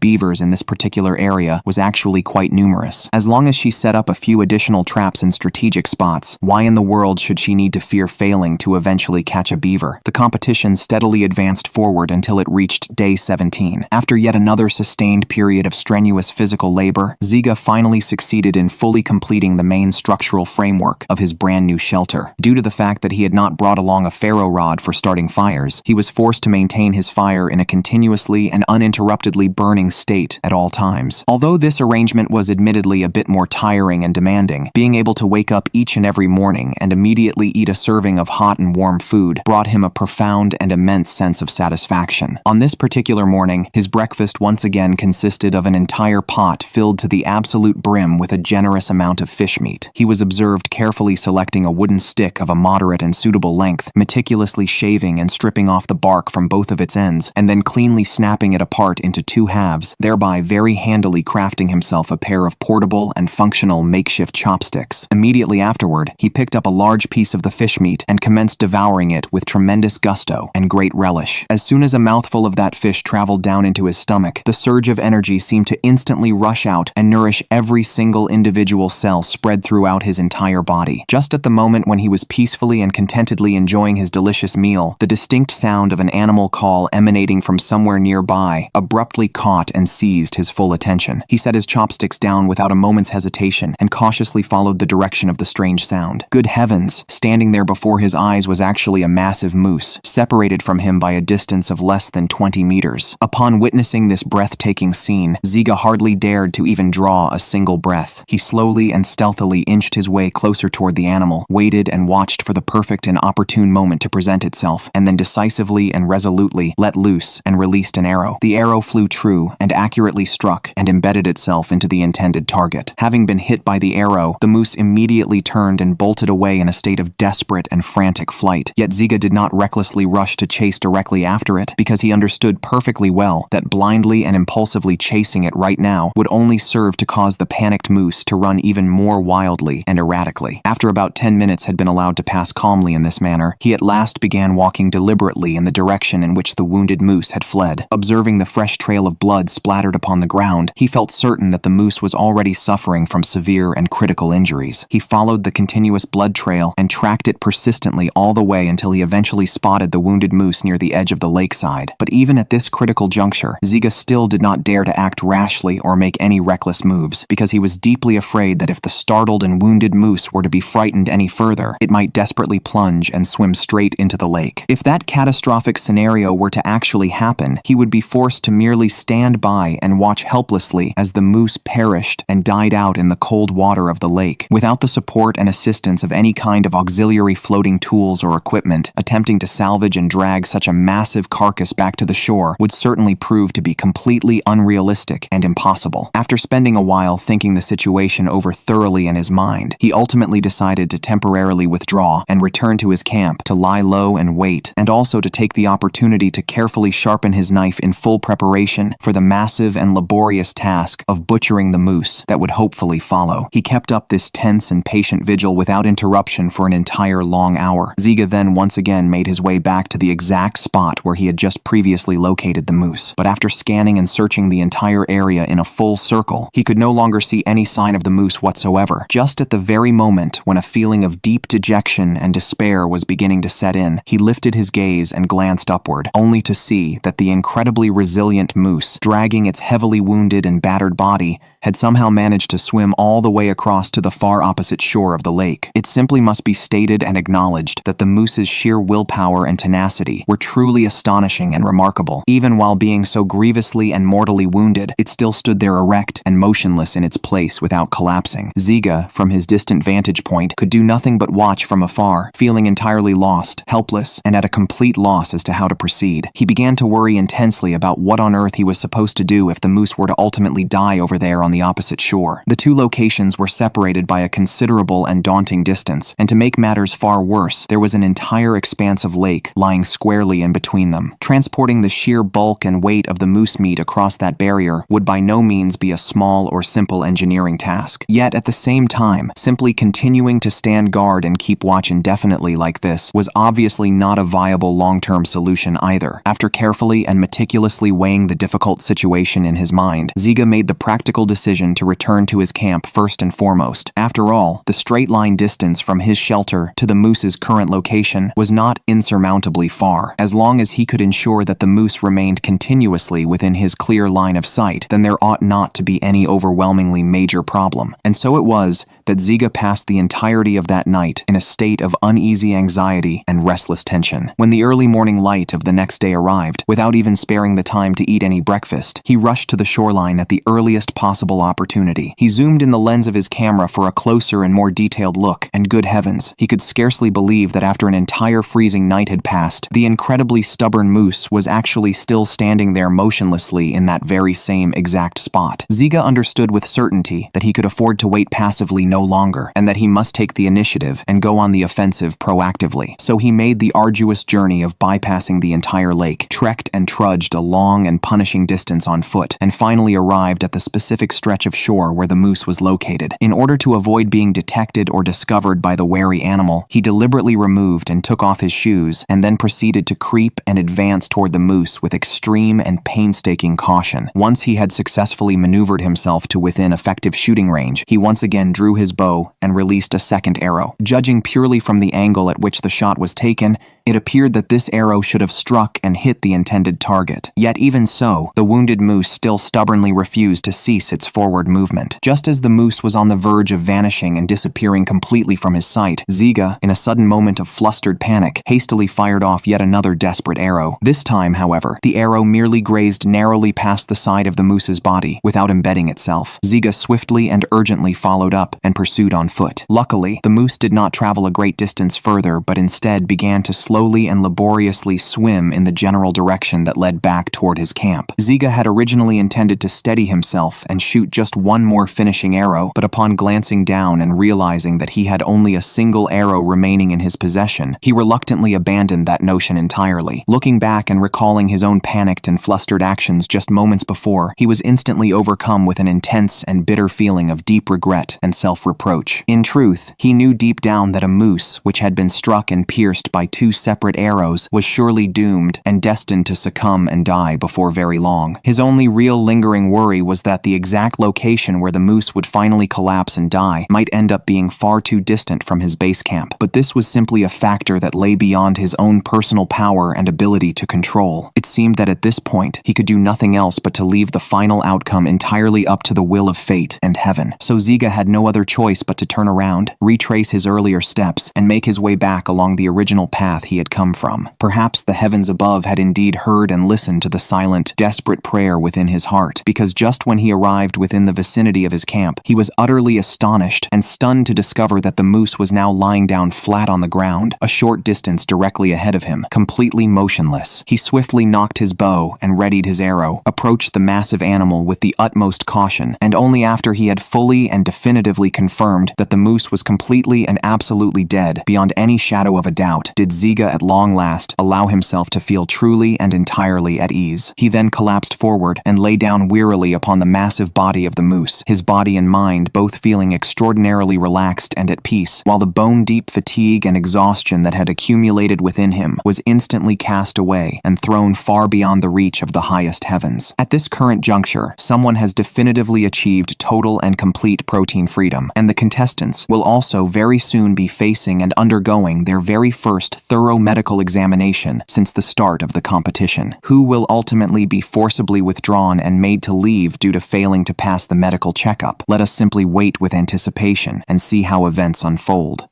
[SPEAKER 1] beavers in this particular area was actually quite numerous. As long as she set up a few additional traps in strategic spots, why in the world should she need to fear failing to eventually catch a beaver? The competition steadily advanced forward until it reached day 17. After yet another sustained period of strenuous physical labor, Ziga finally succeeded in fully completing the main structural framework of his brand new shelter. Due to the fact that he had not brought along a ferro rod for starting fires, he was forced to maintain his fire in a continuously and uninterruptedly burning state at all times. Although this arrangement was admittedly a bit more tiring and demanding, being able to wake up each and every morning and immediately eat a serving of hot and warm food brought him a profound and immense sense of satisfaction. On this particular morning, his breakfast once again consisted of an entire pot filled to the absolute brim with a generous amount of fish meat. He was observed carefully selecting a wooden stick of a moderate and suitable length, meticulously shaving and stripping off the bark from both of its ends, and then cleanly snapping it apart into two halves, thereby very handily crafting himself a pair of portable and functional makeshift chopsticks. Immediately afterward, he picked up a large piece of the fish meat and commenced devouring it with tremendous gusto and great relish. As soon as a mouthful of that fish traveled down into his stomach, the surge of energy seemed to instantly rush out and nourish every single individual cell spread throughout his entire body. Just at the moment when he was peacefully and contentedly enjoying his delicious meal, the distinct sound of an animal call emanating from somewhere nearby abruptly caught and seized his full attention. He set his chopsticks down without a moment's hesitation and cautiously followed the direction of the strange sound. Good heavens! Standing there before his eyes was actually a massive moose, separated from him by a distance of less than 20 meters. Upon witnessing this breathtaking scene, Ziga hardly dared to even draw a single breath. He slowly and stealthily inched his way closer toward the animal, waited and watched for the perfect and opportune moment to present itself, and then decisively and resolutely let loose and released an arrow. The arrow flew true and accurately struck and embedded itself into the intended target. Having been hit by the arrow, the moose immediately turned and bolted away in a state of desperate and frantic flight. Yet Ziga did not recklessly rush to chase directly after it, because he understood perfectly well that blindly and impulsively chasing it right now would only serve to cause the panicked moose to run even more wildly and erratically. After about 10 minutes had been allowed to pass calmly in this manner, he at last began walking deliberately in the direction in which the wounded moose had fled. Observing the fresh trail of blood splattered upon the ground, he felt certain that the moose was already suffering from severe and critical injuries. He followed the continuous blood trail and tracked it persistently all the way until he eventually spotted the wounded moose near the edge of the lakeside. But even at this critical juncture, Ziga still did not dare to act rashly or make any reckless moves, because he was deeply afraid that if the startled and wounded moose were to be frightened any further, it might desperately plunge and swim straight into the lake. If that catastrophic scenario were to actually happen, he would be forced to merely stand by and watch helplessly as the moose perished and died out in the cold water of the lake. Without the support and assistance of any kind of auxiliary floating tools or equipment, attempting to salvage and drag such a massive carcass back to the shore would certainly prove to be completely unrealistic and impossible. After spending a while thinking the situation over thoroughly in his mind, he ultimately decided to temporarily withdraw and return to his camp to lie low and wait, and also to take the opportunity to carefully sharpen his knife in full preparation for the massive and laborious task of butchering the moose that would hopefully follow. He kept up this tense and patient vigil without interruption for an entire long hour. Ziga then once again made his way back to the exact spot where he had just previously located the moose. But after scanning and searching the entire area in a full circle, he could no longer see any sign of the moose whatsoever. Just at the very moment when a feeling of deep dejection and despair was beginning to set in, he lifted his gaze and glanced upward, only to see that the incredibly resilient moose, dragging its heavily wounded and battered body, had somehow managed to swim all the way across to the far opposite shore of the lake. It simply must be stated and acknowledged that the moose's sheer willpower and tenacity were truly astonishing and remarkable. Even while being so grievously and mortally wounded, it still stood there erect and motionless in its place without collapsing. Ziga, from his distant vantage point, could do nothing but watch from afar, feeling entirely lost, helpless, and at a complete loss as to how to proceed. He began to worry intensely about what on earth he was supposed to do if the moose were to ultimately die over there on the opposite shore. The two locations were separated by a considerable and daunting distance, and to make matters far worse, there was an entire expanse of lake lying squarely in between them. Transporting the sheer bulk and weight of the moose meat across that barrier would by no means be a small or simple engineering task. Yet at the same time, simply continuing to stand guard and keep watch indefinitely like this was obviously not a viable long-term solution either. After carefully and meticulously weighing the difficult situation in his mind, Ziga made the practical decision to return to his camp first and foremost. After all, the straight-line distance from his shelter to the moose's current location was not insurmountably far. As long as he could ensure that the moose remained continuously within his clear line of sight, then there ought not to be any overwhelmingly major problem. And so it was that Ziga passed the entirety of that night in a state of uneasy anxiety and restless tension. When the early morning light of the next day arrived, without even sparing the time to eat any breakfast, he rushed to the shoreline at the earliest possible opportunity. He zoomed in the lens of his camera for a closer and more detailed look, and good heavens, he could scarcely believe that after an entire freezing night had passed, the incredibly stubborn moose was actually still standing there motionlessly in that very same exact spot. Ziga understood with certainty that he could afford to wait passively no longer, and that he must take the initiative and go on the offensive proactively. So he made the arduous journey of bypassing the entire lake, trekked and trudged a long and punishing distance on foot, and finally arrived at the specific stretch of shore where the moose was located. In order to avoid being detected or discovered by the wary animal, he deliberately removed and took off his shoes, and then proceeded to creep and advance toward the moose with extreme and painstaking caution. Once he had successfully maneuvered himself to within effective shooting range, he once again drew his bow and released a second arrow. Judging purely from the angle at which the shot was taken, it appeared that this arrow should have struck and hit the intended target. Yet even so, the wounded moose still stubbornly refused to cease its forward movement. Just as the moose was on the verge of vanishing and disappearing completely from his sight, Ziga, in a sudden moment of flustered panic, hastily fired off yet another desperate arrow. This time, however, the arrow merely grazed narrowly past the side of the moose's body, without embedding itself. Ziga swiftly and urgently followed up and pursued on foot. Luckily, the moose did not travel a great distance further, but instead began to slowly and laboriously swim in the general direction that led back toward his camp. Ziga had originally intended to steady himself and shoot just one more finishing arrow, but upon glancing down and realizing that he had only a single arrow remaining in his possession, he reluctantly abandoned that notion entirely. Looking back and recalling his own panicked and flustered actions just moments before, he was instantly overcome with an intense and bitter feeling of deep regret and self-reproach. In truth, he knew deep down that a moose, which had been struck and pierced by two separate arrows, was surely doomed and destined to succumb and die before very long. His only real lingering worry was that the exact location where the moose would finally collapse and die might end up being far too distant from his base camp. But this was simply a factor that lay beyond his own personal power and ability to control. It seemed that at this point, he could do nothing else but to leave the final outcome entirely up to the will of fate and heaven. So Ziga had no other choice but to turn around, retrace his earlier steps, and make his way back along the original path he had come from. Perhaps the heavens above had indeed heard and listened to the silent, desperate prayer within his heart, because just when he arrived within the vicinity of his camp, he was utterly astonished and stunned to discover that the moose was now lying down flat on the ground, a short distance directly ahead of him, completely motionless. He swiftly nocked his bow and readied his arrow, approached the massive animal with the utmost caution, and only after he had fully and definitively confirmed that the moose was completely and absolutely dead, beyond any shadow of a doubt, did Ziga at long last allow himself to feel truly and entirely at ease. He then collapsed forward and lay down wearily upon the massive body of the moose, his body and mind both feeling extraordinarily relaxed and at peace, while the bone-deep fatigue and exhaustion that had accumulated within him was instantly cast away and thrown far beyond the reach of the highest heavens. At this current juncture, someone has definitively achieved total and complete protein freedom, and the contestants will also very soon be facing and undergoing their very first thorough medical examination since the start of the competition. Who will ultimately be forcibly withdrawn and made to leave due to failing to pass the medical checkup? Let us simply wait with anticipation and see how events unfold.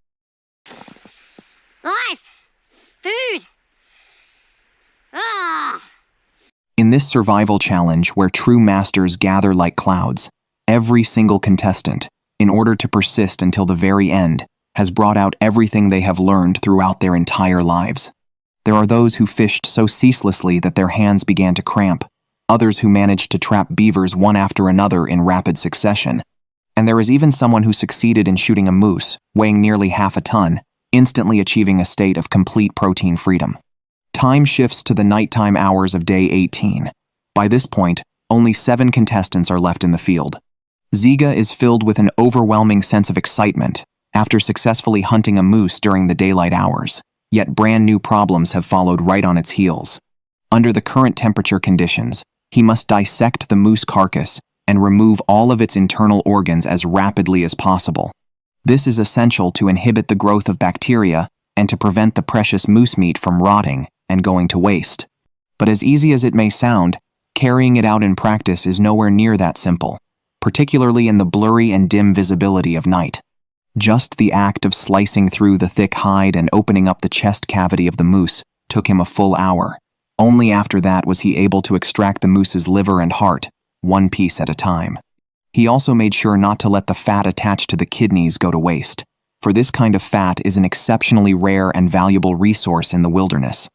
[SPEAKER 2] Life! Food! Ah!
[SPEAKER 1] In this survival challenge where true masters gather like clouds, every single contestant, in order to persist until the very end, has brought out everything they have learned throughout their entire lives. There are those who fished so ceaselessly that their hands began to cramp, others who managed to trap beavers one after another in rapid succession, and there is even someone who succeeded in shooting a moose, weighing nearly half a ton, instantly achieving a state of complete protein freedom. Time shifts to the nighttime hours of day 18. By this point, only 7 contestants are left in the field. Ziga is filled with an overwhelming sense of excitement after successfully hunting a moose during the daylight hours, yet brand new problems have followed right on its heels. Under the current temperature conditions, he must dissect the moose carcass and remove all of its internal organs as rapidly as possible. This is essential to inhibit the growth of bacteria and to prevent the precious moose meat from rotting and going to waste. But as easy as it may sound, carrying it out in practice is nowhere near that simple, particularly in the blurry and dim visibility of night. Just the act of slicing through the thick hide and opening up the chest cavity of the moose took him a full hour. Only after that was he able to extract the moose's liver and heart, one piece at a time. He also made sure not to let the fat attached to the kidneys go to waste, for this kind of fat is an exceptionally rare and valuable resource in the wilderness.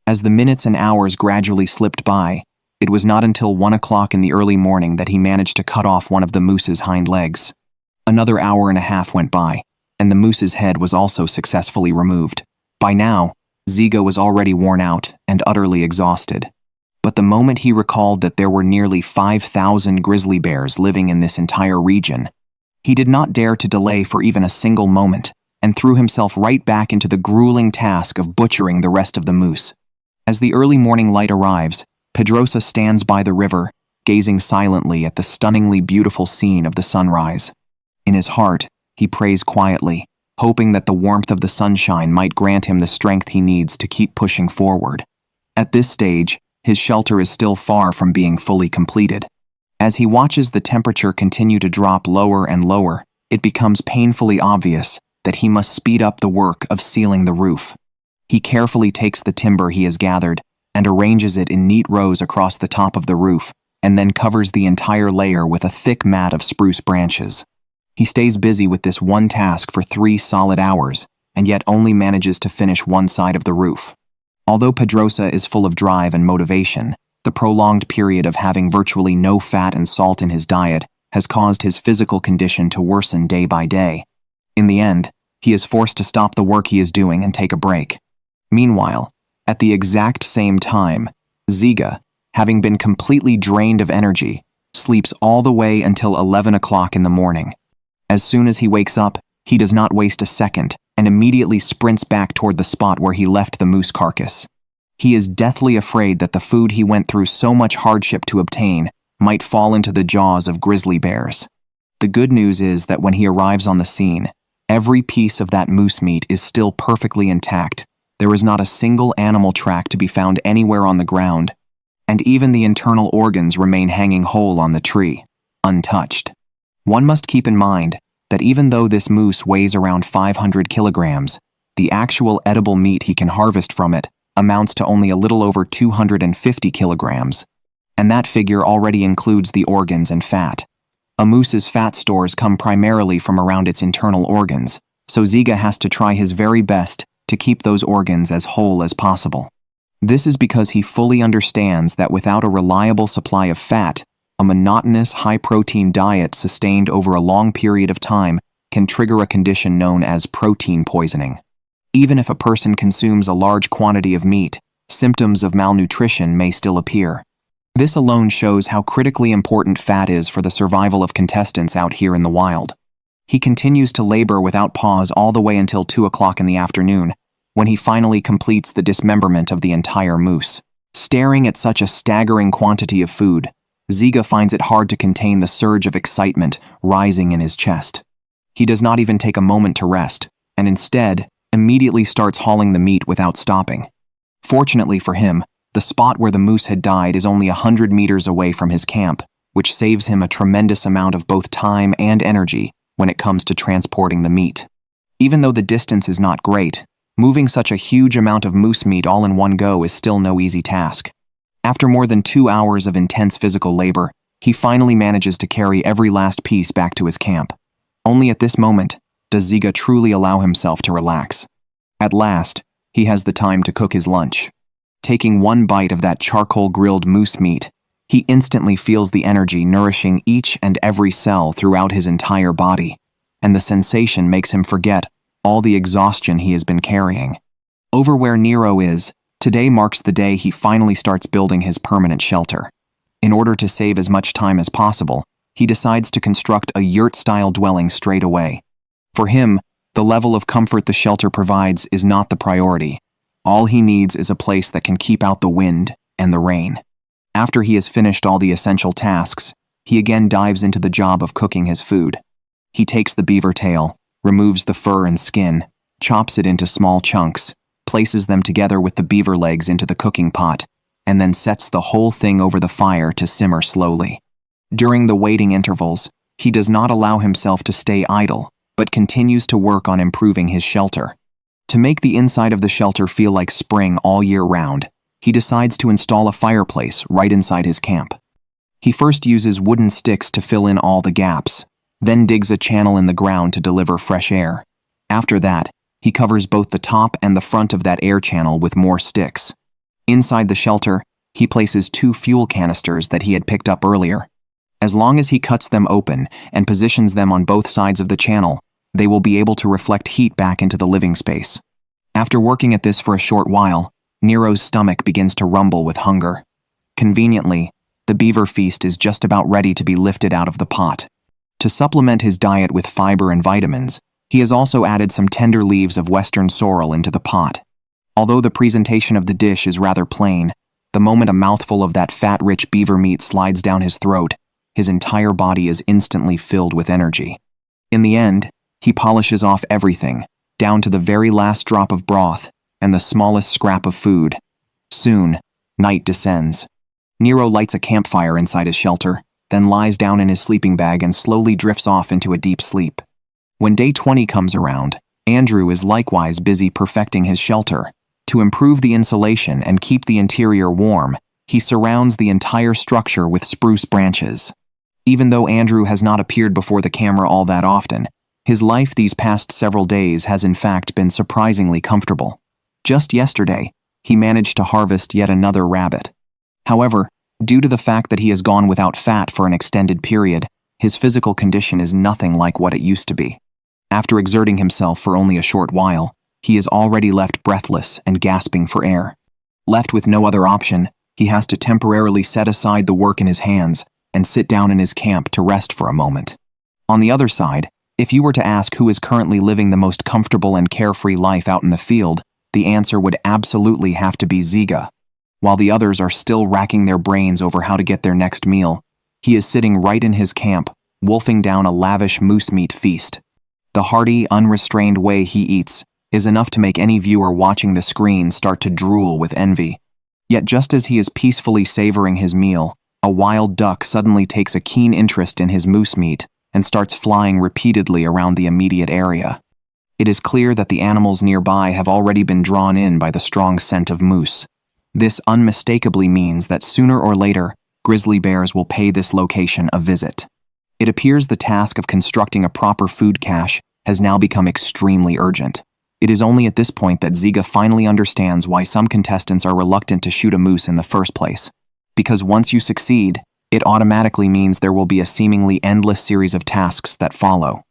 [SPEAKER 1] As the minutes and hours gradually slipped by, it was not until 1 o'clock in the early morning that he managed to cut off one of the moose's hind legs. Another hour and a half went by, and the moose's head was also successfully removed. By now, Ziga was already worn out and utterly exhausted. But the moment he recalled that there were nearly 5,000 grizzly bears living in this entire region, he did not dare to delay for even a single moment and threw himself right back into the grueling task of butchering the rest of the moose. As the early morning light arrives, Pedrosa stands by the river, gazing silently at the stunningly beautiful scene of the sunrise. In his heart, he prays quietly, hoping that the warmth of the sunshine might grant him the strength he needs to keep pushing forward. At this stage, his shelter is still far from being fully completed. As he watches the temperature continue to drop lower and lower, it becomes painfully obvious that he must speed up the work of sealing the roof. He carefully takes the timber he has gathered and arranges it in neat rows across the top of the roof, and then covers the entire layer with a thick mat of spruce branches. He stays busy with this one task for 3 solid hours, and yet only manages to finish one side of the roof. Although Pedrosa is full of drive and motivation, the prolonged period of having virtually no fat and salt in his diet has caused his physical condition to worsen day by day. In the end, he is forced to stop the work he is doing and take a break. Meanwhile, at the exact same time, Ziga, having been completely drained of energy, sleeps all the way until 11 o'clock in the morning. As soon as he wakes up, he does not waste a second and immediately sprints back toward the spot where he left the moose carcass. He is deathly afraid that the food he went through so much hardship to obtain might fall into the jaws of grizzly bears. The good news is that when he arrives on the scene, every piece of that moose meat is still perfectly intact. There is not a single animal track to be found anywhere on the ground, and even the internal organs remain hanging whole on the tree, untouched. One must keep in mind that even though this moose weighs around 500 kilograms, the actual edible meat he can harvest from it amounts to only a little over 250 kilograms, and that figure already includes the organs and fat. A moose's fat stores come primarily from around its internal organs, so Ziga has to try his very best to keep those organs as whole as possible. This is because he fully understands that without a reliable supply of fat, a monotonous, high-protein diet sustained over a long period of time can trigger a condition known as protein poisoning. Even if a person consumes a large quantity of meat, symptoms of malnutrition may still appear. This alone shows how critically important fat is for the survival of contestants out here in the wild. He continues to labor without pause all the way until 2 o'clock in the afternoon, when he finally completes the dismemberment of the entire moose. Staring at such a staggering quantity of food, Ziga finds it hard to contain the surge of excitement rising in his chest. He does not even take a moment to rest, and instead, immediately starts hauling the meat without stopping. Fortunately for him, the spot where the moose had died is only 100 meters away from his camp, which saves him a tremendous amount of both time and energy when it comes to transporting the meat. Even though the distance is not great, moving such a huge amount of moose meat all in one go is still no easy task. After more than 2 hours of intense physical labor, he finally manages to carry every last piece back to his camp. Only at this moment does Ziga truly allow himself to relax. At last, he has the time to cook his lunch. Taking one bite of that charcoal-grilled moose meat, he instantly feels the energy nourishing each and every cell throughout his entire body, and the sensation makes him forget all the exhaustion he has been carrying. Over where Nero is, today marks the day he finally starts building his permanent shelter. In order to save as much time as possible, he decides to construct a yurt-style dwelling straight away. For him, the level of comfort the shelter provides is not the priority. All he needs is a place that can keep out the wind and the rain. After he has finished all the essential tasks, he again dives into the job of cooking his food. He takes the beaver tail, removes the fur and skin, chops it into small chunks, places them together with the beaver legs into the cooking pot, and then sets the whole thing over the fire to simmer slowly. During the waiting intervals, he does not allow himself to stay idle, but continues to work on improving his shelter. To make the inside of the shelter feel like spring all year round, he decides to install a fireplace right inside his camp. He first uses wooden sticks to fill in all the gaps, then digs a channel in the ground to deliver fresh air. After that, he covers both the top and the front of that air channel with more sticks. Inside the shelter, he places 2 fuel canisters that he had picked up earlier. As long as he cuts them open and positions them on both sides of the channel, they will be able to reflect heat back into the living space. After working at this for a short while, Nero's stomach begins to rumble with hunger. Conveniently, the beaver feast is just about ready to be lifted out of the pot. To supplement his diet with fiber and vitamins, he has also added some tender leaves of western sorrel into the pot. Although the presentation of the dish is rather plain, the moment a mouthful of that fat-rich beaver meat slides down his throat, his entire body is instantly filled with energy. In the end, he polishes off everything, down to the very last drop of broth and the smallest scrap of food. Soon, night descends. Nero lights a campfire inside his shelter, then lies down in his sleeping bag and slowly drifts off into a deep sleep. When day 20 comes around, Andrew is likewise busy perfecting his shelter. To improve the insulation and keep the interior warm, he surrounds the entire structure with spruce branches. Even though Andrew has not appeared before the camera all that often, his life these past several days has in fact been surprisingly comfortable. Just yesterday, he managed to harvest yet another rabbit. However, due to the fact that he has gone without fat for an extended period, his physical condition is nothing like what it used to be. After exerting himself for only a short while, he is already left breathless and gasping for air. Left with no other option, he has to temporarily set aside the work in his hands and sit down in his camp to rest for a moment. On the other side, if you were to ask who is currently living the most comfortable and carefree life out in the field, the answer would absolutely have to be Ziga. While the others are still racking their brains over how to get their next meal, he is sitting right in his camp, wolfing down a lavish moose meat feast. The hearty, unrestrained way he eats is enough to make any viewer watching the screen start to drool with envy. Yet just as he is peacefully savoring his meal, a wild duck suddenly takes a keen interest in his moose meat and starts flying repeatedly around the immediate area. It is clear that the animals nearby have already been drawn in by the strong scent of moose. This unmistakably means that sooner or later, grizzly bears will pay this location a visit. It appears the task of constructing a proper food cache has now become extremely urgent. It is only at this point that Ziga finally understands why some contestants are reluctant to shoot a moose in the first place. Because once you succeed, it automatically means there will be a seemingly endless series of tasks that follow.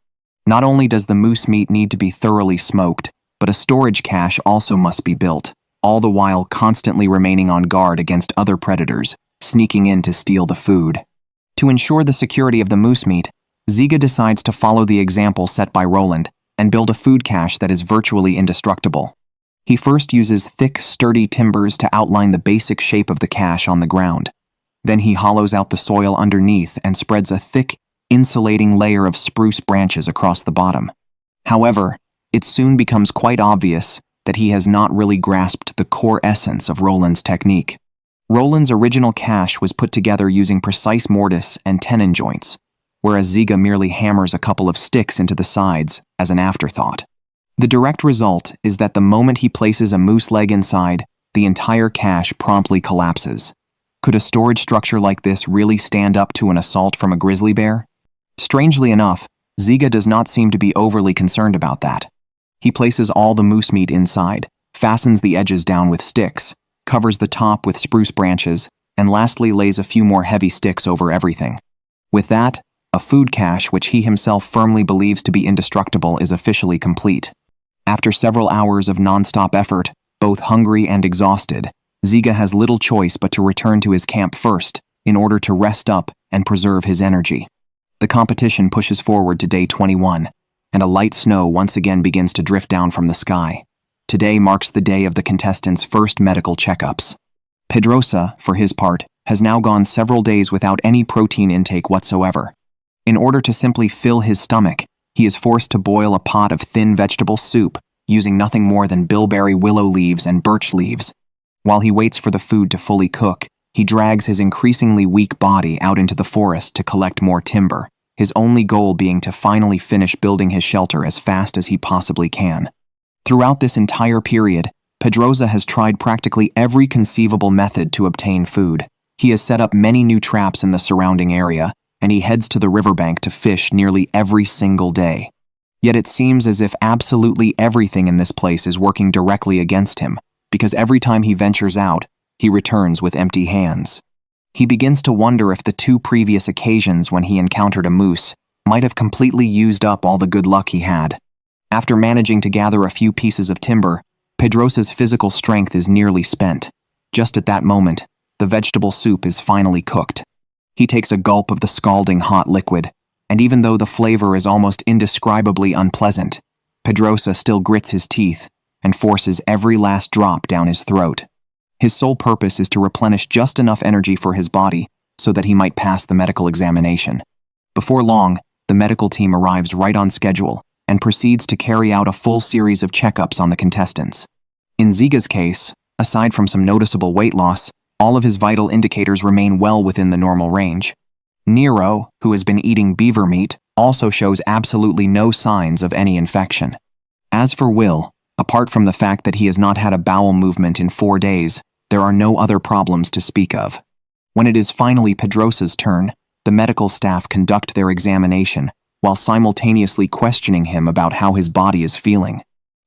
[SPEAKER 1] Not only does the moose meat need to be thoroughly smoked, but a storage cache also must be built, all the while constantly remaining on guard against other predators, sneaking in to steal the food. To ensure the security of the moose meat, Ziga decides to follow the example set by Roland and build a food cache that is virtually indestructible. He first uses thick, sturdy timbers to outline the basic shape of the cache on the ground. Then he hollows out the soil underneath and spreads a thick, insulating layer of spruce branches across the bottom. However, it soon becomes quite obvious that he has not really grasped the core essence of Roland's technique. Roland's original cache was put together using precise mortise and tenon joints, whereas Ziga merely hammers a couple of sticks into the sides as an afterthought. The direct result is that the moment he places a moose leg inside, the entire cache promptly collapses. Could a storage structure like this really stand up to an assault from a grizzly bear? Strangely enough, Ziga does not seem to be overly concerned about that. He places all the moose meat inside, fastens the edges down with sticks, covers the top with spruce branches, and lastly lays a few more heavy sticks over everything. With that, a food cache which he himself firmly believes to be indestructible is officially complete. After several hours of non-stop effort, both hungry and exhausted, Ziga has little choice but to return to his camp first, in order to rest up and preserve his energy. The competition pushes forward to day 21, and a light snow once again begins to drift down from the sky. Today marks the day of the contestants' first medical checkups. Pedrosa, for his part, has now gone several days without any protein intake whatsoever. In order to simply fill his stomach, he is forced to boil a pot of thin vegetable soup, using nothing more than bilberry willow leaves and birch leaves. While he waits for the food to fully cook, he drags his increasingly weak body out into the forest to collect more timber, his only goal being to finally finish building his shelter as fast as he possibly can. Throughout this entire period, Pedroza has tried practically every conceivable method to obtain food. He has set up many new traps in the surrounding area, and he heads to the riverbank to fish nearly every single day. Yet it seems as if absolutely everything in this place is working directly against him, because every time he ventures out, he returns with empty hands. He begins to wonder if the 2 previous occasions when he encountered a moose might have completely used up all the good luck he had. After managing to gather a few pieces of timber, Pedroza's physical strength is nearly spent. Just at that moment, the vegetable soup is finally cooked. He takes a gulp of the scalding hot liquid, and even though the flavor is almost indescribably unpleasant, Pedroza still grits his teeth and forces every last drop down his throat. His sole purpose is to replenish just enough energy for his body so that he might pass the medical examination. Before long, the medical team arrives right on schedule and proceeds to carry out a full series of checkups on the contestants. In Ziga's case, aside from some noticeable weight loss, all of his vital indicators remain well within the normal range. Nero, who has been eating beaver meat, also shows absolutely no signs of any infection. As for Will, apart from the fact that he has not had a bowel movement in 4 days, there are no other problems to speak of. When it is finally Pedroza's turn, the medical staff conduct their examination while simultaneously questioning him about how his body is feeling.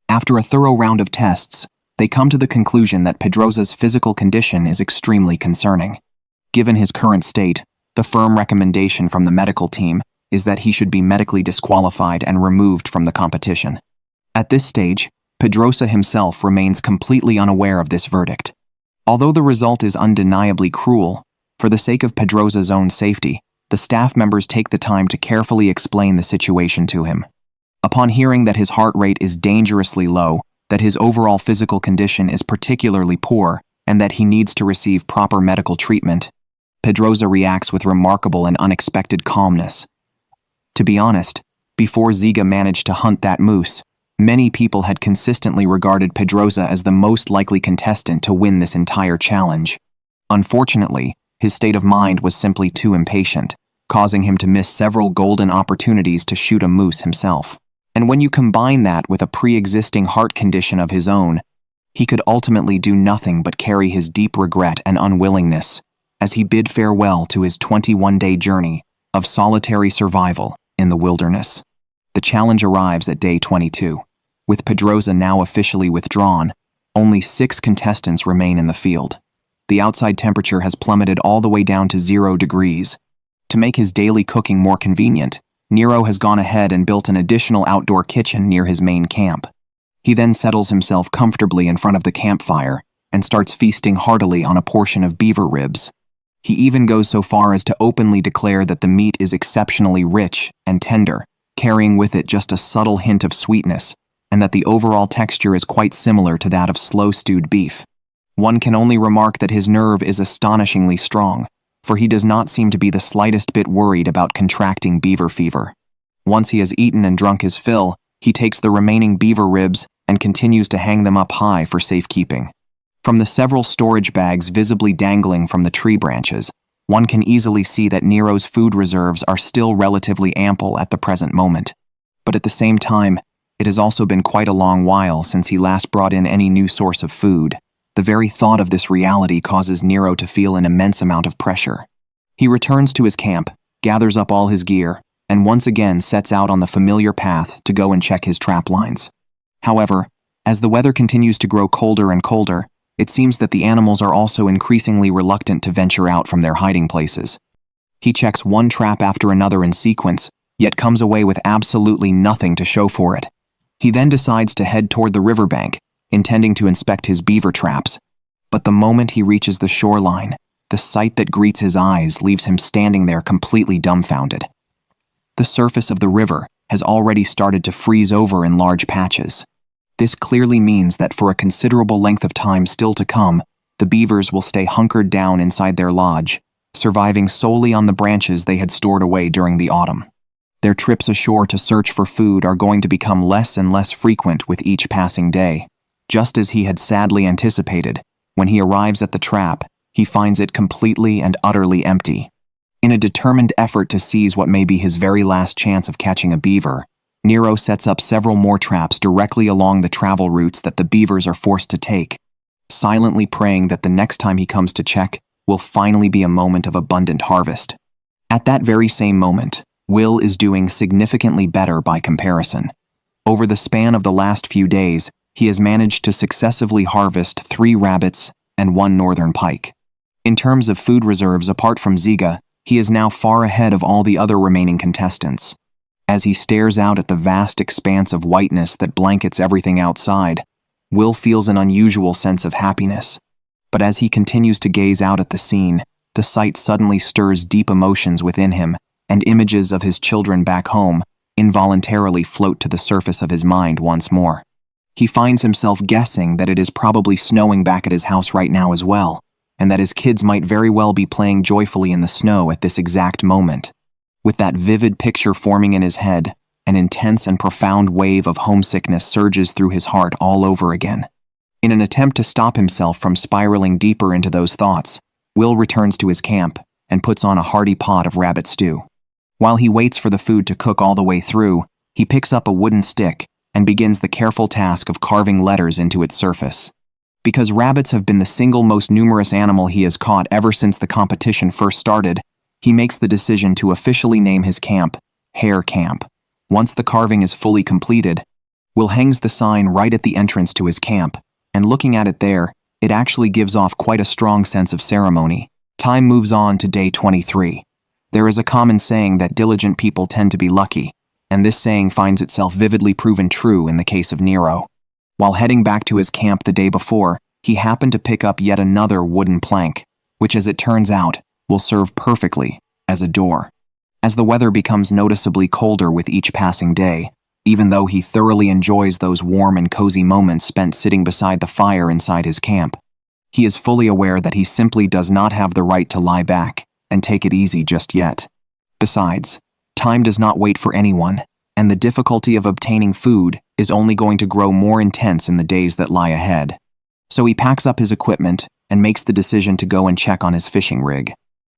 [SPEAKER 1] After a thorough round of tests, they come to the conclusion that Pedroza's physical condition is extremely concerning. Given his current state, the firm recommendation from the medical team is that he should be medically disqualified and removed from the competition. At this stage, Pedroza himself remains completely unaware of this verdict. Although the result is undeniably cruel, for the sake of Pedroza's own safety, the staff members take the time to carefully explain the situation to him. Upon hearing that his heart rate is dangerously low, that his overall physical condition is particularly poor, and that he needs to receive proper medical treatment, Pedroza reacts with remarkable and unexpected calmness. To be honest, before Ziga managed to hunt that moose, many people had consistently regarded Pedroza as the most likely contestant to win this entire challenge. Unfortunately, his state of mind was simply too impatient, causing him to miss several golden opportunities to shoot a moose himself. And when you combine that with a pre-existing heart condition of his own, he could ultimately do nothing but carry his deep regret and unwillingness as he bid farewell to his 21-day journey of solitary survival in the wilderness. The challenge arrives at day 22. With Pedroza now officially withdrawn, only 6 contestants remain in the field. The outside temperature has plummeted all the way down to 0 degrees. To make his daily cooking more convenient, Nero has gone ahead and built an additional outdoor kitchen near his main camp. He then settles himself comfortably in front of the campfire and starts feasting heartily on a portion of beaver ribs. He even goes so far as to openly declare that the meat is exceptionally rich and tender, carrying with it just a subtle hint of sweetness, and that the overall texture is quite similar to that of slow-stewed beef. One can only remark that his nerve is astonishingly strong, for he does not seem to be the slightest bit worried about contracting beaver fever. Once he has eaten and drunk his fill, he takes the remaining beaver ribs and continues to hang them up high for safekeeping. From the several storage bags visibly dangling from the tree branches, one can easily see that Nero's food reserves are still relatively ample at the present moment. But at the same time, it has also been quite a long while since he last brought in any new source of food. The very thought of this reality causes Nero to feel an immense amount of pressure. He returns to his camp, gathers up all his gear, and once again sets out on the familiar path to go and check his trap lines. However, as the weather continues to grow colder and colder, it seems that the animals are also increasingly reluctant to venture out from their hiding places. He checks one trap after another in sequence, yet comes away with absolutely nothing to show for it. He then decides to head toward the riverbank, intending to inspect his beaver traps. But the moment he reaches the shoreline, the sight that greets his eyes leaves him standing there completely dumbfounded. The surface of the river has already started to freeze over in large patches. This clearly means that for a considerable length of time still to come, the beavers will stay hunkered down inside their lodge, surviving solely on the branches they had stored away during the autumn. Their trips ashore to search for food are going to become less and less frequent with each passing day. Just as he had sadly anticipated, when he arrives at the trap, he finds it completely and utterly empty. In a determined effort to seize what may be his very last chance of catching a beaver, Nero sets up several more traps directly along the travel routes that the beavers are forced to take, silently praying that the next time he comes to check will finally be a moment of abundant harvest. At that very same moment, Will is doing significantly better by comparison. Over the span of the last few days, he has managed to successively harvest 3 rabbits and 1 northern pike. In terms of food reserves apart from Ziga, he is now far ahead of all the other remaining contestants. As he stares out at the vast expanse of whiteness that blankets everything outside, Will feels an unusual sense of happiness. But as he continues to gaze out at the scene, the sight suddenly stirs deep emotions within him, and images of his children back home involuntarily float to the surface of his mind once more. He finds himself guessing that it is probably snowing back at his house right now as well, and that his kids might very well be playing joyfully in the snow at this exact moment. With that vivid picture forming in his head, an intense and profound wave of homesickness surges through his heart all over again. In an attempt to stop himself from spiraling deeper into those thoughts, Will returns to his camp and puts on a hearty pot of rabbit stew. While he waits for the food to cook all the way through, he picks up a wooden stick and begins the careful task of carving letters into its surface. Because rabbits have been the single most numerous animal he has caught ever since the competition first started, he makes the decision to officially name his camp Hare Camp. Once the carving is fully completed, Will hangs the sign right at the entrance to his camp, and looking at it there, it actually gives off quite a strong sense of ceremony. Time moves on to day 23. There is a common saying that diligent people tend to be lucky, and this saying finds itself vividly proven true in the case of Nero. While heading back to his camp the day before, he happened to pick up yet another wooden plank, which as it turns out, will serve perfectly as a door. As the weather becomes noticeably colder with each passing day, even though he thoroughly enjoys those warm and cozy moments spent sitting beside the fire inside his camp, he is fully aware that he simply does not have the right to lie back and take it easy just yet. Besides, time does not wait for anyone, and the difficulty of obtaining food is only going to grow more intense in the days that lie ahead. So he packs up his equipment and makes the decision to go and check on his fishing rig.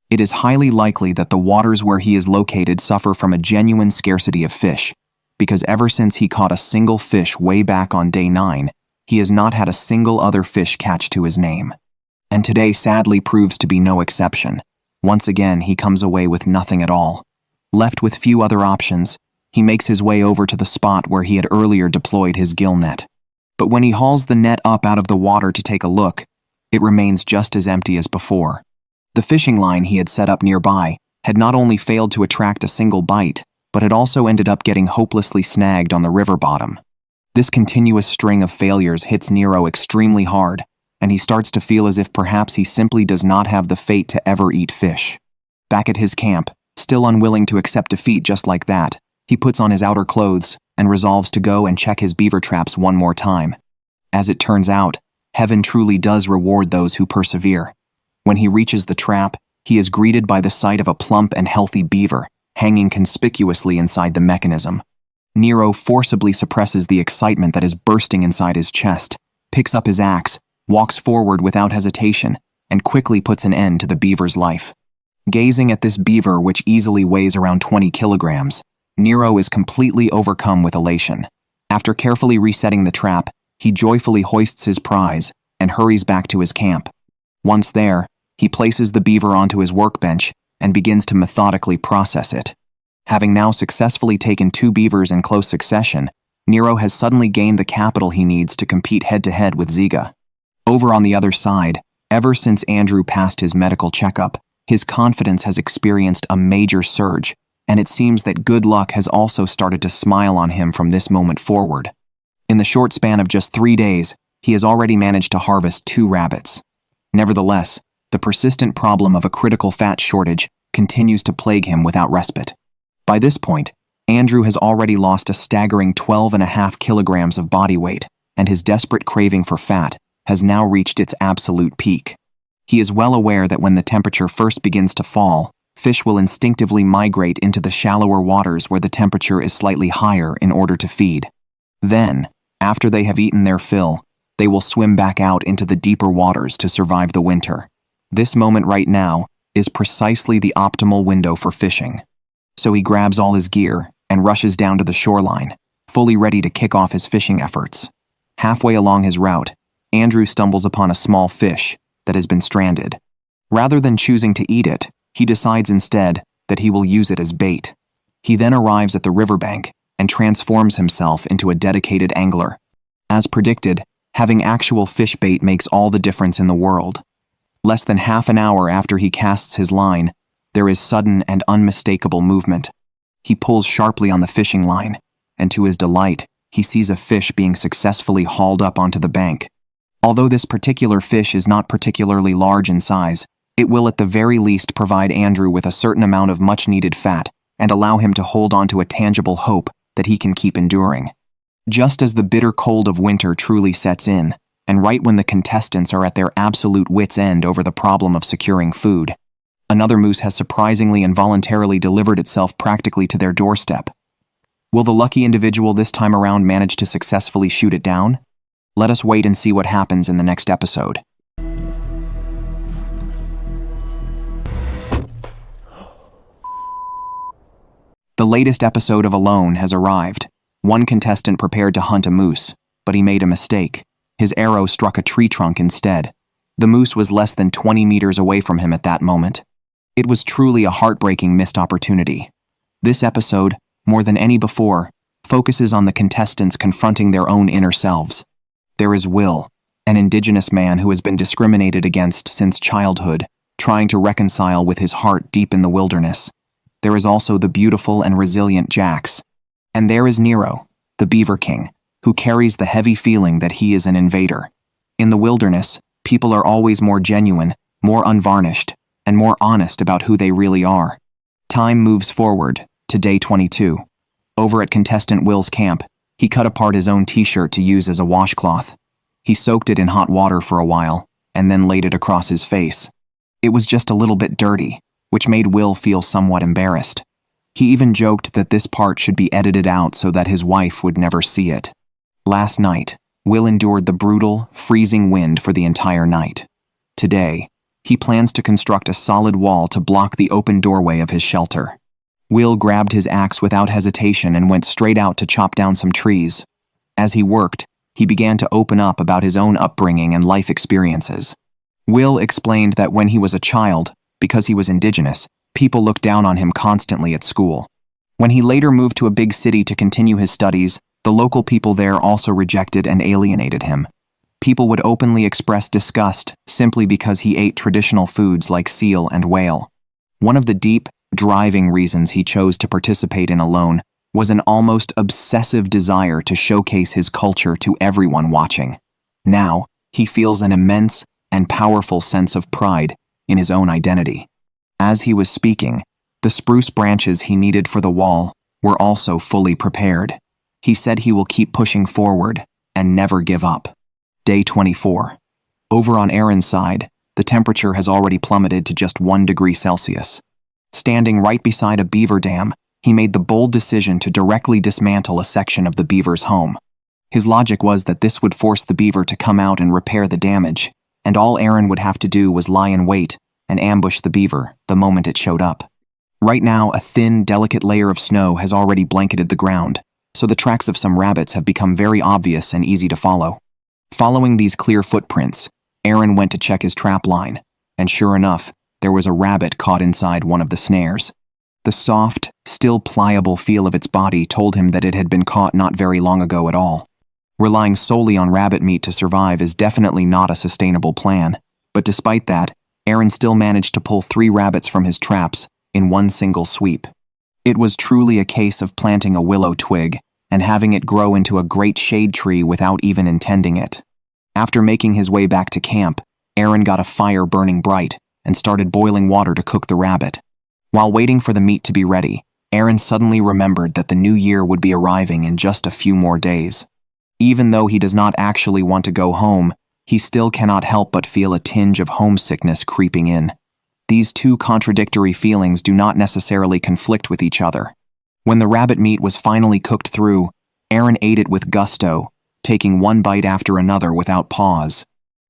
[SPEAKER 1] It is highly likely that the waters where he is located suffer from a genuine scarcity of fish, because ever since he caught a single fish way back on day 9, he has not had a single other fish catch to his name. And today sadly proves to be no exception. Once again, he comes away with nothing at all. Left with few other options, he makes his way over to the spot where he had earlier deployed his gill net. But when he hauls the net up out of the water to take a look, it remains just as empty as before. The fishing line he had set up nearby had not only failed to attract a single bite, but had also ended up getting hopelessly snagged on the river bottom. This continuous string of failures hits Nero extremely hard, and he starts to feel as if perhaps he simply does not have the fate to ever eat fish. Back at his camp, still unwilling to accept defeat just like that, he puts on his outer clothes and resolves to go and check his beaver traps one more time. As it turns out, heaven truly does reward those who persevere. When he reaches the trap, he is greeted by the sight of a plump and healthy beaver hanging conspicuously inside the mechanism. Nero forcibly suppresses the excitement that is bursting inside his chest, picks up his axe, walks forward without hesitation, and quickly puts an end to the beaver's life. Gazing at this beaver, which easily weighs around 20 kilograms, Nero is completely overcome with elation. After carefully resetting the trap, he joyfully hoists his prize and hurries back to his camp. Once there, he places the beaver onto his workbench and begins to methodically process it. Having now successfully taken 2 beavers in close succession, Nero has suddenly gained the capital he needs to compete head-to-head with Ziga. Over on the other side, ever since Andrew passed his medical checkup, his confidence has experienced a major surge, and it seems that good luck has also started to smile on him from this moment forward. In the short span of just 3 days, he has already managed to harvest 2 rabbits. Nevertheless, the persistent problem of a critical fat shortage continues to plague him without respite. By this point, Andrew has already lost a staggering 12.5 kilograms of body weight, and his desperate craving for fat has now reached its absolute peak. He is well aware that when the temperature first begins to fall, fish will instinctively migrate into the shallower waters where the temperature is slightly higher in order to feed. Then, after they have eaten their fill, they will swim back out into the deeper waters to survive the winter. This moment right now, is precisely the optimal window for fishing. So he grabs all his gear and rushes down to the shoreline, fully ready to kick off his fishing efforts. Halfway along his route, Andrew stumbles upon a small fish that has been stranded. Rather than choosing to eat it, he decides instead that he will use it as bait. He then arrives at the riverbank and transforms himself into a dedicated angler. As predicted, having actual fish bait makes all the difference in the world. Less than half an hour after he casts his line, there is sudden and unmistakable movement. He pulls sharply on the fishing line, and to his delight, he sees a fish being successfully hauled up onto the bank. Although this particular fish is not particularly large in size, it will at the very least provide Andrew with a certain amount of much-needed fat and allow him to hold on to a tangible hope that he can keep enduring. Just as the bitter cold of winter truly sets in, and right when the contestants are at their absolute wits' end over the problem of securing food, another moose has surprisingly and voluntarily delivered itself practically to their doorstep. Will the lucky individual this time around manage to successfully shoot it down? Let us wait and see what happens in the next episode. The latest episode of Alone has arrived. One contestant prepared to hunt a moose, but he made a mistake. His arrow struck a tree trunk instead. The moose was less than 20 meters away from him at that moment. It was truly a heartbreaking missed opportunity. This episode, more than any before, focuses on the contestants confronting their own inner selves. There is Will, an indigenous man who has been discriminated against since childhood, trying to reconcile with his heart deep in the wilderness. There is also the beautiful and resilient Jax. And there is Nero, the Beaver King, who carries the heavy feeling that he is an invader. In the wilderness, people are always more genuine, more unvarnished, and more honest about who they really are. Time moves forward to day 22. Over at contestant Will's camp, he cut apart his own t-shirt to use as a washcloth. He soaked it in hot water for a while, and then laid it across his face. It was just a little bit dirty, which made Will feel somewhat embarrassed. He even joked that this part should be edited out so that his wife would never see it. Last night, Will endured the brutal, freezing wind for the entire night. Today, he plans to construct a solid wall to block the open doorway of his shelter. Will grabbed his axe without hesitation and went straight out to chop down some trees. As he worked, he began to open up about his own upbringing and life experiences. Will explained that when he was a child, because he was indigenous, people looked down on him constantly at school. When he later moved to a big city to continue his studies, the local people there also rejected and alienated him. People would openly express disgust simply because he ate traditional foods like seal and whale. One of the deep, driving reasons he chose to participate in Alone was an almost obsessive desire to showcase his culture to everyone watching. Now, he feels an immense and powerful sense of pride in his own identity. As he was speaking, the spruce branches he needed for the wall were also fully prepared. He said he will keep pushing forward and never give up. Day 24. Over on Aaron's side, the temperature has already plummeted to just 1 degree Celsius. Standing right beside a beaver dam, he made the bold decision to directly dismantle a section of the beaver's home. His logic was that this would force the beaver to come out and repair the damage, and all Aaron would have to do was lie in wait and ambush the beaver the moment it showed up. Right now, a thin, delicate layer of snow has already blanketed the ground, so the tracks of some rabbits have become very obvious and easy to follow. Following these clear footprints, Aaron went to check his trap line, and sure enough, there was a rabbit caught inside one of the snares. The soft, still pliable feel of its body told him that it had been caught not very long ago at all. Relying solely on rabbit meat to survive is definitely not a sustainable plan, but despite that, Aaron still managed to pull 3 rabbits from his traps in one single sweep. It was truly a case of planting a willow twig and having it grow into a great shade tree without even intending it. After making his way back to camp, Aaron got a fire burning bright and started boiling water to cook the rabbit. While waiting for the meat to be ready, Aaron suddenly remembered that the new year would be arriving in just a few more days. Even though he does not actually want to go home, he still cannot help but feel a tinge of homesickness creeping in. These two contradictory feelings do not necessarily conflict with each other. When the rabbit meat was finally cooked through, Aaron ate it with gusto, taking one bite after another without pause.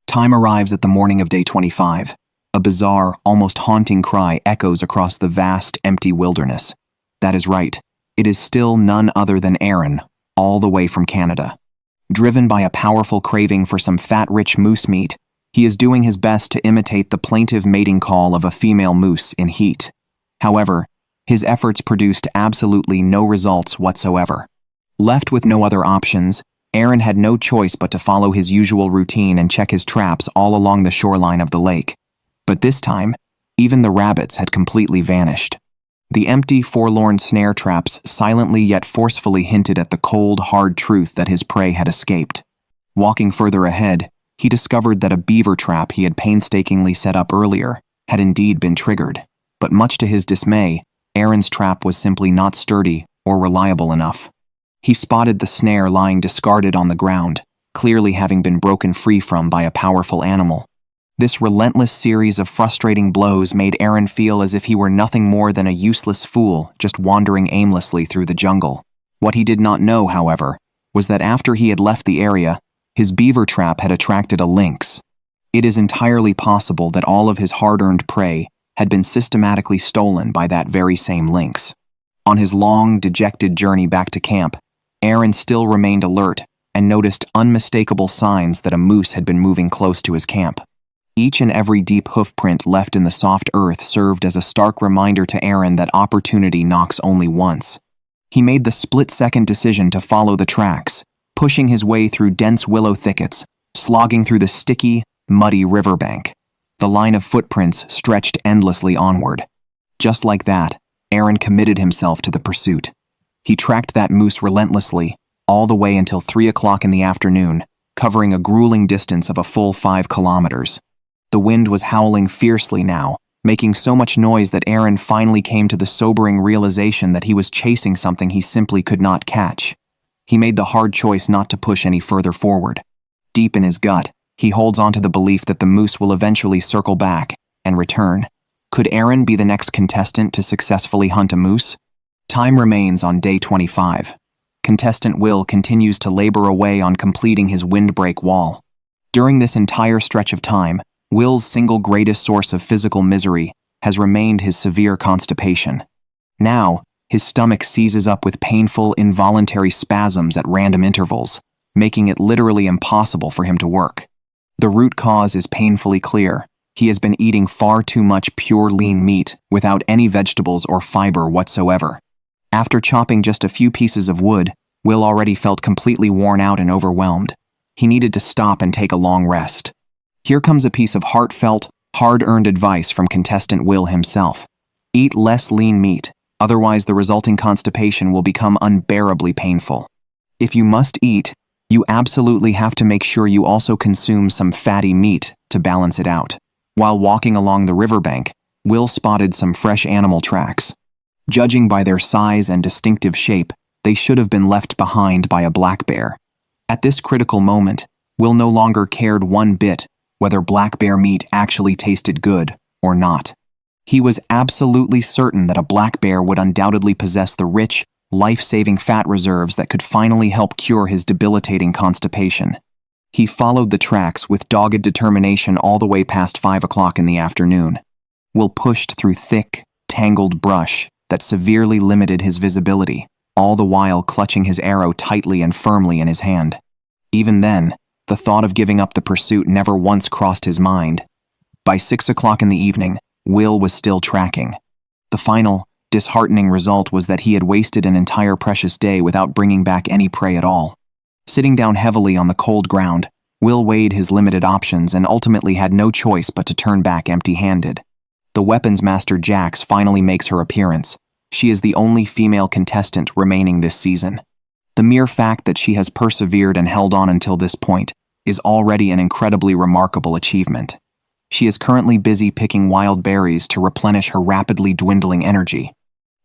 [SPEAKER 1] Time arrives at the morning of day 25. A bizarre, almost haunting cry echoes across the vast, empty wilderness. That is right. It is still none other than Aaron, all the way from Canada. Driven by a powerful craving for some fat-rich moose meat, he is doing his best to imitate the plaintive mating call of a female moose in heat. However, his efforts produced absolutely no results whatsoever. Left with no other options, Aaron had no choice but to follow his usual routine and check his traps all along the shoreline of the lake. But this time, even the rabbits had completely vanished. The empty, forlorn snare traps silently yet forcefully hinted at the cold, hard truth that his prey had escaped. Walking further ahead, he discovered that a beaver trap he had painstakingly set up earlier had indeed been triggered. But much to his dismay, Aaron's trap was simply not sturdy or reliable enough. He spotted the snare lying discarded on the ground, clearly having been broken free from by a powerful animal. This relentless series of frustrating blows made Aaron feel as if he were nothing more than a useless fool just wandering aimlessly through the jungle. What he did not know, however, was that after he had left the area, his beaver trap had attracted a lynx. It is entirely possible that all of his hard-earned prey had been systematically stolen by that very same lynx. On his long, dejected journey back to camp, Aaron still remained alert and noticed unmistakable signs that a moose had been moving close to his camp. Each and every deep hoof print left in the soft earth served as a stark reminder to Aaron that opportunity knocks only once. He made the split-second decision to follow the tracks, pushing his way through dense willow thickets, slogging through the sticky, muddy riverbank. The line of footprints stretched endlessly onward. Just like that, Aaron committed himself to the pursuit. He tracked that moose relentlessly, all the way until 3 o'clock in the afternoon, covering a grueling distance of a full 5 kilometers. The wind was howling fiercely now, making so much noise that Aaron finally came to the sobering realization that he was chasing something he simply could not catch. He made the hard choice not to push any further forward. Deep in his gut, he holds on to the belief that the moose will eventually circle back and return. Could Aaron be the next contestant to successfully hunt a moose? Time remains on day 25. Contestant Will continues to labor away on completing his windbreak wall. During this entire stretch of time, Will's single greatest source of physical misery has remained his severe constipation. Now, his stomach seizes up with painful, involuntary spasms at random intervals, making it literally impossible for him to work. The root cause is painfully clear. He has been eating far too much pure lean meat without any vegetables or fiber whatsoever. After chopping just a few pieces of wood, Will already felt completely worn out and overwhelmed. He needed to stop and take a long rest. Here comes a piece of heartfelt, hard-earned advice from contestant Will himself. Eat less lean meat, otherwise the resulting constipation will become unbearably painful. If you must eat, you absolutely have to make sure you also consume some fatty meat to balance it out. While walking along the riverbank, Will spotted some fresh animal tracks. Judging by their size and distinctive shape, they should have been left behind by a black bear. At this critical moment, Will no longer cared one bit whether black bear meat actually tasted good or not. He was absolutely certain that a black bear would undoubtedly possess the rich, life-saving fat reserves that could finally help cure his debilitating constipation. He followed the tracks with dogged determination all the way past 5 o'clock in the afternoon. Will pushed through thick, tangled brush that severely limited his visibility, all the while clutching his arrow tightly and firmly in his hand. Even then, the thought of giving up the pursuit never once crossed his mind. By 6 o'clock in the evening, Will was still tracking. The final, disheartening result was that he had wasted an entire precious day without bringing back any prey at all. Sitting down heavily on the cold ground, Will weighed his limited options and ultimately had no choice but to turn back empty-handed. The weapons master Jax finally makes her appearance. She is the only female contestant remaining this season. The mere fact that she has persevered and held on until this point is already an incredibly remarkable achievement. She is currently busy picking wild berries to replenish her rapidly dwindling energy.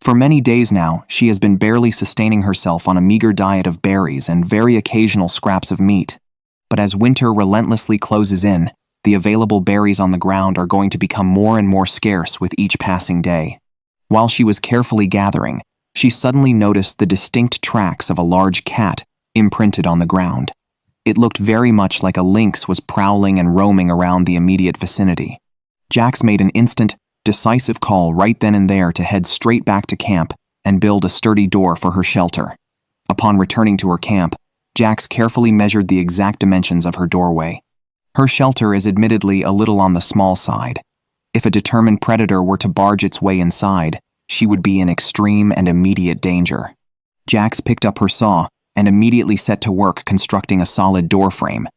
[SPEAKER 1] For many days now, she has been barely sustaining herself on a meager diet of berries and very occasional scraps of meat. But as winter relentlessly closes in, the available berries on the ground are going to become more and more scarce with each passing day. While she was carefully gathering, she suddenly noticed the distinct tracks of a large cat imprinted on the ground. It looked very much like a lynx was prowling and roaming around the immediate vicinity. Jax made an instant, decisive call right then and there to head straight back to camp and build a sturdy door for her shelter. Upon returning to her camp, Jax carefully measured the exact dimensions of her doorway. Her shelter is admittedly a little on the small side. If a determined predator were to barge its way inside, she would be in extreme and immediate danger. Jax picked up her saw and immediately set to work constructing a solid door frame.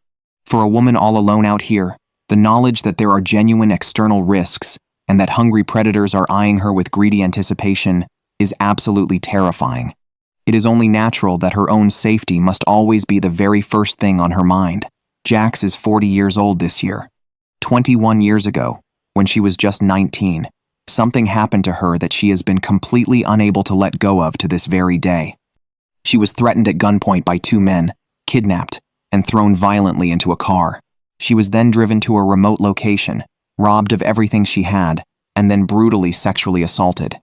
[SPEAKER 1] For a woman all alone out here, the knowledge that there are genuine external risks and that hungry predators are eyeing her with greedy anticipation is absolutely terrifying. It is only natural that her own safety must always be the very first thing on her mind. Jax is 40 years old this year. 21 years ago, when she was just 19, something happened to her that she has been completely unable to let go of to this very day. She was threatened at gunpoint by two men, kidnapped, and thrown violently into a car. She was then driven to a remote location, robbed of everything she had, and then brutally sexually assaulted.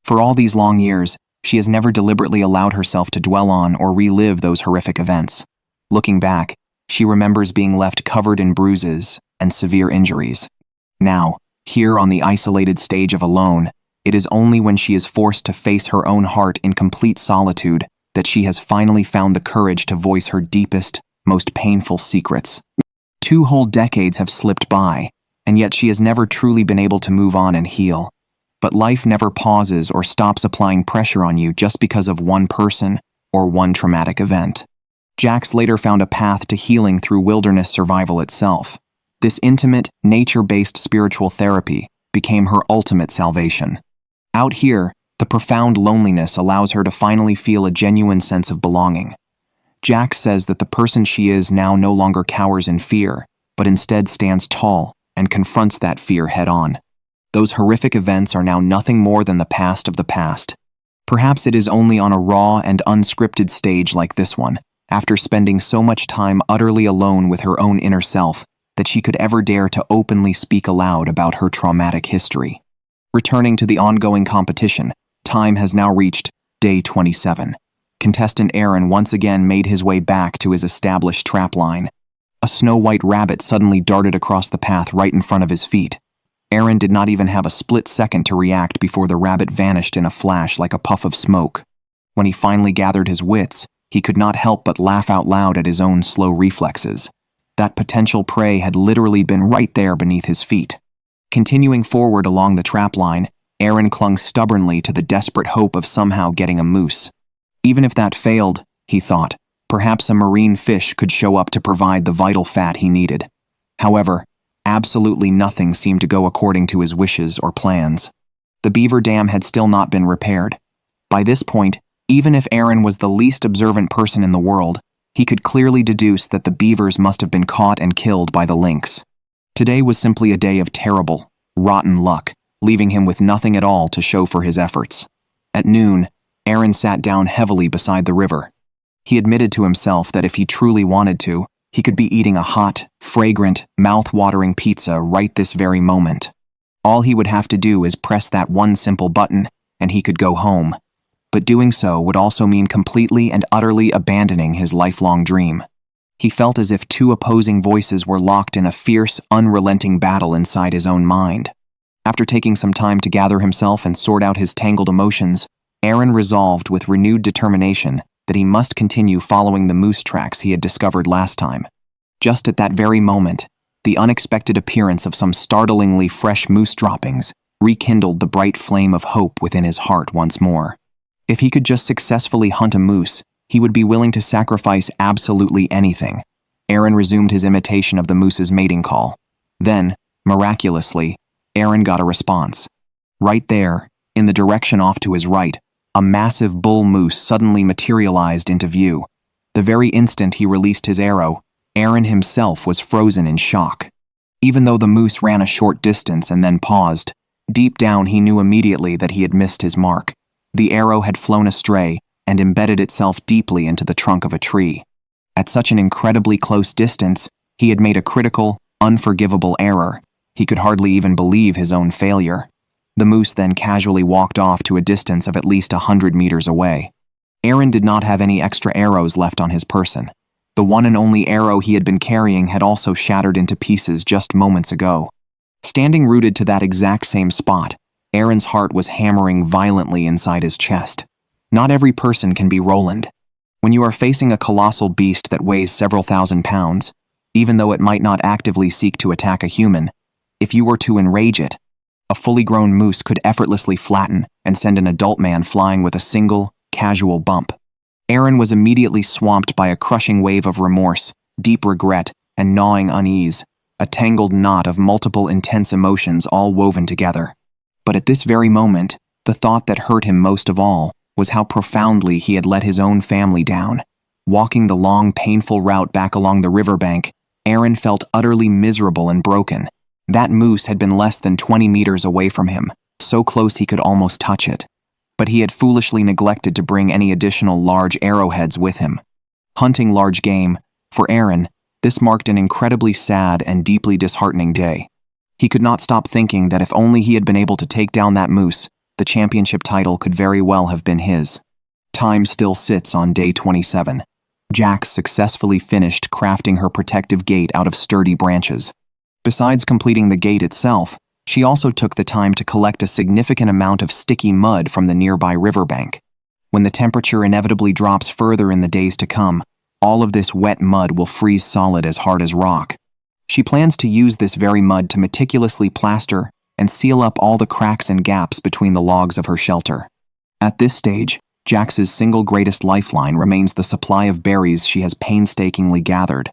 [SPEAKER 1] For all these long years, she has never deliberately allowed herself to dwell on or relive those horrific events. Looking back, she remembers being left covered in bruises and severe injuries. Now, here on the isolated stage of Alone, it is only when she is forced to face her own heart in complete solitude that she has finally found the courage to voice her deepest, most painful secrets. 2 whole decades have slipped by, and yet she has never truly been able to move on and heal. But life never pauses or stops applying pressure on you just because of one person or one traumatic event. Jax later found a path to healing through wilderness survival itself. This intimate, nature-based spiritual therapy became her ultimate salvation. Out here, the profound loneliness allows her to finally feel a genuine sense of belonging. Jax says that the person she is now no longer cowers in fear, but instead stands tall and confronts that fear head-on. Those horrific events are now nothing more than the past of the past. Perhaps it is only on a raw and unscripted stage like this one, after spending so much time utterly alone with her own inner self, that she could ever dare to openly speak aloud about her traumatic history. Returning to the ongoing competition, time has now reached day 27. Contestant Aaron once again made his way back to his established trap line. A snow-white rabbit suddenly darted across the path right in front of his feet. Aaron did not even have a split second to react before the rabbit vanished in a flash like a puff of smoke. When he finally gathered his wits, he could not help but laugh out loud at his own slow reflexes. That potential prey had literally been right there beneath his feet. Continuing forward along the trap line, Aaron clung stubbornly to the desperate hope of somehow getting a moose. Even if that failed, he thought, perhaps a marine fish could show up to provide the vital fat he needed. However, absolutely nothing seemed to go according to his wishes or plans. The beaver dam had still not been repaired. By this point, even if Aaron was the least observant person in the world, he could clearly deduce that the beavers must have been caught and killed by the lynx. Today was simply a day of terrible, rotten luck, leaving him with nothing at all to show for his efforts. At noon, Aaron sat down heavily beside the river. He admitted to himself that if he truly wanted to, he could be eating a hot, fragrant, mouth-watering pizza right this very moment. All he would have to do is press that one simple button, and he could go home. But doing so would also mean completely and utterly abandoning his lifelong dream. He felt as if 2 opposing voices were locked in a fierce, unrelenting battle inside his own mind. After taking some time to gather himself and sort out his tangled emotions, Aaron resolved with renewed determination that he must continue following the moose tracks he had discovered last time. Just at that very moment, the unexpected appearance of some startlingly fresh moose droppings rekindled the bright flame of hope within his heart once more. If he could just successfully hunt a moose, he would be willing to sacrifice absolutely anything. Aaron resumed his imitation of the moose's mating call. Then, miraculously, Aaron got a response. Right there, in the direction off to his right, a massive bull moose suddenly materialized into view. The very instant he released his arrow, Aaron himself was frozen in shock. Even though the moose ran a short distance and then paused, deep down he knew immediately that he had missed his mark. The arrow had flown astray and embedded itself deeply into the trunk of a tree. At such an incredibly close distance, he had made a critical, unforgivable error. He could hardly even believe his own failure. The moose then casually walked off to a distance of at least 100 meters away. Aaron did not have any extra arrows left on his person. The one and only arrow he had been carrying had also shattered into pieces just moments ago. Standing rooted to that exact same spot, Aaron's heart was hammering violently inside his chest. Not every person can be Roland. When you are facing a colossal beast that weighs several thousand pounds, even though it might not actively seek to attack a human, if you were to enrage it, a fully grown moose could effortlessly flatten and send an adult man flying with a single, casual bump. Aaron was immediately swamped by a crushing wave of remorse, deep regret, and gnawing unease, a tangled knot of multiple intense emotions all woven together. But at this very moment, the thought that hurt him most of all was how profoundly he had let his own family down. Walking the long, painful route back along the riverbank, Aaron felt utterly miserable and broken. That moose had been less than 20 meters away from him, so close he could almost touch it. But he had foolishly neglected to bring any additional large arrowheads with him. Hunting large game, for Aaron, this marked an incredibly sad and deeply disheartening day. He could not stop thinking that if only he had been able to take down that moose, the championship title could very well have been his. Time still sits on day 27. Jax successfully finished crafting her protective gate out of sturdy branches. Besides completing the gate itself, she also took the time to collect a significant amount of sticky mud from the nearby riverbank. When the temperature inevitably drops further in the days to come, all of this wet mud will freeze solid as hard as rock. She plans to use this very mud to meticulously plaster and seal up all the cracks and gaps between the logs of her shelter. At this stage, Jax's single greatest lifeline remains the supply of berries she has painstakingly gathered.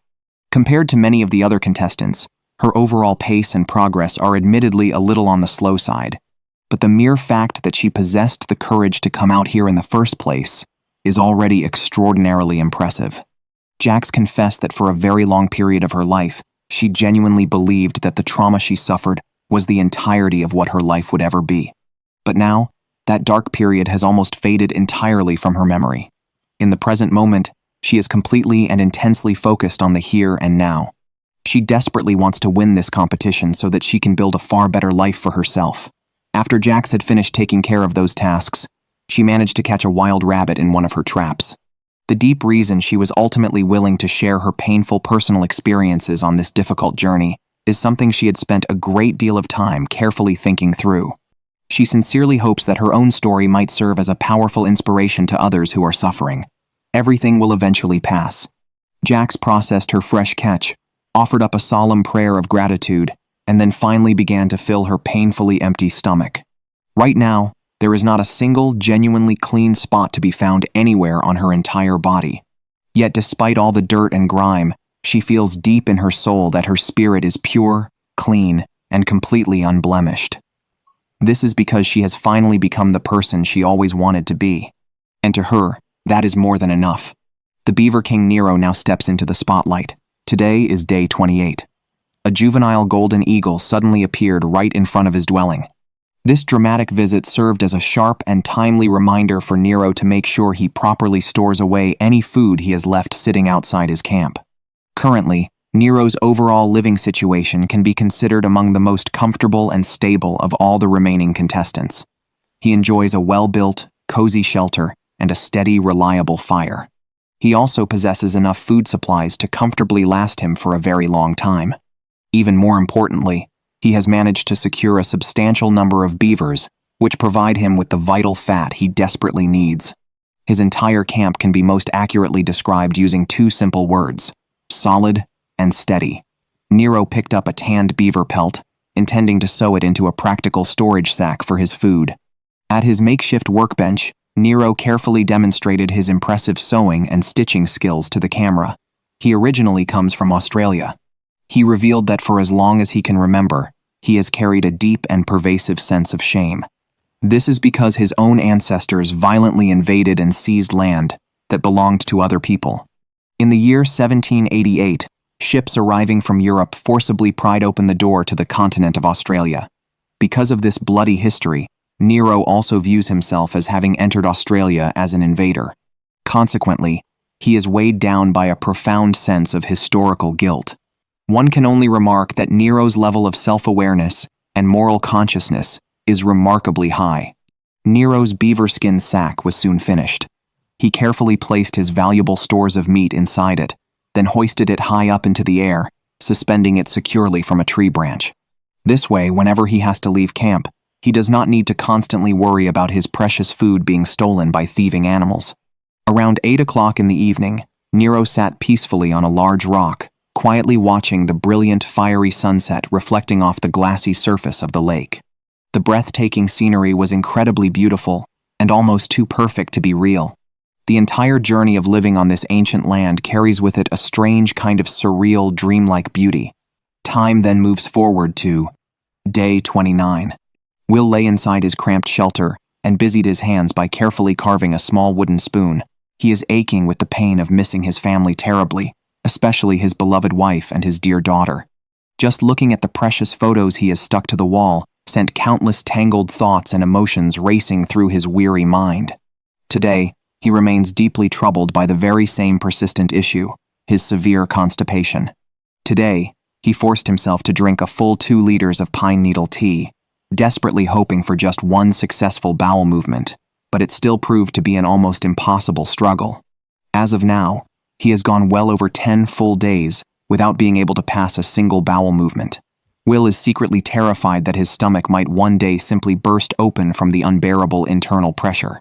[SPEAKER 1] Compared to many of the other contestants, her overall pace and progress are admittedly a little on the slow side, but the mere fact that she possessed the courage to come out here in the first place is already extraordinarily impressive. Jax confessed that for a very long period of her life, she genuinely believed that the trauma she suffered was the entirety of what her life would ever be. But now, that dark period has almost faded entirely from her memory. In the present moment, she is completely and intensely focused on the here and now. She desperately wants to win this competition so that she can build a far better life for herself. After Jax had finished taking care of those tasks, she managed to catch a wild rabbit in one of her traps. The deep reason she was ultimately willing to share her painful personal experiences on this difficult journey is something she had spent a great deal of time carefully thinking through. She sincerely hopes that her own story might serve as a powerful inspiration to others who are suffering. Everything will eventually pass. Jax processed her fresh catch, offered up a solemn prayer of gratitude, and then finally began to fill her painfully empty stomach. Right now, there is not a single genuinely clean spot to be found anywhere on her entire body. Yet despite all the dirt and grime, she feels deep in her soul that her spirit is pure, clean, and completely unblemished. This is because she has finally become the person she always wanted to be. And to her, that is more than enough. The Beaver King Nero now steps into the spotlight. Today is day 28. A juvenile golden eagle suddenly appeared right in front of his dwelling. This dramatic visit served as a sharp and timely reminder for Nero to make sure he properly stores away any food he has left sitting outside his camp. Currently, Nero's overall living situation can be considered among the most comfortable and stable of all the remaining contestants. He enjoys a well-built, cozy shelter and a steady, reliable fire. He also possesses enough food supplies to comfortably last him for a very long time. Even more importantly, he has managed to secure a substantial number of beavers, which provide him with the vital fat he desperately needs. His entire camp can be most accurately described using two simple words: solid and steady. Nero picked up a tanned beaver pelt, intending to sew it into a practical storage sack for his food. At his makeshift workbench, Nero carefully demonstrated his impressive sewing and stitching skills to the camera. He originally comes from Australia. He revealed that for as long as he can remember, he has carried a deep and pervasive sense of shame. This is because his own ancestors violently invaded and seized land that belonged to other people. In the year 1788, ships arriving from Europe forcibly pried open the door to the continent of Australia. Because of this bloody history, Nero also views himself as having entered Australia as an invader. Consequently, he is weighed down by a profound sense of historical guilt. One can only remark that Nero's level of self-awareness and moral consciousness is remarkably high. Nero's beaver skin sack was soon finished. He carefully placed his valuable stores of meat inside it, then hoisted it high up into the air, suspending it securely from a tree branch. This way, whenever he has to leave camp, he does not need to constantly worry about his precious food being stolen by thieving animals. Around 8 o'clock in the evening, Nero sat peacefully on a large rock, quietly watching the brilliant, fiery sunset reflecting off the glassy surface of the lake. The breathtaking scenery was incredibly beautiful and almost too perfect to be real. The entire journey of living on this ancient land carries with it a strange kind of surreal, dreamlike beauty. Time then moves forward to day 29. Will lay inside his cramped shelter and busied his hands by carefully carving a small wooden spoon. He is aching with the pain of missing his family terribly, especially his beloved wife and his dear daughter. Just looking at the precious photos he has stuck to the wall sent countless tangled thoughts and emotions racing through his weary mind. Today, he remains deeply troubled by the very same persistent issue, his severe constipation. Today, he forced himself to drink a full 2 liters of pine needle tea, desperately hoping for just one successful bowel movement, but it still proved to be an almost impossible struggle. As of now, he has gone well over 10 full days without being able to pass a single bowel movement. Will is secretly terrified that his stomach might one day simply burst open from the unbearable internal pressure.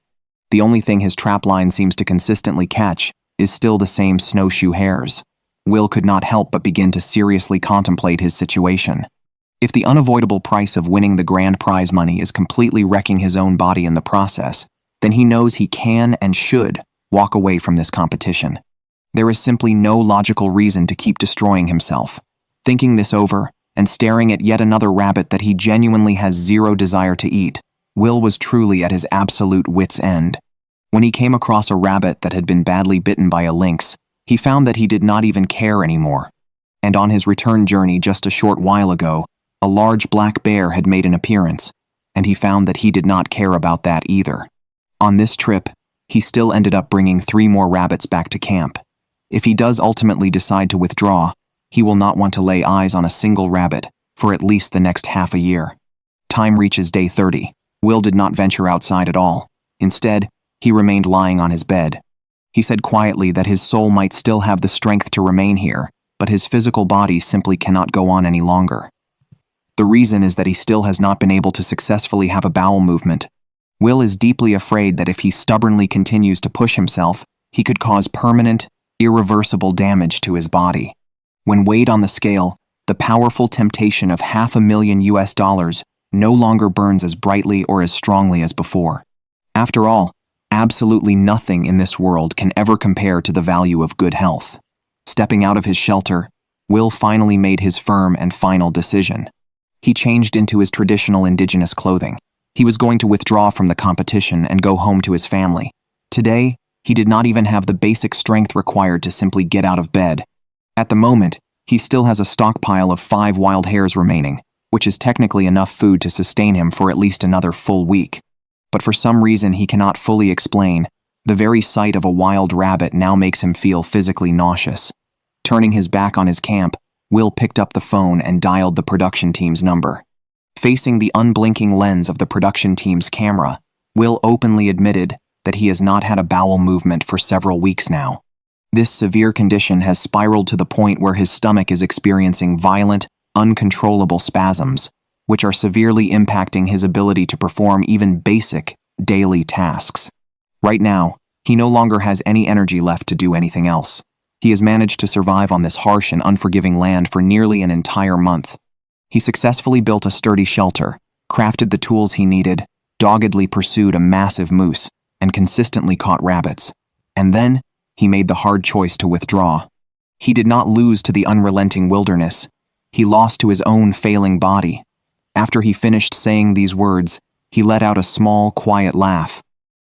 [SPEAKER 1] The only thing his trapline seems to consistently catch is still the same snowshoe hares. Will could not help but begin to seriously contemplate his situation. If the unavoidable price of winning the grand prize money is completely wrecking his own body in the process, then he knows he can and should walk away from this competition. There is simply no logical reason to keep destroying himself. Thinking this over, and staring at yet another rabbit that he genuinely has zero desire to eat, Will was truly at his absolute wit's end. When he came across a rabbit that had been badly bitten by a lynx, he found that he did not even care anymore. And on his return journey just a short while ago, a large black bear had made an appearance, and he found that he did not care about that either. On this trip, he still ended up bringing 3 more rabbits back to camp. If he does ultimately decide to withdraw, he will not want to lay eyes on a single rabbit for at least the next half a year. Time reaches day 30. Will did not venture outside at all. Instead, he remained lying on his bed. He said quietly that his soul might still have the strength to remain here, but his physical body simply cannot go on any longer. The reason is that he still has not been able to successfully have a bowel movement. Will is deeply afraid that if he stubbornly continues to push himself, he could cause permanent, irreversible damage to his body. When weighed on the scale, the powerful temptation of $500,000 no longer burns as brightly or as strongly as before. After all, absolutely nothing in this world can ever compare to the value of good health. Stepping out of his shelter, Will finally made his firm and final decision. He changed into his traditional indigenous clothing. He was going to withdraw from the competition and go home to his family. Today, he did not even have the basic strength required to simply get out of bed. At the moment, he still has a stockpile of 5 wild hares remaining, which is technically enough food to sustain him for at least another full week. But for some reason he cannot fully explain, the very sight of a wild rabbit now makes him feel physically nauseous. Turning his back on his camp, Will picked up the phone and dialed the production team's number. Facing the unblinking lens of the production team's camera, Will openly admitted that he has not had a bowel movement for several weeks now. This severe condition has spiraled to the point where his stomach is experiencing violent, uncontrollable spasms, which are severely impacting his ability to perform even basic, daily tasks. Right now, he no longer has any energy left to do anything else. He has managed to survive on this harsh and unforgiving land for nearly an entire month. He successfully built a sturdy shelter, crafted the tools he needed, doggedly pursued a massive moose, and consistently caught rabbits. And then, he made the hard choice to withdraw. He did not lose to the unrelenting wilderness. He lost to his own failing body. After he finished saying these words, he let out a small, quiet laugh.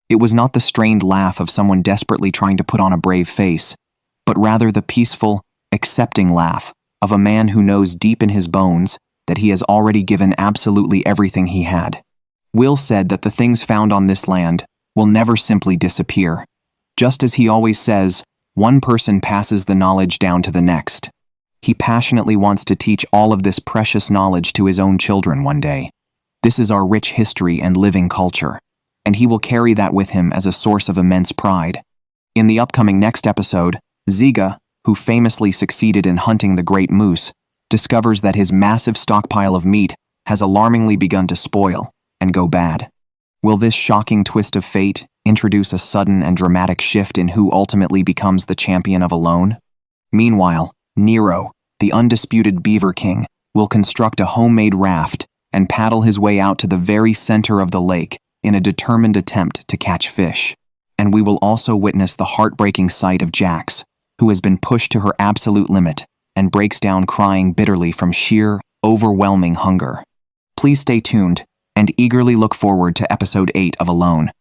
[SPEAKER 1] It was not the strained laugh of someone desperately trying to put on a brave face, but rather the peaceful, accepting laugh of a man who knows deep in his bones that he has already given absolutely everything he had. Will said that the things found on this land will never simply disappear. Just as he always says, one person passes the knowledge down to the next. He passionately wants to teach all of this precious knowledge to his own children one day. This is our rich history and living culture, and he will carry that with him as a source of immense pride. In the upcoming next episode, Ziga, who famously succeeded in hunting the great moose, discovers that his massive stockpile of meat has alarmingly begun to spoil and go bad. Will this shocking twist of fate introduce a sudden and dramatic shift in who ultimately becomes the champion of Alone? Meanwhile, Nero, the undisputed Beaver King, will construct a homemade raft and paddle his way out to the very center of the lake in a determined attempt to catch fish. And we will also witness the heartbreaking sight of Jax, who has been pushed to her absolute limit and breaks down crying bitterly from sheer, overwhelming hunger. Please stay tuned and eagerly look forward to episode 8 of Alone,